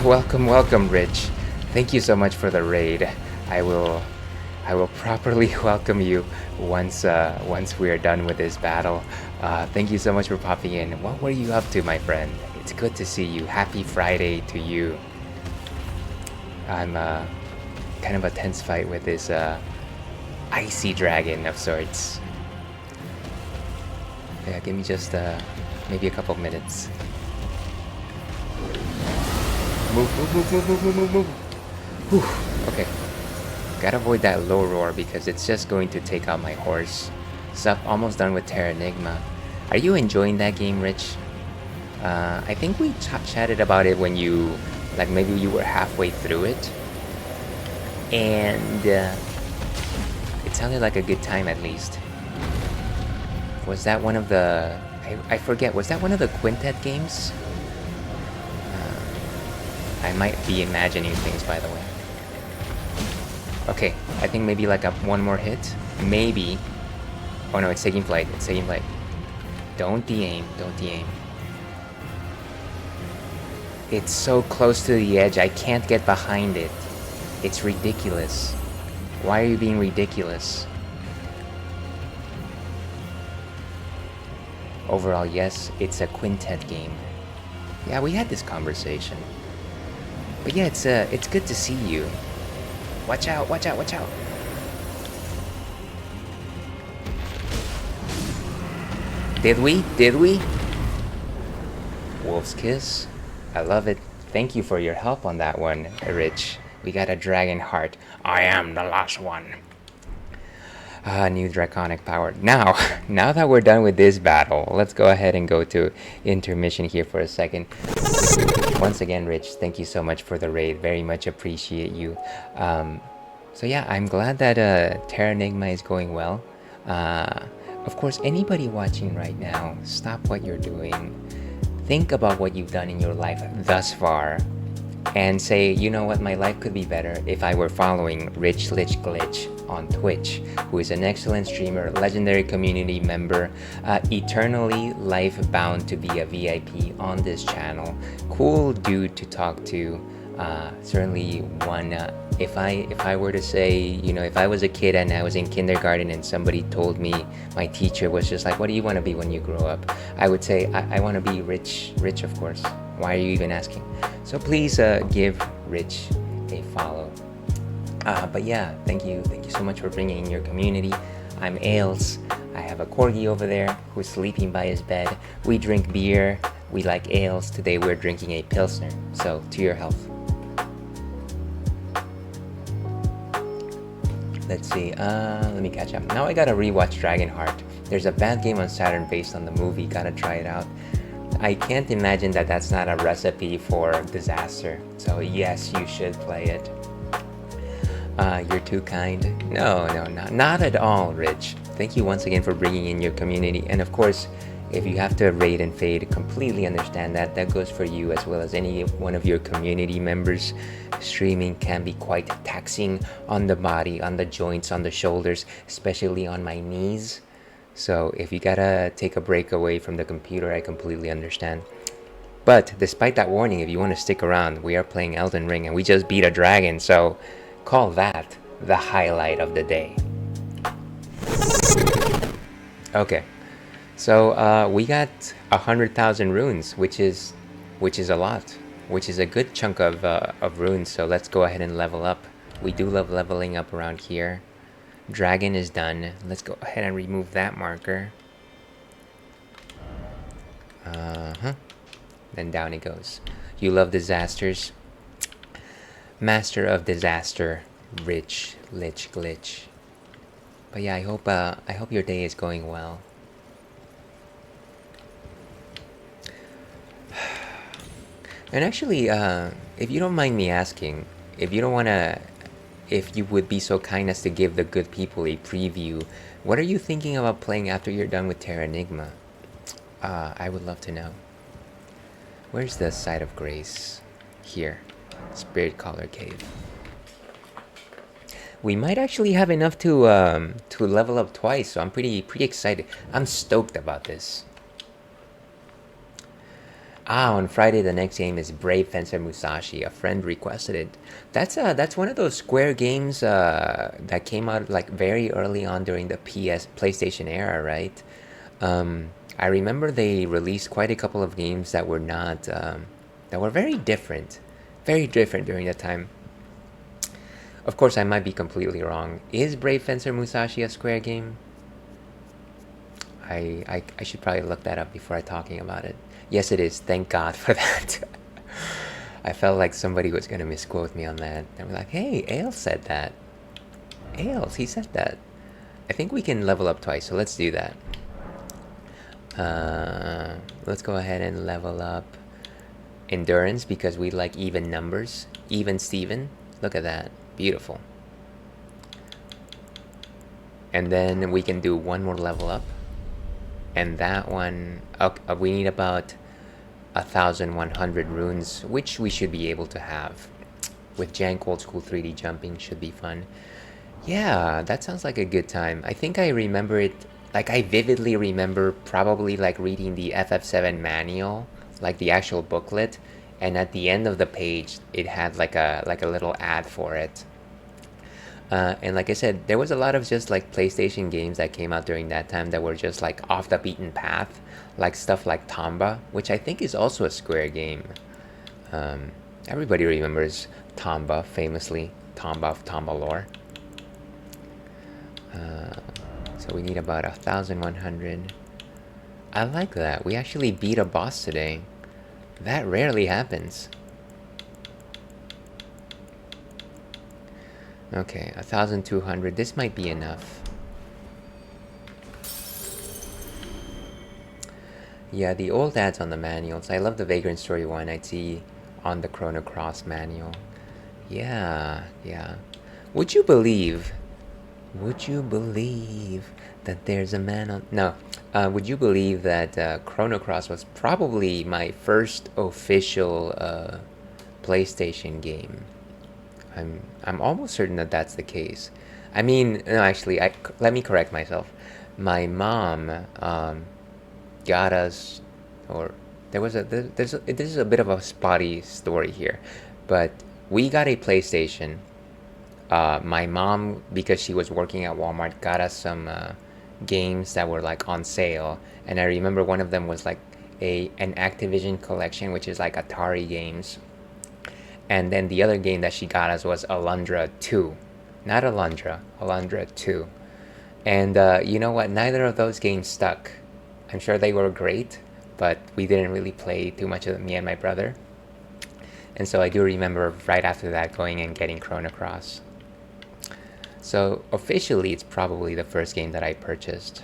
Welcome, welcome, Rich. Thank you so much for the raid. I will properly welcome you once we are done with this battle. Thank you so much for popping in. What were you up to, my friend? It's good to see you. Happy Friday to you. I'm kind of a tense fight with this icy dragon of sorts. Yeah, give me just maybe a couple minutes. Move. Whew. Okay. Gotta avoid that low roar because it's just going to take out my horse. So I'm almost done with Terra Enigma. Are you enjoying that game, Rich? I think we chatted about it when you, like maybe you were halfway through it. And it sounded like a good time at least. Was that one of the... I forget, was that one of the Quintet games? I might be imagining things, by the way. Okay, I think maybe like one more hit. Maybe. Oh no, it's taking flight. It's taking flight. Don't de-aim. Don't de-aim. It's so close to the edge, I can't get behind it. It's ridiculous. Why are you being ridiculous? Overall, yes, it's a Quintet game. Yeah, we had this conversation. But yeah, it's good to see you. Watch out, watch out, watch out. Did we? Did we? Wolf's Kiss. I love it. Thank you for your help on that one, Rich. We got a dragon heart. I am the last one. New draconic power. Now, now that we're done with this battle, let's go ahead and go to intermission here for a second. Once again, Rich, thank you so much for the raid. Very much appreciate you. So yeah, I'm glad that Terranigma is going well. Of course, anybody watching right now, stop what you're doing. Think about what you've done in your life thus far. And say, you know what, my life could be better if I were following Rich Lich Glitch on Twitch, who is an excellent streamer, legendary community member, eternally life bound to be a VIP on this channel. Cool dude to talk to. Certainly one, if I were to say, you know, if I was a kid and I was in kindergarten and somebody told me, my teacher was just like, what do you want to be when you grow up? I would say, I want to be rich, of course. Why are you even asking? So please give Rich a follow. But yeah, thank you so much for bringing in your community. I'm Ailes. I have a corgi over there who's sleeping by his bed. We drink beer. We like ales. Today we're drinking a Pilsner. So to your health. Let's see. Let me catch up. Now I gotta rewatch Dragonheart. There's a bad game on Saturn based on the movie. Gotta try it out. I can't imagine that that's not a recipe for disaster. So yes, you should play it. You're too kind. No, not at all, Rich. Thank you once again for bringing in your community. And of course, if you have to raid and fade, completely understand that. That goes for you as well as any one of your community members. Streaming can be quite taxing on the body, on the joints, on the shoulders, especially on my knees. So if you gotta take a break away from the computer, I completely understand. But despite that warning, if you want to stick around, we are playing Elden Ring and we just beat a dragon, so call that the highlight of the day. Okay, so we got 100,000 runes, which is a lot, which is a good chunk of runes. So let's go ahead and level up. We do love leveling up around here. Dragon is done. Let's go ahead and remove that marker. Then down it goes. You love disasters. Master of disaster, Rich Lich Glitch. But yeah, I hope your day is going well. And actually, if you don't mind me asking, if you would be so kind as to give the good people a preview, what are you thinking about playing after you're done with Terranigma? I would love to know. Where's the Site of Grace? Here. Spirit Caller Cave. We might actually have enough to level up twice, so I'm pretty excited. I'm stoked about this. On Friday the next game is Brave Fencer Musashi. A friend requested it. That's one of those Square games that came out like very early on during the PlayStation era, right? I remember they released quite a couple of games that were not that were very different during that time. Of course, I might be completely wrong. Is Brave Fencer Musashi a Square game? I should probably look that up before talking about it. Yes, it is. Thank God for that. I felt like somebody was going to misquote me on that. They were like, hey, Ailes said that. Ailes, he said that. I think we can level up twice, so let's do that. Let's go ahead and level up Endurance because we like even numbers. Even Steven. Look at that. Beautiful. And then we can do one more level up. And that one, we need about 1,100 runes, which we should be able to have. With Jank Old School 3D jumping, should be fun. Yeah, that sounds like a good time. I think I remember it, like I vividly remember probably like reading the FF7 manual, like the actual booklet, and at the end of the page, it had like a little ad for it. And like I said, there was a lot of just like PlayStation games that came out during that time that were just like off the beaten path, like stuff like Tomba, which I think is also a Square game. Everybody remembers Tomba, famously, Tomba of Tomba lore. So we need about 1,100. I like that. We actually beat a boss today. That rarely happens. Okay, 1,200. This might be enough. Yeah, the old ads on the manuals. I love the Vagrant Story one I'd see on the Chrono Cross manual. Yeah, yeah. Would you believe? Would you believe that there's a man on? No. Would you believe that Chrono Cross was probably my first official PlayStation game? I'm almost certain that that's the case. I mean, no, actually, let me correct myself. My mom got us, or there was a this is a bit of a spotty story here, but we got a PlayStation. My mom, because she was working at Walmart, got us some games that were like on sale, and I remember one of them was like an Activision collection, which is like Atari games, and then the other game that she got us was Alundra 2, not Alundra, Alundra 2, and you know what? Neither of those games stuck. I'm sure they were great, but we didn't really play too much of them, me and my brother. And so I do remember right after that going and getting Chrono Cross. So officially, it's probably the first game that I purchased.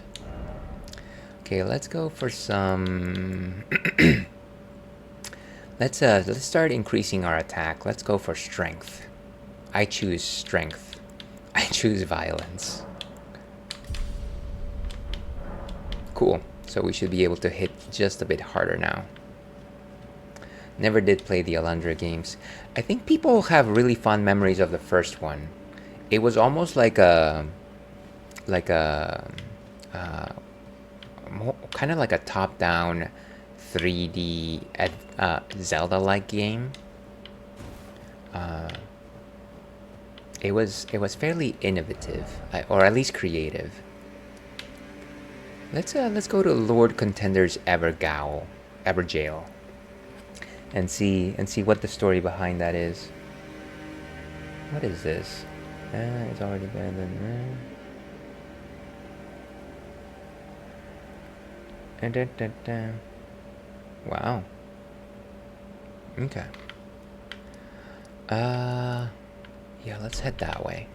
Okay, let's go for some. let's start increasing our attack. Let's go for strength. I choose strength. I choose violence. Cool. So we should be able to hit just a bit harder now. Never did play the Alundra games. I think people have really fond memories of the first one. It was almost like a kind of like a top-down 3D Zelda-like game. It was fairly innovative, or at least creative. Let's go to Lord Contender's Evergaol, and see what the story behind that is. What is this? It's already better than that. Wow. Okay. Yeah, let's head that way.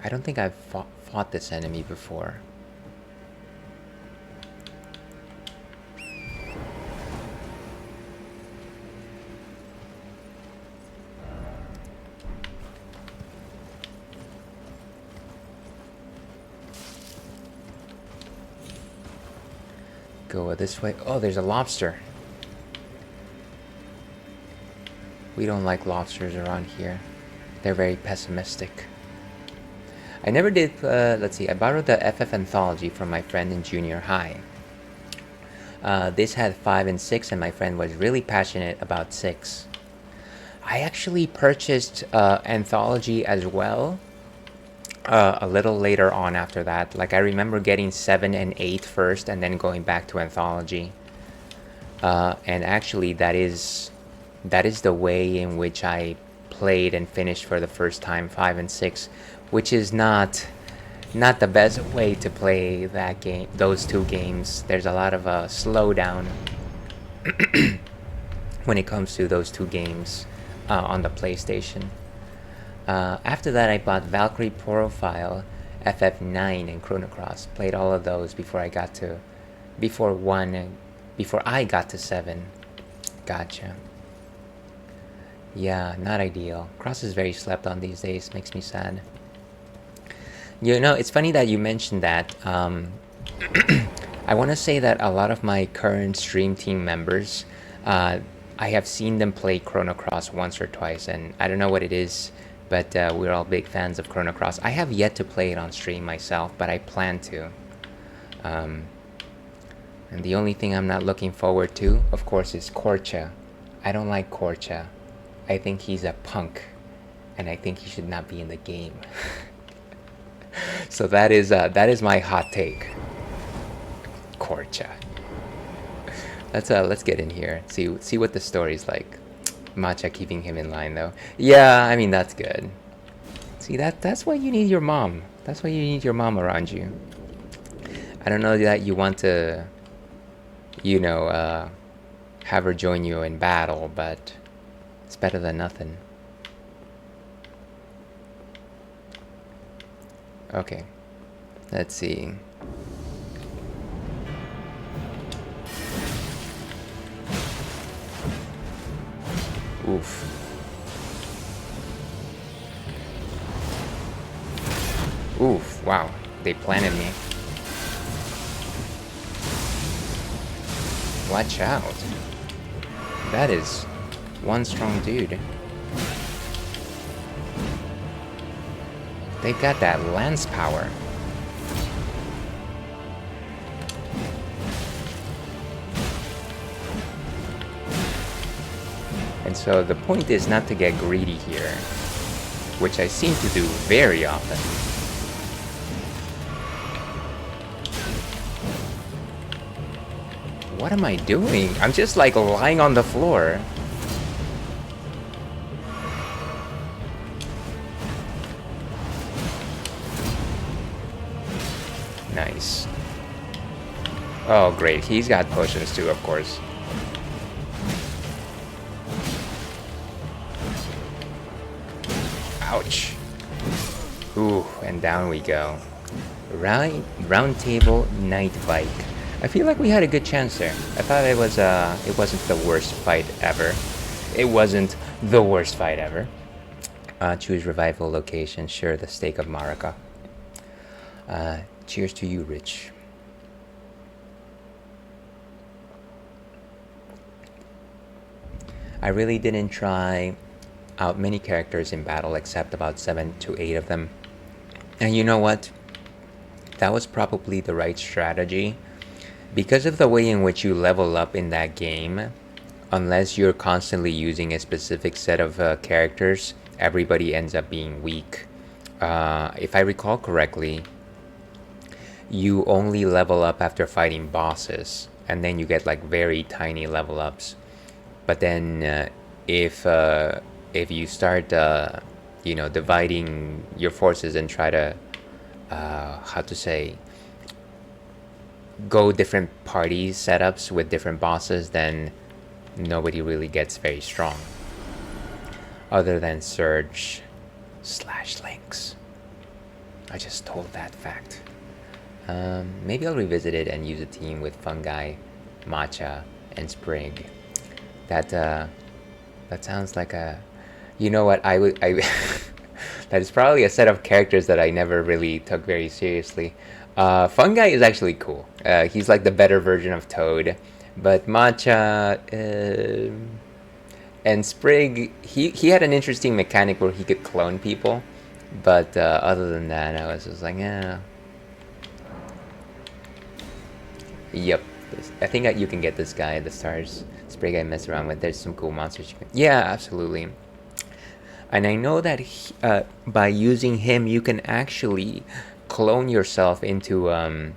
I don't think I've fought this enemy before. Go this way. Oh, there's a lobster. We don't like lobsters around here. They're very pessimistic. I never did, let's see, I borrowed the FF Anthology from my friend in junior high. This had 5 and 6, and my friend was really passionate about 6. I actually purchased Anthology as well. A little later on after that. Like, I remember getting 7 and 8 first and then going back to Anthology. And actually that is the way in which I played and finished for the first time 5 and 6, which is not the best way to play that game, those two games. There's a lot of slowdown when it comes to those two games on the PlayStation. After that, I bought Valkyrie Profile, FF9, and Chrono Cross. Played all of those before I got to 7. Gotcha. Yeah, not ideal. Cross is very slept on these days. Makes me sad. You know, it's funny that you mentioned that. I want to say that a lot of my current stream team members, I have seen them play Chrono Cross once or twice, and I don't know what it is. But we're all big fans of Chrono Cross. I have yet to play it on stream myself, but I plan to. And the only thing I'm not looking forward to, of course, is Korcha. I don't like Korcha. I think he's a punk, and I think he should not be in the game. So that is my hot take. Korcha. Let's get in here. See what the story's like. Matcha keeping him in line though. Yeah, I mean that's good. See, that's why you need your mom. That's why you need your mom around you. I don't know that you want to, you know, have her join you in battle, but it's better than nothing. Okay, let's see. Oof. Oof, wow. They planted me. Watch out. That is one strong dude. They've got that lance power. And so the point is not to get greedy here, which I seem to do very often. What am I doing? I'm just like lying on the floor. Nice. Oh, great. He's got potions too, of course. Ouch. Ooh, and down we go. Round table night bike. I feel like we had a good chance there. I thought it wasn't the worst fight ever. It wasn't the worst fight ever. Choose revival location. Sure, the stake of Marika. Cheers to you, Rich. I really didn't try out many characters in battle except about 7 to 8 of them. And you know what? That was probably the right strategy. Because of the way in which you level up in that game, unless you're constantly using a specific set of characters, everybody ends up being weak. If I recall correctly, you only level up after fighting bosses, and then you get like very tiny level ups. But then if you start dividing your forces and try to go different party setups with different bosses, then nobody really gets very strong. Other than Surge / Lynx. I just told that fact. Maybe I'll revisit it and use a team with Fungi, Matcha, and Sprig. That sounds like a... You know what, I that is probably a set of characters that I never really took very seriously. Fungi is actually cool. He's like the better version of Toad. But Matcha and Sprig, he had an interesting mechanic where he could clone people. But other than that, I was just like, yeah. Yep. I think that you can get this guy at the stars. Sprig I mess around with. There's some cool monsters you can... Yeah, absolutely. And I know that by using him, you can actually clone yourself into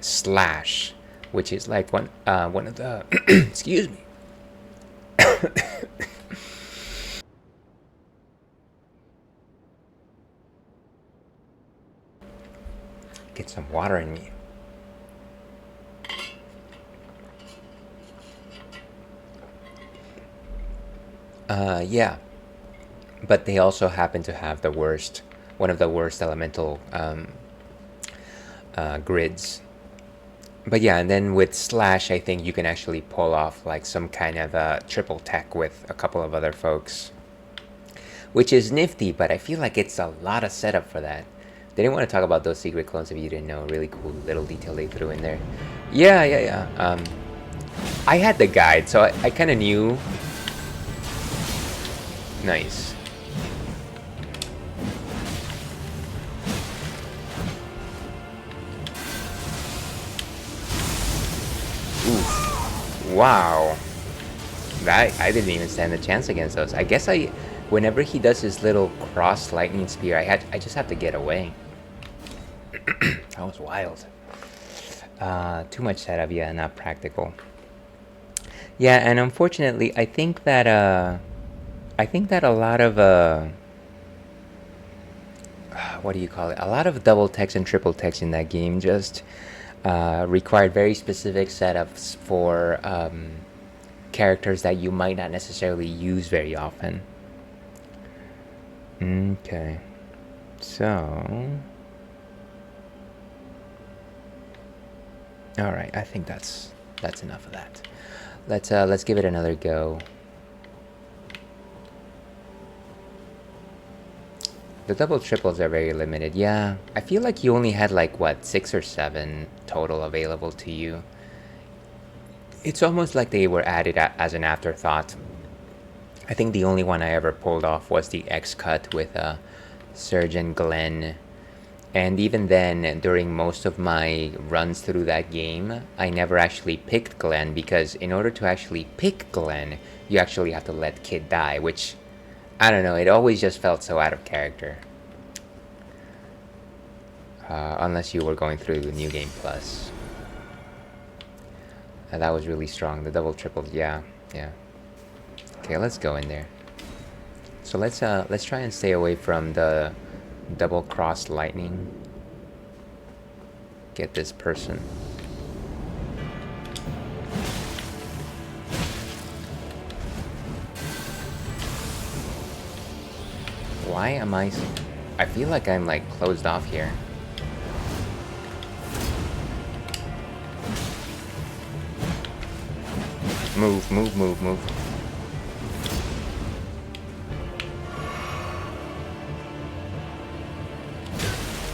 Slash, which is like one of the... Excuse me. Get some water in me. Yeah. But they also happen to have one of the worst elemental grids. But yeah, and then with Slash, I think you can actually pull off like some kind of triple tech with a couple of other folks, which is nifty, but I feel like it's a lot of setup for that. They didn't want to talk about those secret clones if you didn't know. Really cool little detail they threw in there. Yeah. I had the guide, so I kind of knew. Nice. Oof. Wow. I didn't even stand a chance against those. I guess whenever he does his little cross lightning spear, I just have to get away. That was wild. Too much setup, yeah, not practical. Yeah, and unfortunately, I think that a lot of what do you call it? A lot of double text and triple text in that game just required very specific setups for characters that you might not necessarily use very often. Okay, so all right, I think that's enough of that. Let's give it another go. The double triples are very limited. Yeah, I feel like you only had like, what, 6 or 7 total available to you. It's almost like they were added as an afterthought. I think the only one I ever pulled off was the X-Cut with Surgeon Glenn. And even then, during most of my runs through that game, I never actually picked Glenn, because in order to actually pick Glenn, you actually have to let Kid die, which, I don't know, it always just felt so out of character. Unless you were going through New Game Plus. That was really strong. The double triples, yeah. Okay, let's go in there. So let's try and stay away from the double cross lightning. Get this person. Why am I feel like I'm like closed off here. Move.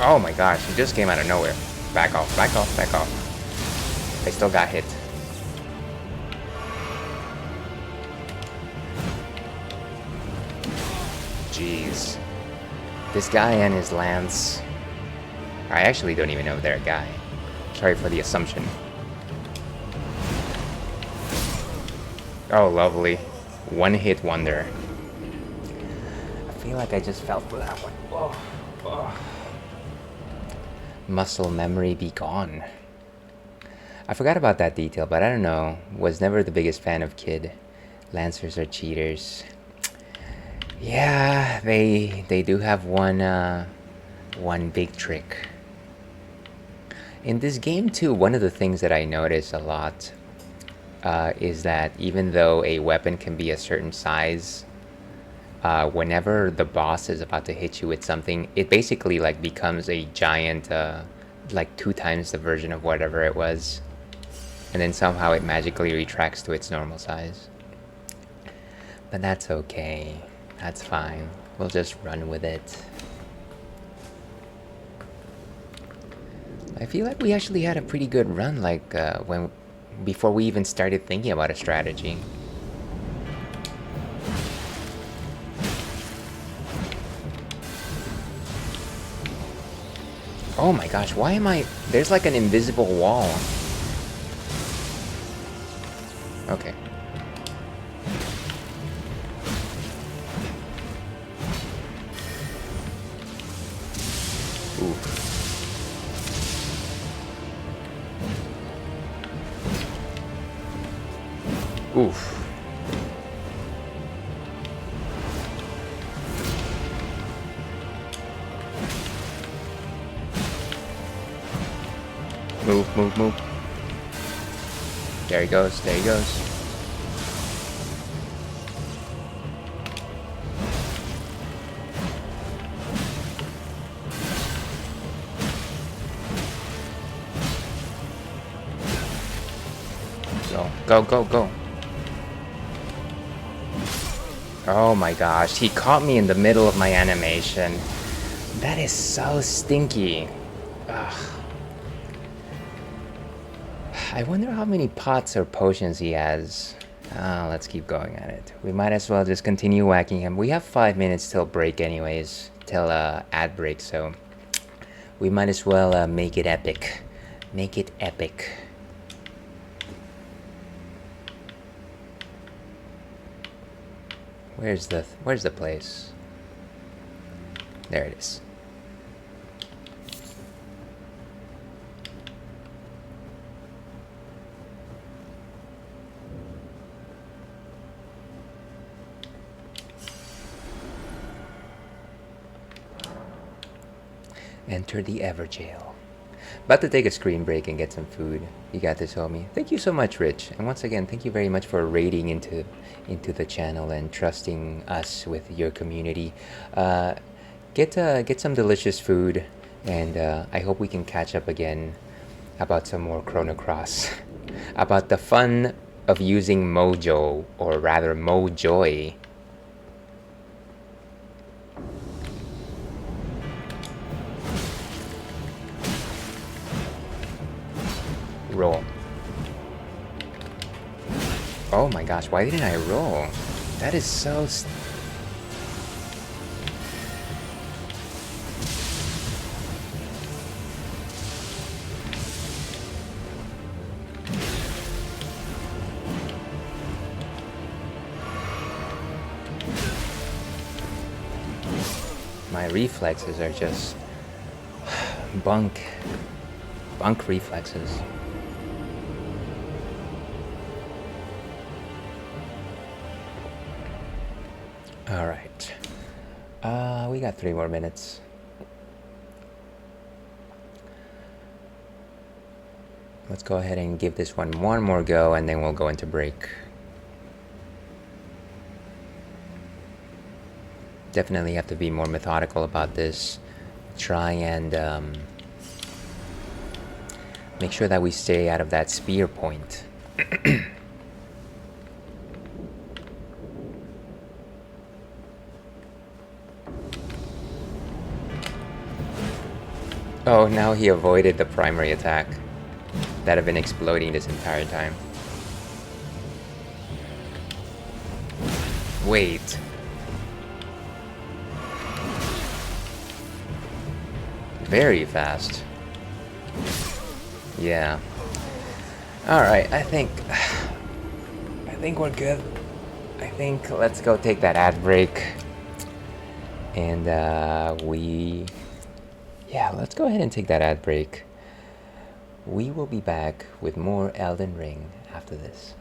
Oh my gosh, he just came out of nowhere. Back off. I still got hit. Jeez. This guy and his lance. I actually don't even know they're a guy. Sorry for the assumption. Oh, lovely. One-hit wonder. I feel like I just fell for that one. Oh. Muscle memory be gone. I forgot about that detail, but I don't know. Was never the biggest fan of Kid. Lancers are cheaters. Yeah, they do have one big trick. In this game too, one of the things that I notice a lot is that even though a weapon can be a certain size, whenever the boss is about to hit you with something, it basically like becomes a giant, like 2 times the version of whatever it was, and then somehow it magically retracts to its normal size. But that's okay. That's fine. We'll just run with it. I feel like we actually had a pretty good run, like before we even started thinking about a strategy. Oh my gosh, why am I... There's like an invisible wall. Okay. Oof. Move. There he goes. Go. Oh my gosh, he caught me in the middle of my animation. That is so stinky. Ugh. I wonder how many pots or potions he has. Let's keep going at it. We might as well just continue whacking him. We have 5 minutes till break anyways, till ad break, so we might as well make it epic. Where's the place? There it is. Enter the Everjail. About to take a screen break and get some food. You got this, homie. Thank you so much, Rich. And once again, thank you very much for raiding into the channel and trusting us with your community. Get some delicious food, and I hope we can catch up again about some more Chrono Cross. About the fun of using Mojo, or rather Mojoy. roll. Oh my gosh, why didn't I roll? That is so... My reflexes are just bunk reflexes. All right, we got 3 more minutes. Let's go ahead and give this one more go, and then we'll go into break. Definitely have to be more methodical about this. Try and make sure that we stay out of that spear point. Oh, now he avoided the primary attack that had been exploding this entire time. Wait. Very fast. Yeah. Alright, I think we're good. I think let's go take that ad break. And yeah, let's go ahead and take that ad break. We will be back with more Elden Ring after this.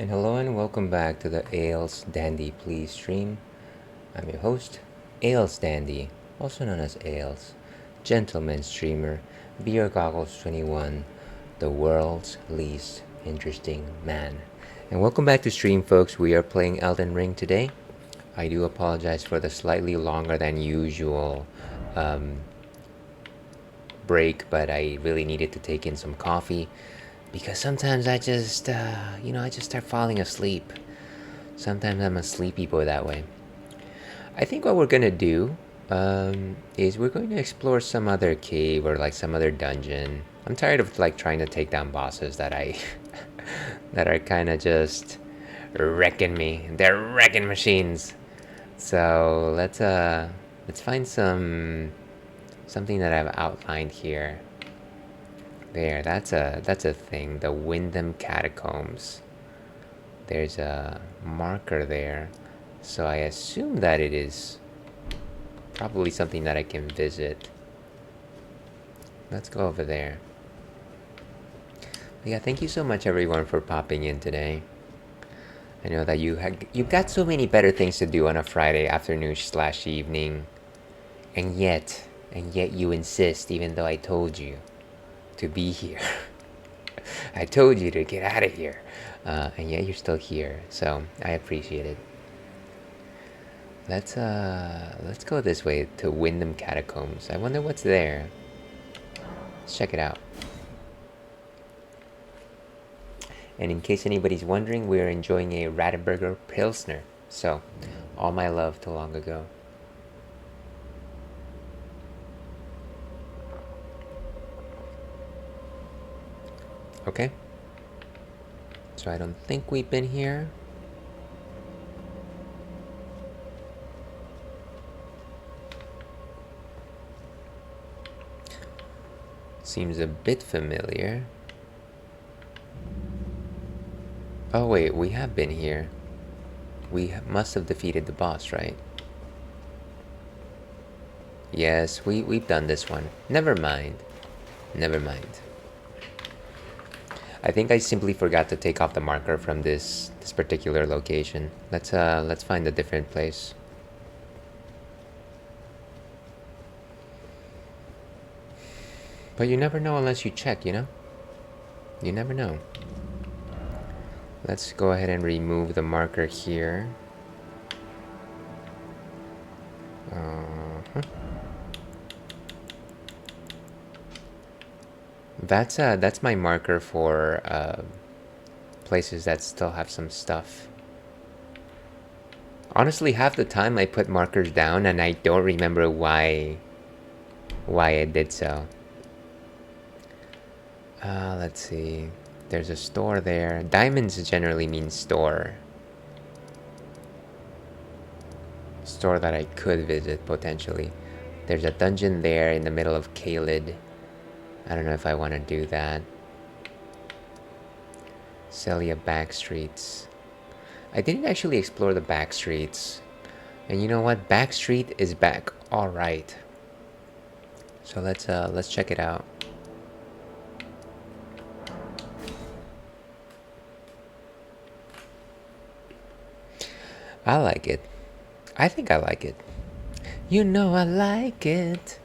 And hello and welcome back to the Ales Dandy Please stream. I'm your host, Ales Dandy, also known as Ales, gentleman streamer, Beer Goggles 21, the world's least interesting man. And welcome back to stream, folks. We are playing Elden Ring today. I do apologize for the slightly longer than usual break, but I really needed to take in some coffee because sometimes I just, I just start falling asleep. Sometimes I'm a sleepy boy that way. I think what we're gonna do is we're going to explore some other cave or like some other dungeon. I'm tired of like trying to take down bosses that I that are kind of just wrecking me. They're wrecking machines. So let's find something that I've outlined here. There, that's a thing. The Windham Catacombs. There's a marker there, so I assume that it is probably something that I can visit. Let's go over there. Yeah, thank you so much everyone for popping in today. I know that you've got so many better things to do on a Friday afternoon / evening, and yet you insist, even though I told you to be here. I told you to get out of here, and yet you're still here. So I appreciate it. Let's go this way to Windham Catacombs. I wonder what's there. Let's check it out. And in case anybody's wondering, we're enjoying a Radeberger Pilsner. So, all my love to long ago. Okay. So I don't think we've been here. Seems a bit familiar. Oh wait, we have been here. We must have defeated the boss, right? Yes, we've done this one. Never mind. Never mind. I think I simply forgot to take off the marker from this particular location. Let's find a different place. But you never know unless you check, you know? You never know. Let's go ahead and remove the marker here. That's my marker for places that still have some stuff. Honestly, half the time I put markers down and I don't remember why I did so. Let's see. There's a store there. Diamonds generally mean store. Store that I could visit potentially. There's a dungeon there in the middle of Aleden. I don't know if I want to do that. Celia back streets. I didn't actually explore the back streets. And you know what? Back street is back. All right. So let's check it out. I like it. I think I like it. You know I like it.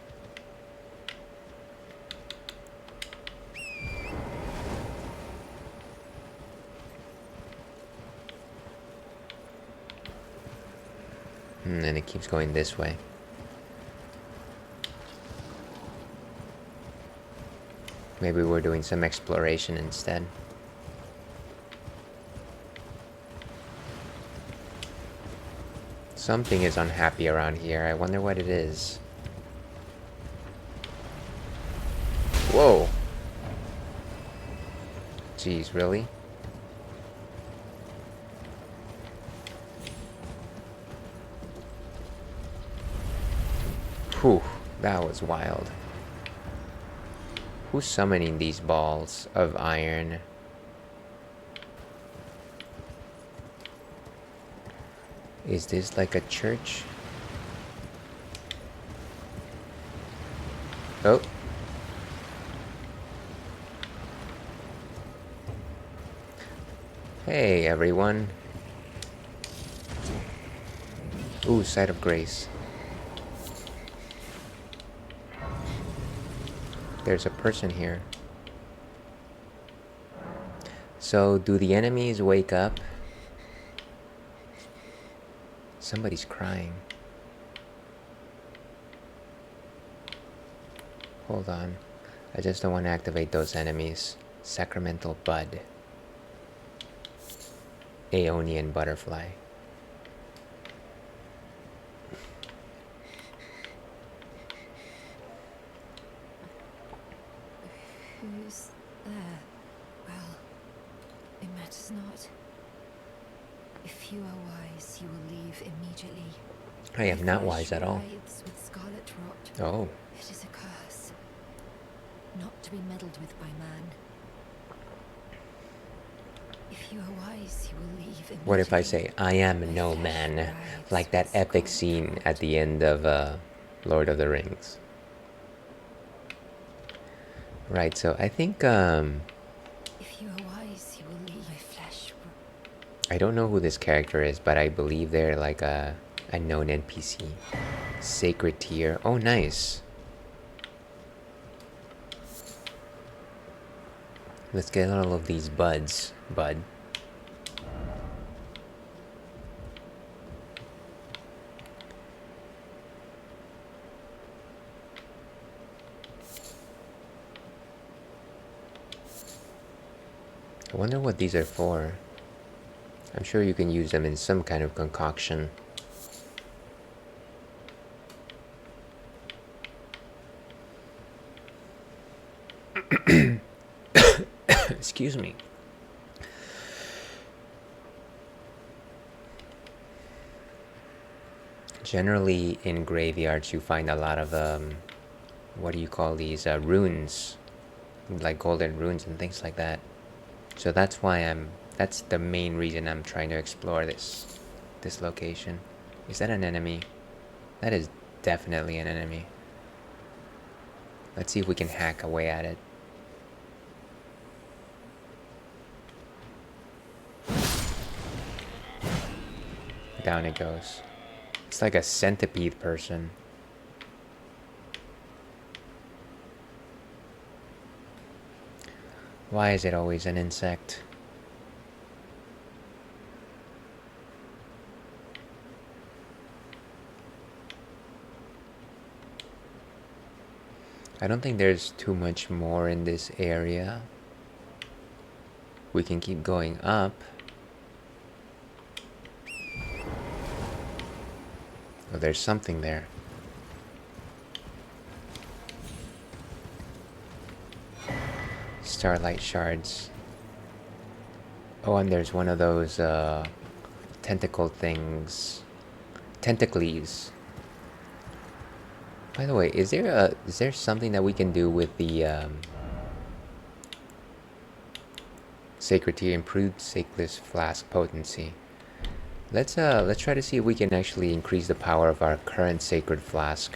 And then it keeps going this way. Maybe we're doing some exploration instead. Something is unhappy around here. I wonder what it is. Whoa. Jeez, really? Whew, that was wild. Who's summoning these balls of iron? Is this like a church? Oh. Hey everyone. Ooh, Sight of Grace. There's a person here. So, do the enemies wake up? Somebody's crying. Hold on. I just don't want to activate those enemies. Sacramental Bud. Aeonian Butterfly. Who's there? Well, it matters not. If you are wise, you will leave immediately. I am not wise at all. With scarlet rot. Oh. It is a curse, not to be meddled with by man. If you are wise, you will leave immediately. What if I say, I am no man? Like that epic scene at the end of Lord of the Rings. Right, so I think, If you are wise, you will leave my flesh. I don't know who this character is, but I believe they're like a known NPC. Sacred Tear. Oh, nice. Let's get all of these buds, bud. I wonder what these are for. I'm sure you can use them in some kind of concoction. Excuse me. Generally in graveyards you find a lot of what do you call these, runes, like golden runes and things like that. So that's why that's the main reason I'm trying to explore this location. Is that an enemy? That is definitely an enemy. Let's see if we can hack away at it. Down it goes. It's like a centipede person. Why is it always an insect? I don't think there's too much more in this area. We can keep going up. Oh, there's something there. Starlight shards. Oh, and there's one of those tentacle things. Tentacles. By the way, is there something that we can do with the Sacred Tear, improved Sacred Flask potency? Let's try to see if we can actually increase the power of our current Sacred Flask.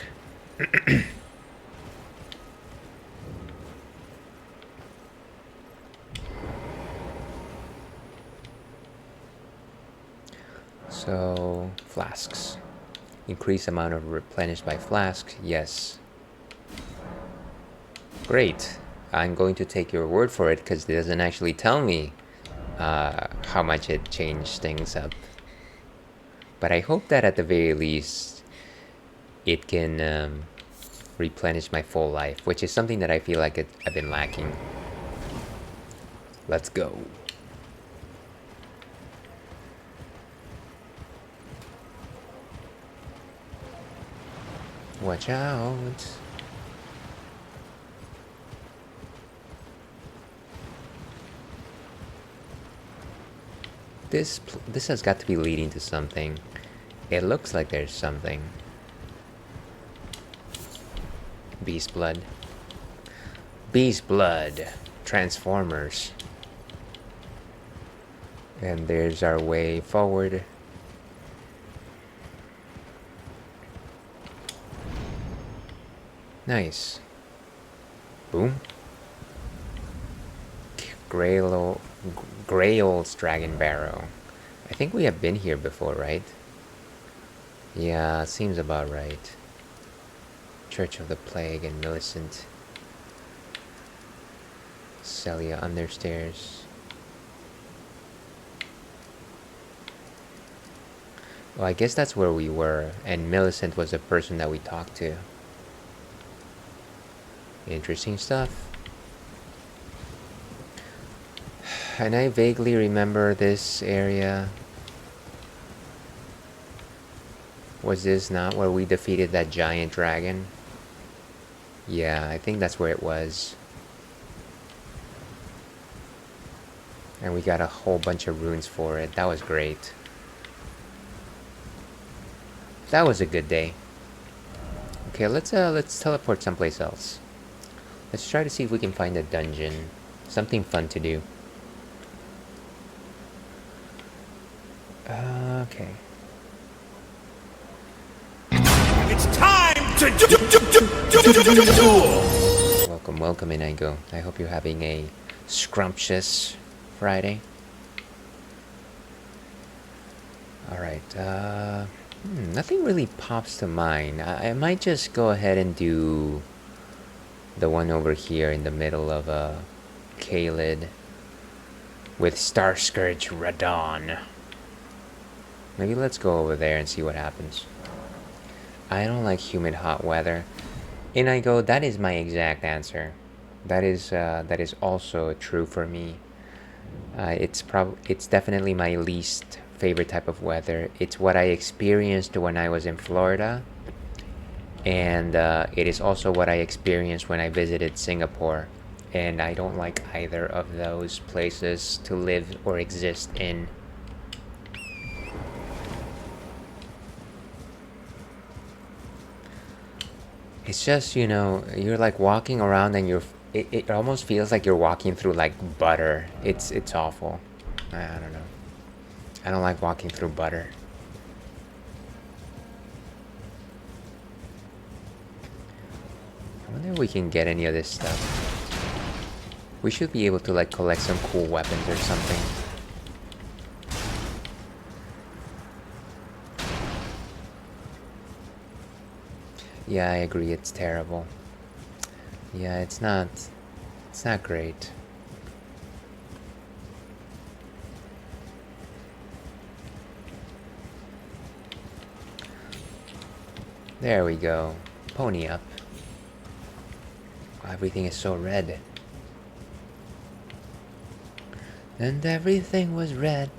So, flasks. Increase amount of replenished by flask, yes. Great. I'm going to take your word for it because it doesn't actually tell me how much it changed things up. But I hope that at the very least it can replenish my full life, which is something that I feel like I've been lacking. Let's go. Watch out. This has got to be leading to something. It looks like there's something. Beast blood. Beast blood. Transformers. And there's our way forward. Nice. Boom. Grail's Dragon Barrow. I think we have been here before, right? Yeah, seems about right. Church of the Plague and Millicent. Celia Understairs. Well, I guess that's where we were, and Millicent was the person that we talked to. Interesting stuff. And I vaguely remember this area. Was this not where we defeated that giant dragon? Yeah, I think that's where it was. And we got a whole bunch of runes for it. That was great. That was a good day. Okay, let's teleport someplace else. Let's try to see if we can find a dungeon. Something fun to do. Okay. It's time to duel! Welcome, Inigo. I hope you're having a scrumptious Friday. Alright, nothing really pops to mind. I might just go ahead and do the one over here in the middle of Aleden with Star Scourge Radon. Maybe let's go over there and see what happens. I don't like humid hot weather. Inigo, that is my exact answer. That is also true for me. It's definitely my least favorite type of weather. It's what I experienced when I was in Florida, and it is also what I experienced when I visited Singapore, and I don't like either of those places to live or exist in. It's just, you know, you're like walking around and it almost feels like you're walking through like butter. It's awful. I don't know. I don't like walking through butter. I wonder if we can get any of this stuff. We should be able to like collect some cool weapons or something. Yeah, I agree, it's terrible. Yeah, it's not great. There we go. Pony up. Everything is so red. And everything was red.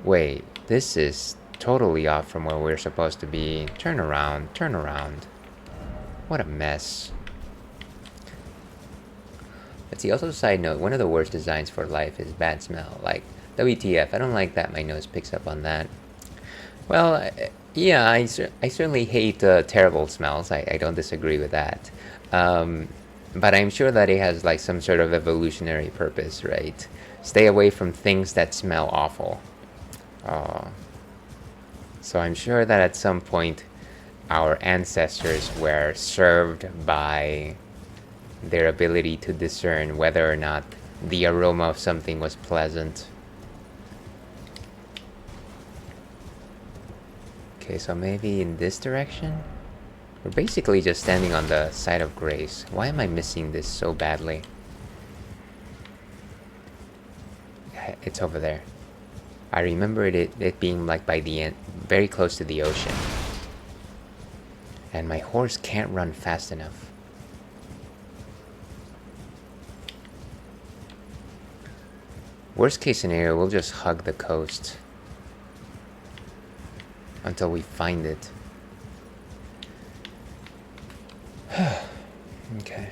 Wait, this is totally off from where we're supposed to be. Turn around, turn around. What a mess. Let's see, also side note, one of the worst designs for life is bad smell. Like, WTF, I don't like that my nose picks up on that. Well, yeah, I certainly hate terrible smells. I don't disagree with that. But I'm sure that it has like some sort of evolutionary purpose, right? Stay away from things that smell awful. So I'm sure that at some point our ancestors were served by their ability to discern whether or not the aroma of something was pleasant. Okay, so maybe in this direction? We're basically just standing on the side of grace. Why am I missing this so badly? It's over there. I remembered it being like by the end, very close to the ocean. And my horse can't run fast enough. Worst case scenario, we'll just hug the coast until we find it. Okay.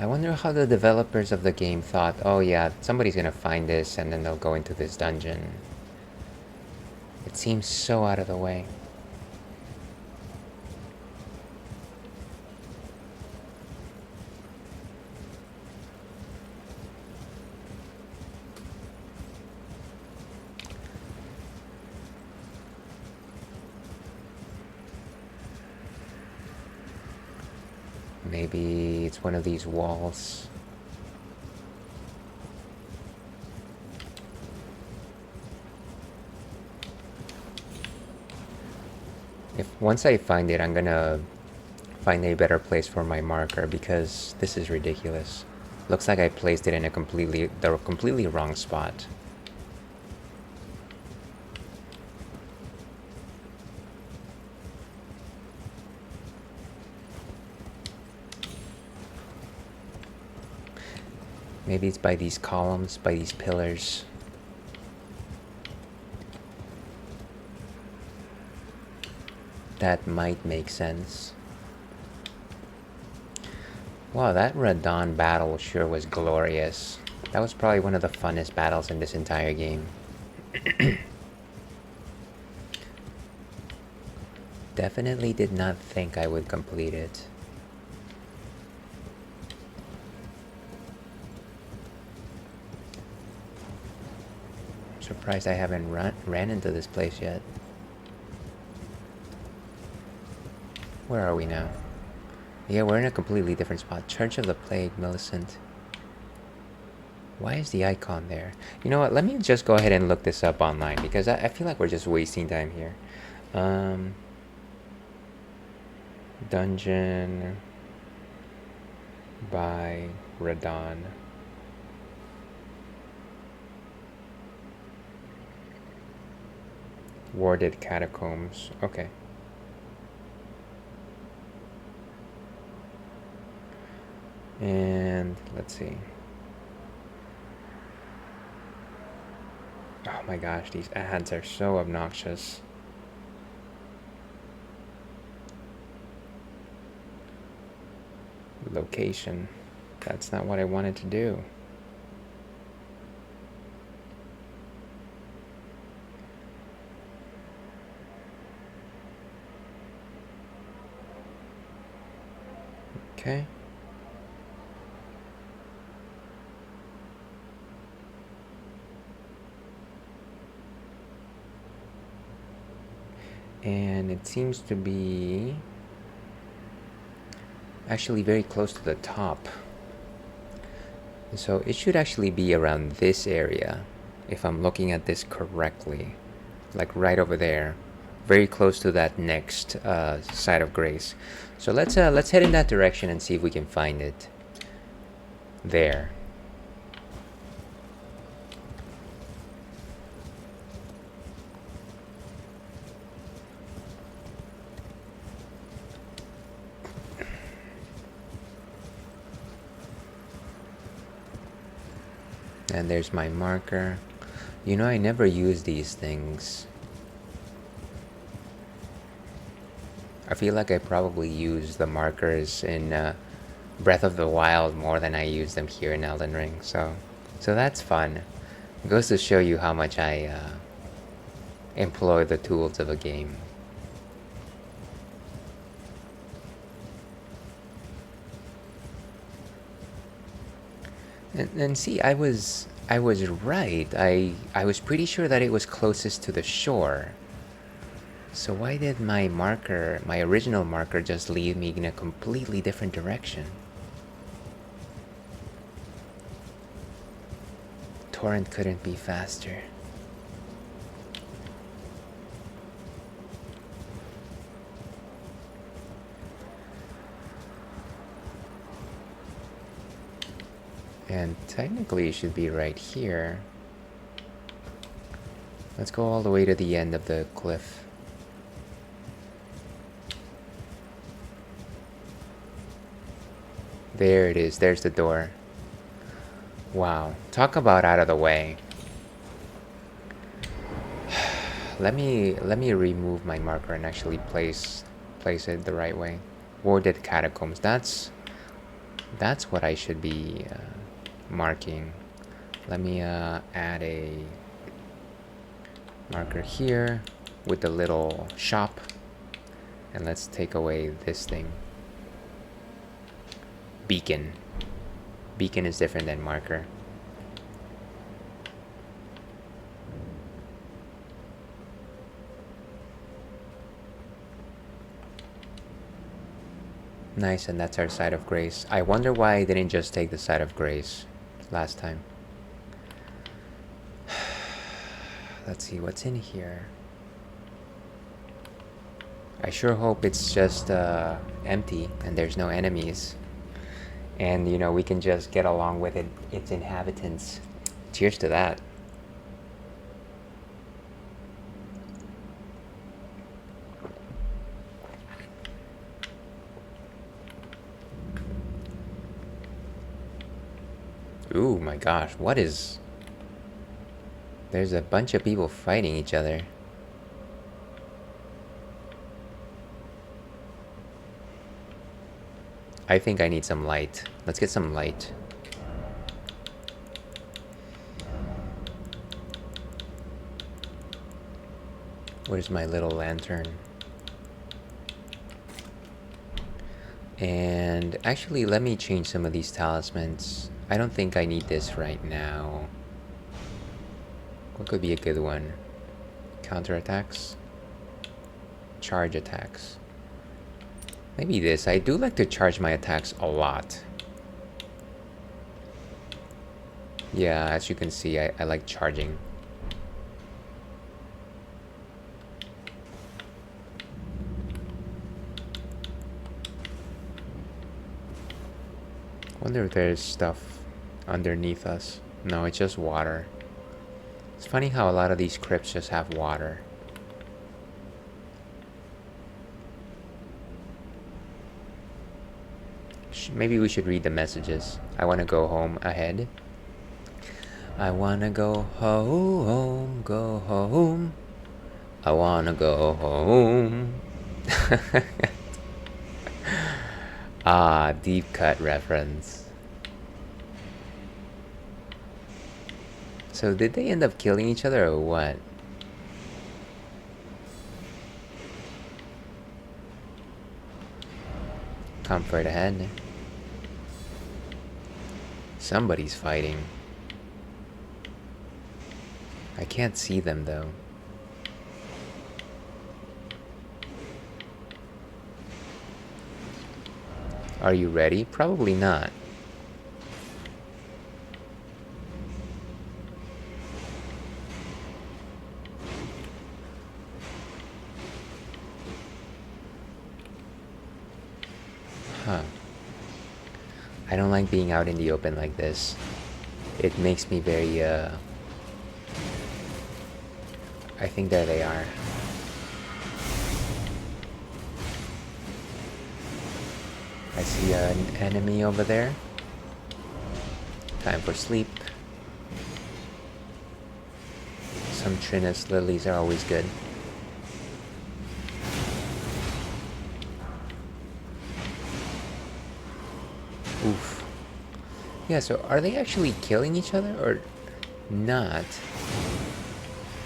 I wonder how the developers of the game thought, oh yeah, somebody's gonna find this and then they'll go into this dungeon. It seems so out of the way. Maybe it's one of these walls. Once I find it, I'm gonna find a better place for my marker, because this is ridiculous. Looks like I placed it in the completely wrong spot. Maybe it's by these columns, by these pillars. That might make sense. Wow, that Radon battle sure was glorious. That was probably one of the funnest battles in this entire game. Definitely did not think I would complete it. I'm surprised I haven't ran into this place yet. Where are we now? Yeah, we're in a completely different spot. Church of the Plague, Millicent. Why is the icon there? You know what? Let me just go ahead and look this up online, because I feel like we're just wasting time here. Dungeon by Radon. Warded Catacombs. Okay. And let's see. Oh my gosh, these ads are so obnoxious. Location. That's not what I wanted to do. Okay. And it seems to be actually very close to the top. So it should actually be around this area, if I'm looking at this correctly. Like right over there. Very close to that next site of grace. So let's head in that direction and see if we can find it. There. And there's my marker. You know, I never use these things. I feel like I probably use the markers in Breath of the Wild more than I use them here in Elden Ring. So that's fun. It goes to show you how much I employ the tools of a game. And see, I was right. I was pretty sure that it was closest to the shore. So why did my marker, my original marker, just lead me in a completely different direction? Torrent couldn't be faster. And technically it should be right here. Let's go all the way to the end of the cliff. There it is. There's the door. Wow. Talk about out of the way. Let me remove my marker and actually place it the right way. Warded Catacombs. That's what I should be marking. Let me add a marker here with the little shop, and let's take away this thing. Beacon. Beacon is different than marker. Nice, and that's our side of grace. I wonder why I didn't just take the side of grace last time. Let's see what's in here. I sure hope it's just empty and there's no enemies. And, you know, we can just get along with its inhabitants. Cheers to that. Ooh, my gosh, what is... There's a bunch of people fighting each other. I think I need some light. Let's get some light. Where's my little lantern? And actually, let me change some of these talismans. I don't think I need this right now. What could be a good one? Counterattacks? Charge attacks. Maybe this. I do like to charge my attacks a lot. Yeah, as you can see, I like charging. Wonder if there's stuff underneath us. No, it's just water. It's funny how a lot of these crypts just have water. Maybe we should read the messages. I want to go home ahead. I want to go home, go home. I want to go home. Ah, deep cut reference. So did they end up killing each other or what? Comfort ahead. Somebody's fighting. I can't see them though. Are you ready? Probably not. Huh. I don't like being out in the open like this. It makes me very, I think there they are. I see an enemy over there. Time for sleep. Some Trinus lilies are always good. Oof. Yeah, so are they actually killing each other or not?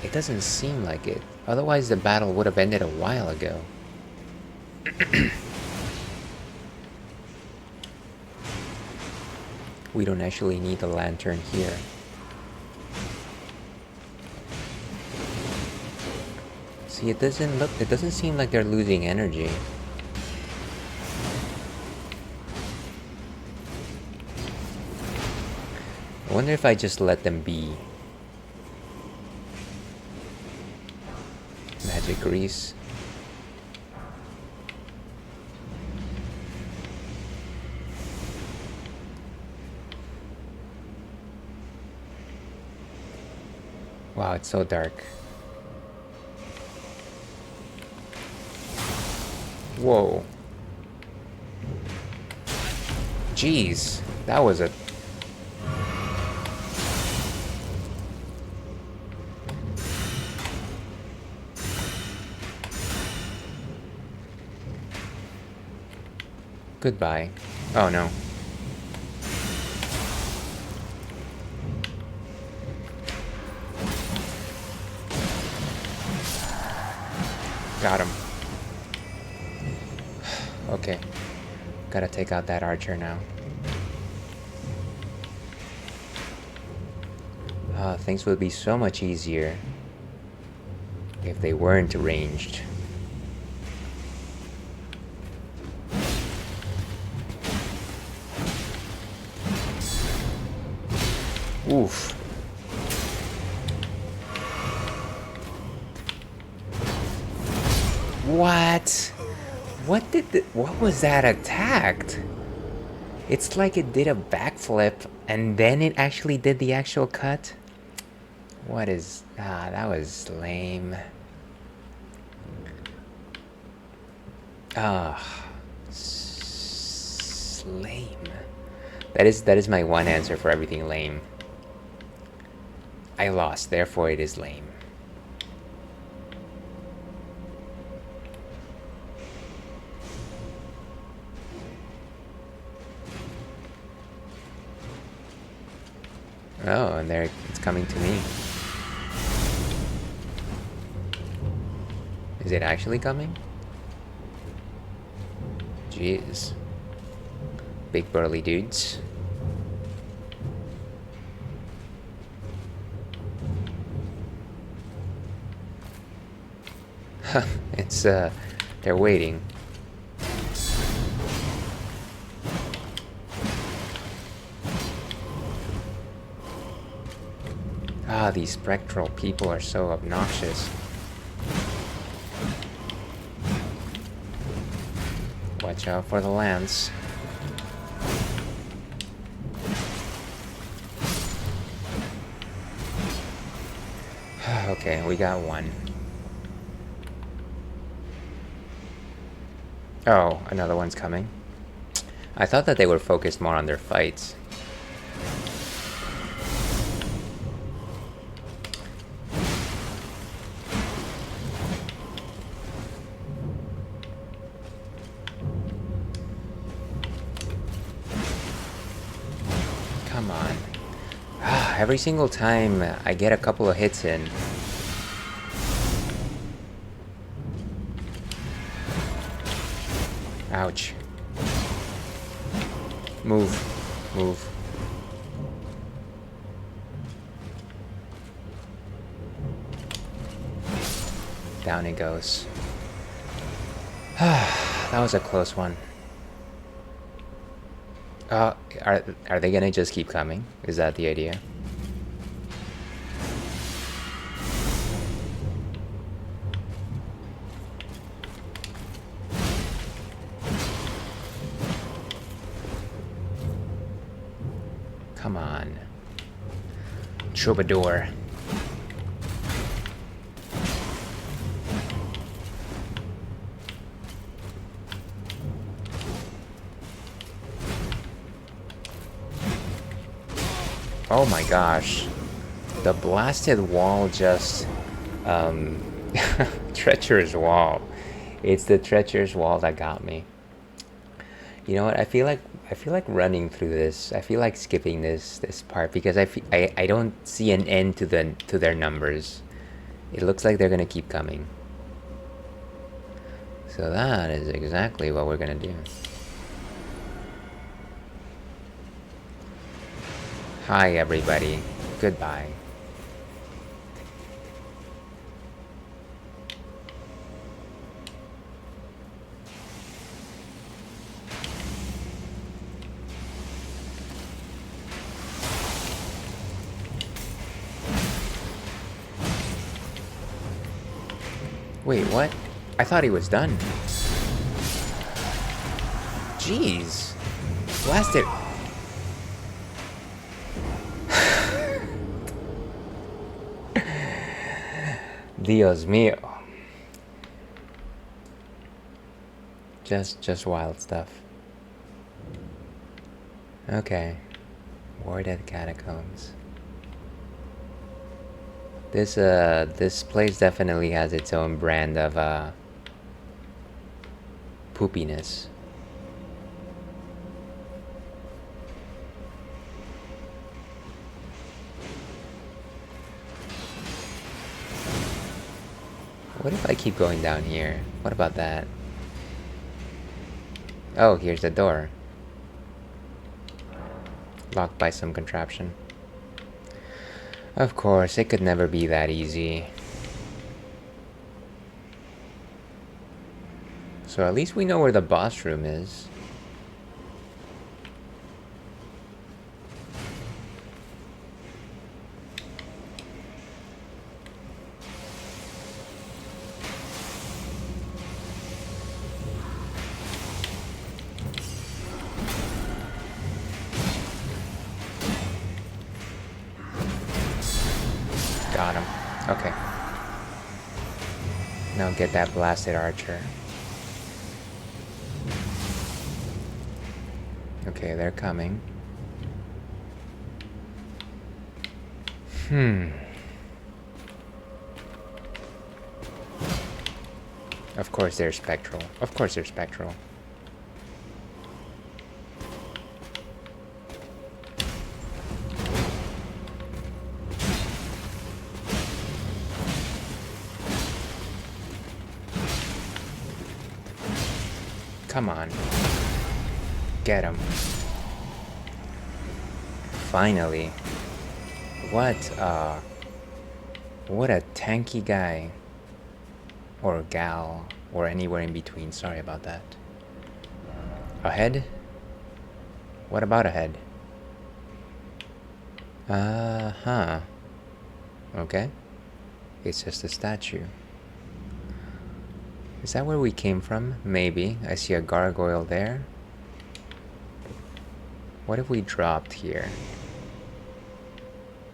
It doesn't seem like it. Otherwise the battle would have ended a while ago. We don't actually need the lantern here. See, it doesn't seem like they're losing energy. I wonder if I just let them be. Magic grease. Wow, it's so dark. Whoa. Jeez, that was a... Goodbye. Oh no. Got him. Okay. Gotta take out that archer now. Things would be so much easier if they weren't ranged. Oof. What? What was that attacked? It's like it did a backflip and then it actually did the actual cut. What is... Ah, that was lame. Ah, lame. That is my one answer for everything lame. I lost, therefore it is lame. Oh, and there it's coming to me. Is it actually coming? Jeez. Big burly dudes. It's they're waiting. Ah, these spectral people are so obnoxious. Watch out for the lance. Okay, we got one. Oh, another one's coming. I thought that they were focused more on their fights. Come on. Every single time I get a couple of hits in. Ouch. Move. Move. Down it goes. That was a close one. Are they gonna just keep coming? Is that the idea? Come on. Troubadour. Oh my gosh. The blasted wall just... treacherous wall. It's the treacherous wall that got me. You know what? I feel like running through this. I feel like skipping this part because I don't see an end to their numbers. It looks like they're gonna keep coming. So that is exactly what we're gonna do. Hi everybody. Goodbye. Wait, what? I thought he was done. Jeez. Blast it. Dios mío. Just wild stuff. Okay. Ward at Catacombs. This place definitely has its own brand of poopiness. What if I keep going down here? What about that? Oh, here's the door. Locked by some contraption. Of course, it could never be that easy. So at least we know where the boss room is. get that blasted archer. Okay, they're coming. Of course they're spectral. Of course they're spectral. Come on. Get him. Finally. What a tanky guy. Or gal. Or anywhere in between. Sorry about that. Ahead? What about ahead? Uh-huh. Okay. It's just a statue. Is that where we came from? Maybe. I see a gargoyle there. What if we dropped here?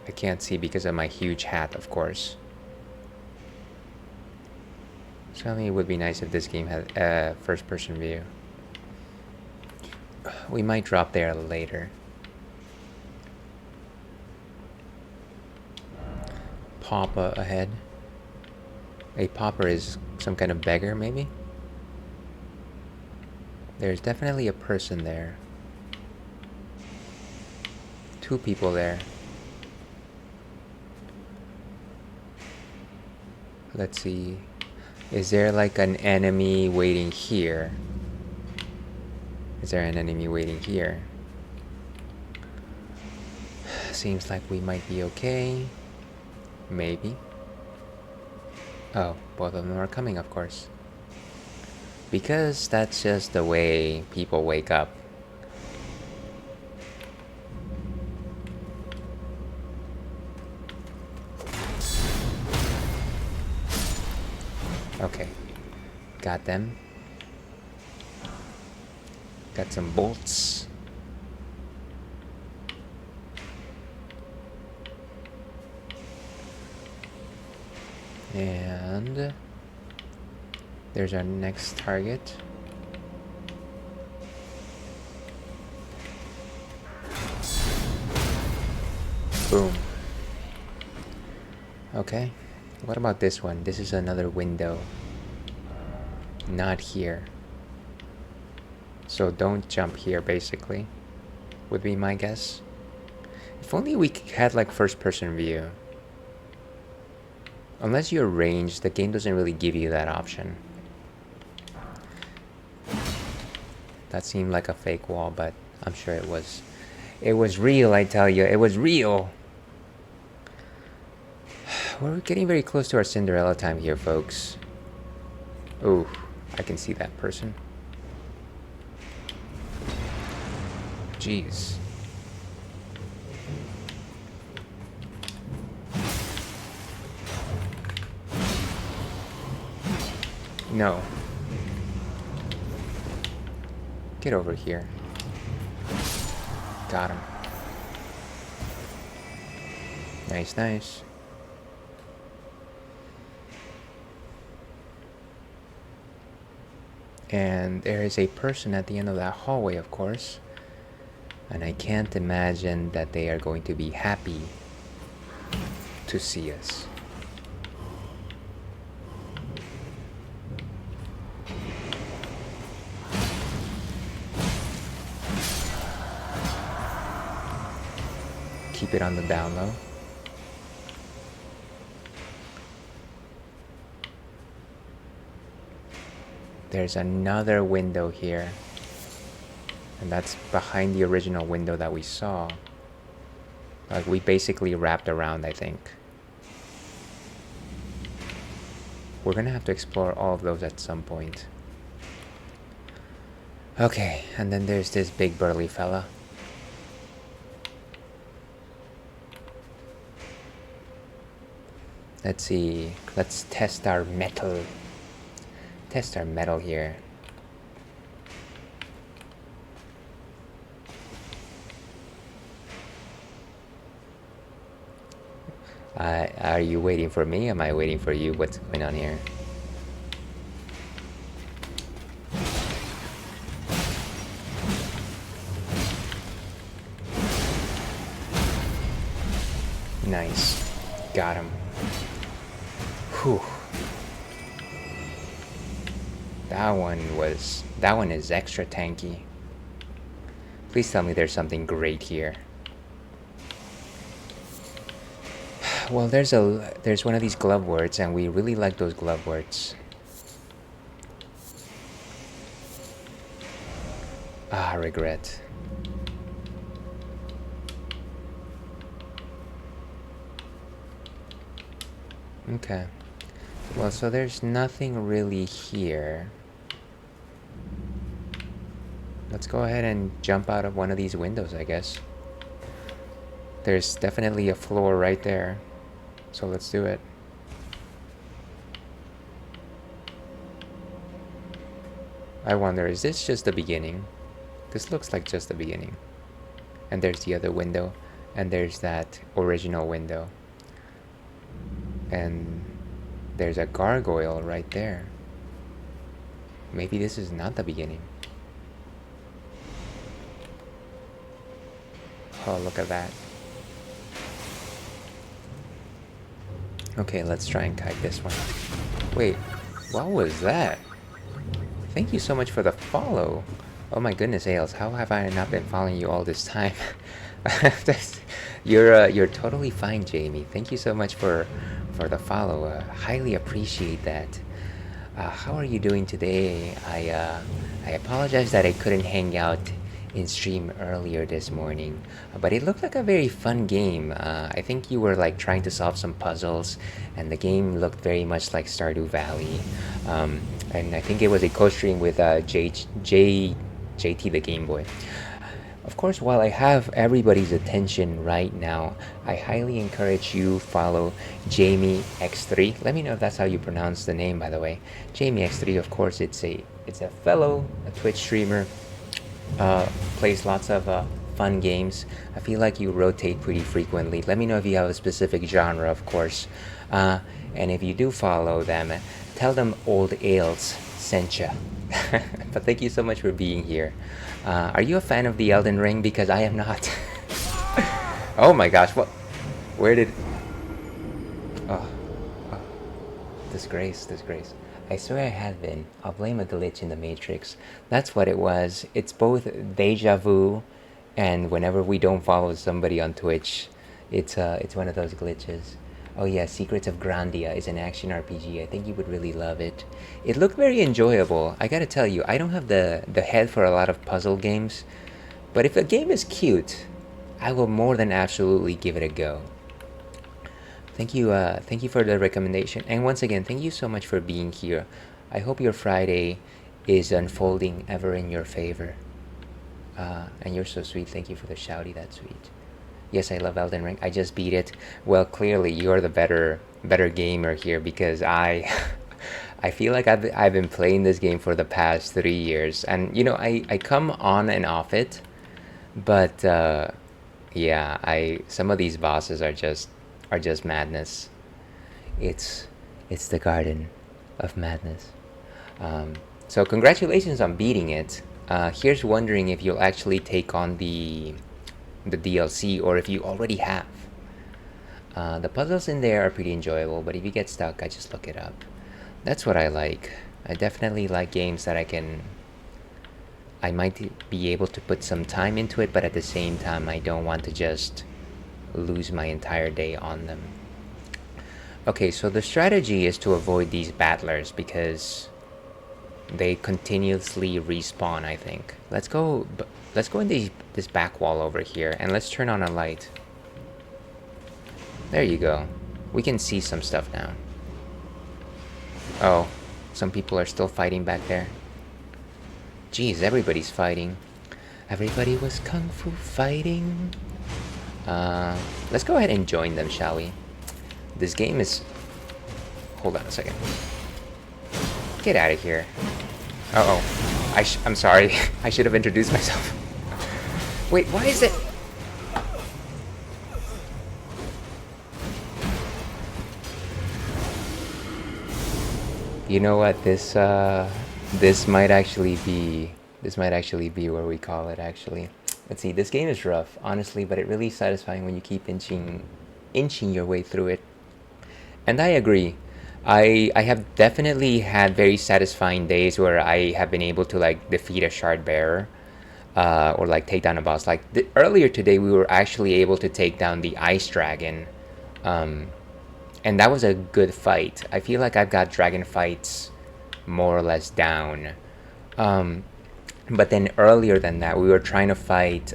I can't see because of my huge hat, of course. Certainly it would be nice if this game had a first-person view. We might drop there later. Papa ahead. A pauper is some kind of beggar, maybe? There's definitely a person there. 2 people there. Let's see. Is there like an enemy waiting here? Is there an enemy waiting here? Seems like we might be okay. Maybe. Oh, both of them are coming, of course. Because that's just the way people wake up. Okay. Got them. Got some bolts. And there's our next target. Boom. Okay. What about this one? This is another window. Not here. So don't jump here, basically. Would be my guess. If only we had like first-person view. Unless you're ranged, the game doesn't really give you that option. That seemed like a fake wall, but I'm sure it was. It was real, I tell you. It was real. We're getting very close to our Cinderella time here, folks. Ooh, I can see that person. Jeez. No. Get over here. Got him. Nice, nice. And there is a person at the end of that hallway, of course. And I can't imagine that they are going to be happy to see us. Keep it on the down low. There's another window here. And that's behind the original window that we saw. Like, we basically wrapped around, I think. We're gonna have to explore all of those at some point. Okay, and then there's this big burly fella. Let's see. Let's test our metal. Test our metal here. Are you waiting for me? Am I waiting for you? What's going on here? Nice. Got him. Whew. That one is extra tanky. Please tell me there's something great here. Well, there's one of these glove words, and we really like those glove words. Ah, regret. Okay. Well, so there's nothing really here. Let's go ahead and jump out of one of these windows, I guess. There's definitely a floor right there. So let's do it. I wonder, is this just the beginning? This looks like just the beginning. And there's the other window. And there's that original window. And there's a gargoyle right there. Maybe this is not the beginning. Oh, look at that. Okay, let's try and kite this one. Wait, what was that? Thank you so much for the follow. Oh my goodness, Ailes, how have I not been following you all this time? You're totally fine, Jamie. Thank you so much for the follow. Highly appreciate that. How are you doing today? I apologize that I couldn't hang out in stream earlier this morning, but it looked like a very fun game. I think you were like trying to solve some puzzles, and the game looked very much like Stardew Valley. And I think it was a co-stream with JT the Game Boy. Of course, while I have everybody's attention right now, I highly encourage you follow Jamie X3. Let me know if that's how you pronounce the name, by the way. Jamie X3, of course, it's a fellow Twitch streamer. Plays lots of fun games. I feel like you rotate pretty frequently. Let me know if you have a specific genre, of course. And if you do follow them, tell them Old Ales sent ya. But thank you so much for being here. Are you a fan of the Elden Ring? Because I am not. Oh my gosh, what? Where did... Oh. Disgrace. I swear I have been. I'll blame a glitch in the Matrix. That's what it was. It's both deja vu, and whenever we don't follow somebody on Twitch, it's one of those glitches. Oh yeah, Secrets of Grandia is an action RPG. I think you would really love it. It looked very enjoyable. I gotta tell you, I don't have the head for a lot of puzzle games, but if a game is cute, I will more than absolutely give it a go. Thank you for the recommendation, and once again, thank you so much for being here. I hope your Friday is unfolding ever in your favor. And you're so sweet. Thank you for the shouty. That's sweet. Yes, I love Elden Ring. I just beat it. Well, clearly you're the better gamer here, because I feel like I've been playing this game for the past 3 years, and you know I come on and off it, but yeah, some of these bosses are just madness. It's the Garden of Madness. So congratulations on beating it. Here's wondering if you'll actually take on the DLC, or if you already have. The puzzles in there are pretty enjoyable, but if you get stuck, I just look it up. That's what I like. I definitely like games that I might be able to put some time into it, but at the same time I don't want to just lose my entire day on them. Okay, so the strategy is to avoid these battlers because they continuously respawn, I think. Let's go in this back wall over here, and let's turn on a light. There you go. We can see some stuff now. Oh, some people are still fighting back there. Jeez, everybody's fighting. Everybody was kung fu fighting. Let's go ahead and join them, shall we? This game is... Hold on a second. Get out of here. Uh-oh. I'm sorry. I should have introduced myself. Wait, why is it... You know what? This might actually be where we call it, actually. Let's see, this game is rough, honestly, but it really is satisfying when you keep inching inching your way through it. And I agree. I have definitely had very satisfying days where I have been able to like defeat a shard bearer, or like take down a boss. Like earlier today, we were actually able to take down the ice dragon, and that was a good fight. I feel like I've got dragon fights more or less down. But then earlier than that, we were trying to fight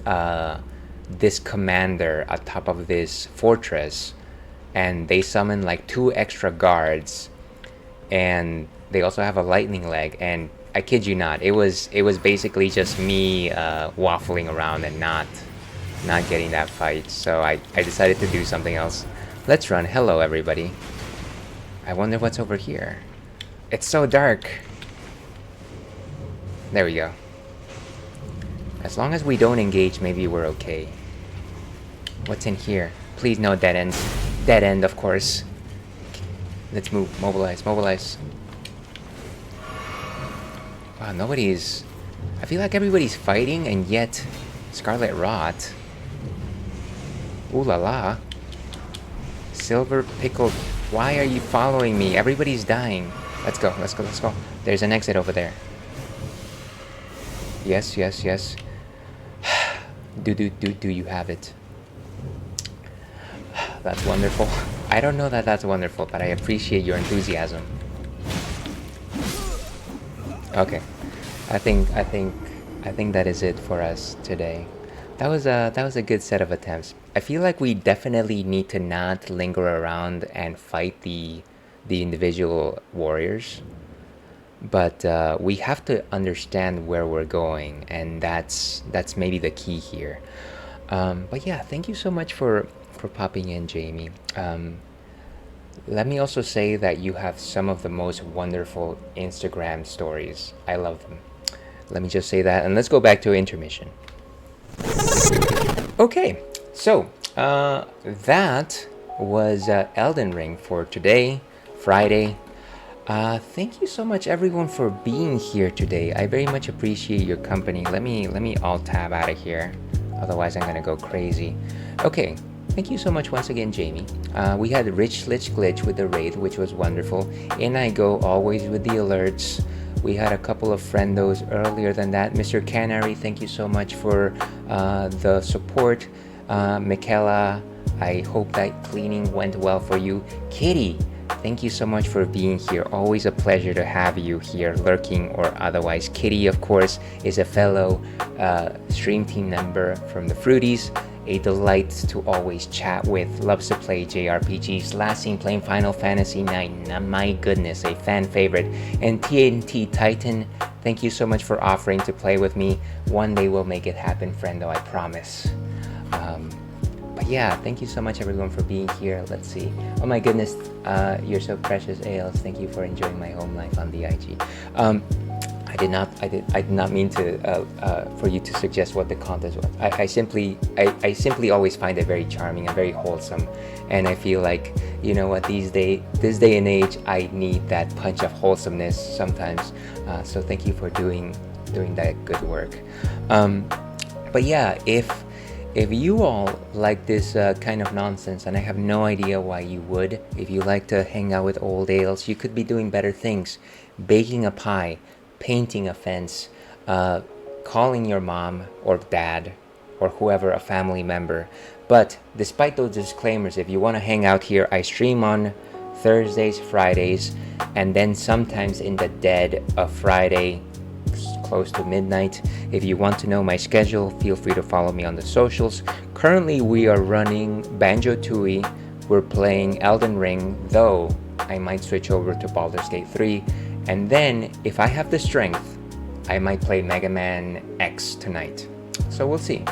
this commander atop of this fortress, and they summoned like 2 extra guards, and they also have a lightning leg. And I kid you not, it was basically just me waffling around and not getting that fight. So I decided to do something else. Let's run. Hello, everybody. I wonder what's over here. It's so dark. There we go. As long as we don't engage, maybe we're okay. What's in here? Please no dead ends. Dead end, of course. Let's move. Mobilize. Mobilize. Wow, nobody's... I feel like everybody's fighting, and yet Scarlet Rot. Ooh la la. Silver Pickle. Why are you following me? Everybody's dying. Let's go. Let's go. Let's go. There's an exit over there. Yes, yes, yes. Do you have it? That's wonderful. I don't know that that's wonderful, but I appreciate your enthusiasm. Okay. I think that is it for us today. That was a good set of attempts. I feel like we definitely need to not linger around and fight the individual warriors. But we have to understand where we're going, and that's maybe the key here. But yeah, thank you so much for popping in, Jamie. Let me also say that you have some of the most wonderful Instagram stories. I love them. Let me just say that, and let's go back to intermission. Okay, so that was Elden Ring for today, Friday. Thank you so much, everyone, for being here today. I very much appreciate your company. Let me alt tab out of here, otherwise I'm gonna go crazy. Okay, thank you so much once again, Jamie. We had Rich Lich Glitch with the raid, which was wonderful. In I go, always with the alerts. We had a couple of friendos earlier than that. Mr. Canary, thank you so much for the support. Michaela, I hope that cleaning went well for you. Kitty, thank you so much for being here. Always a pleasure to have you here, lurking or otherwise. Kitty, of course, is a fellow stream team member from the Fruities. A delight to always chat with. Loves to play JRPGs. Last seen playing Final Fantasy IX. My goodness, a fan favorite. And TNT Titan, thank you so much for offering to play with me. One day we'll make it happen, friendo, I promise. But yeah, thank you so much, everyone, for being here. Let's see. Oh my goodness, you're so precious, Ales. Thank you for enjoying my home life on the IG. I did not mean to for you to suggest what the contest was. I simply always find it very charming and very wholesome, and I feel like, you know what, this day and age, I need that punch of wholesomeness sometimes. So thank you for doing that good work. But yeah, if you all like this kind of nonsense, and I have no idea why you would, if you like to hang out with old ales, you could be doing better things. Baking a pie, painting a fence, calling your mom or dad or whoever a family member. But despite those disclaimers, if you want to hang out here, I stream on Thursdays, Fridays, and then sometimes in the dead of Friday, close to midnight. If you want to know my schedule, feel free to follow me on the socials. Currently, we are running Banjo-Tooie. We're playing Elden Ring, though I might switch over to Baldur's Gate 3. And then, if I have the strength, I might play Mega Man X tonight. So we'll see.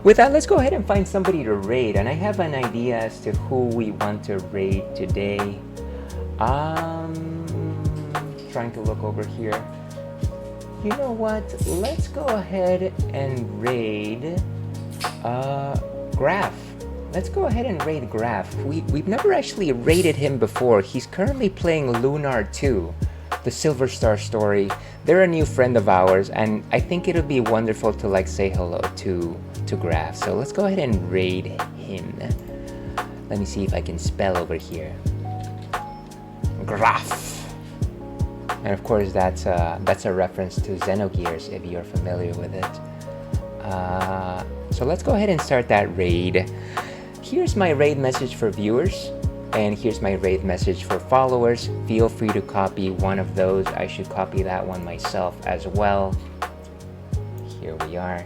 With that, let's go ahead and find somebody to raid. And I have an idea as to who we want to raid today. Trying to look over here. You know what? Let's go ahead and raid Graf. Let's go ahead and raid Graf. We've never actually raided him before. He's currently playing Lunar 2, the Silver Star story. They're a new friend of ours, and I think it'll be wonderful to like say hello to Graf. So let's go ahead and raid him. Let me see if I can spell over here. Graf. And of course, that's a reference to Xenogears, if you're familiar with it. So let's go ahead and start that raid. Here's my raid message for viewers, and here's my raid message for followers. Feel free to copy one of those. I should copy that one myself as well. Here we are.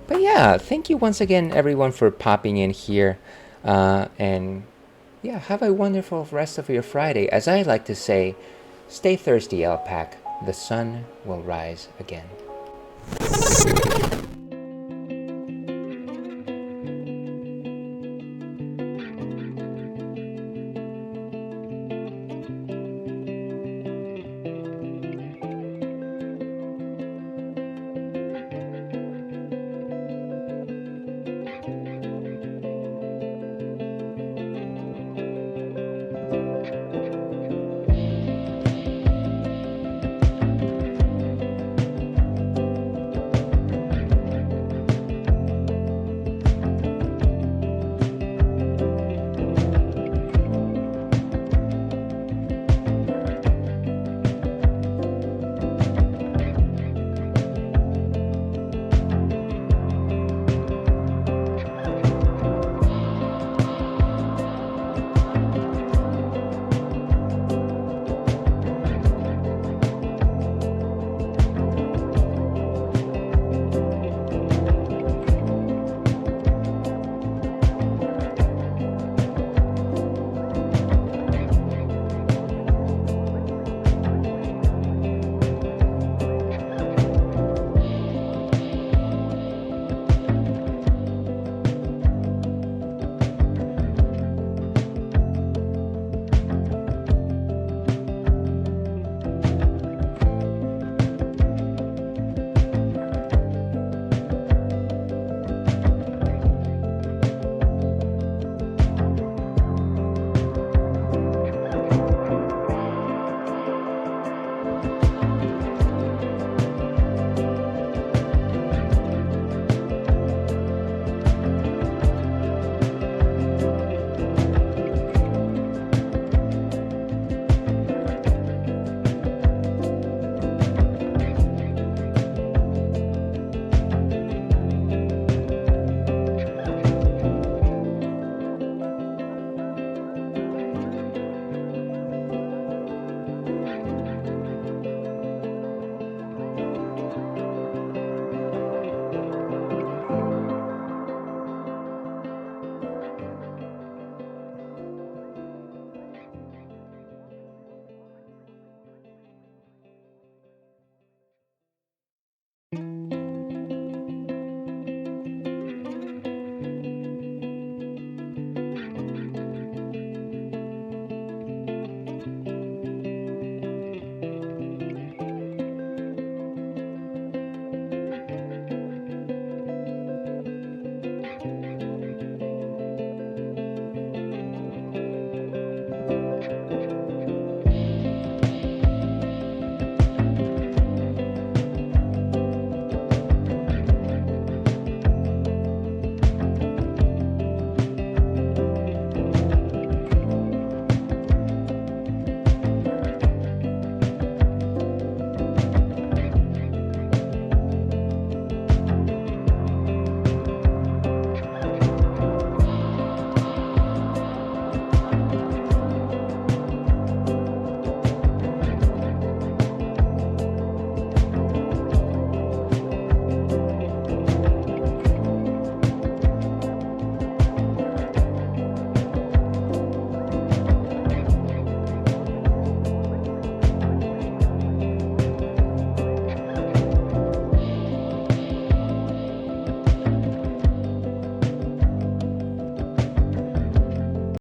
But yeah, thank you once again, everyone, for popping in here. And yeah, have a wonderful rest of your Friday. As I like to say, stay thirsty, Alpac. The sun will rise again.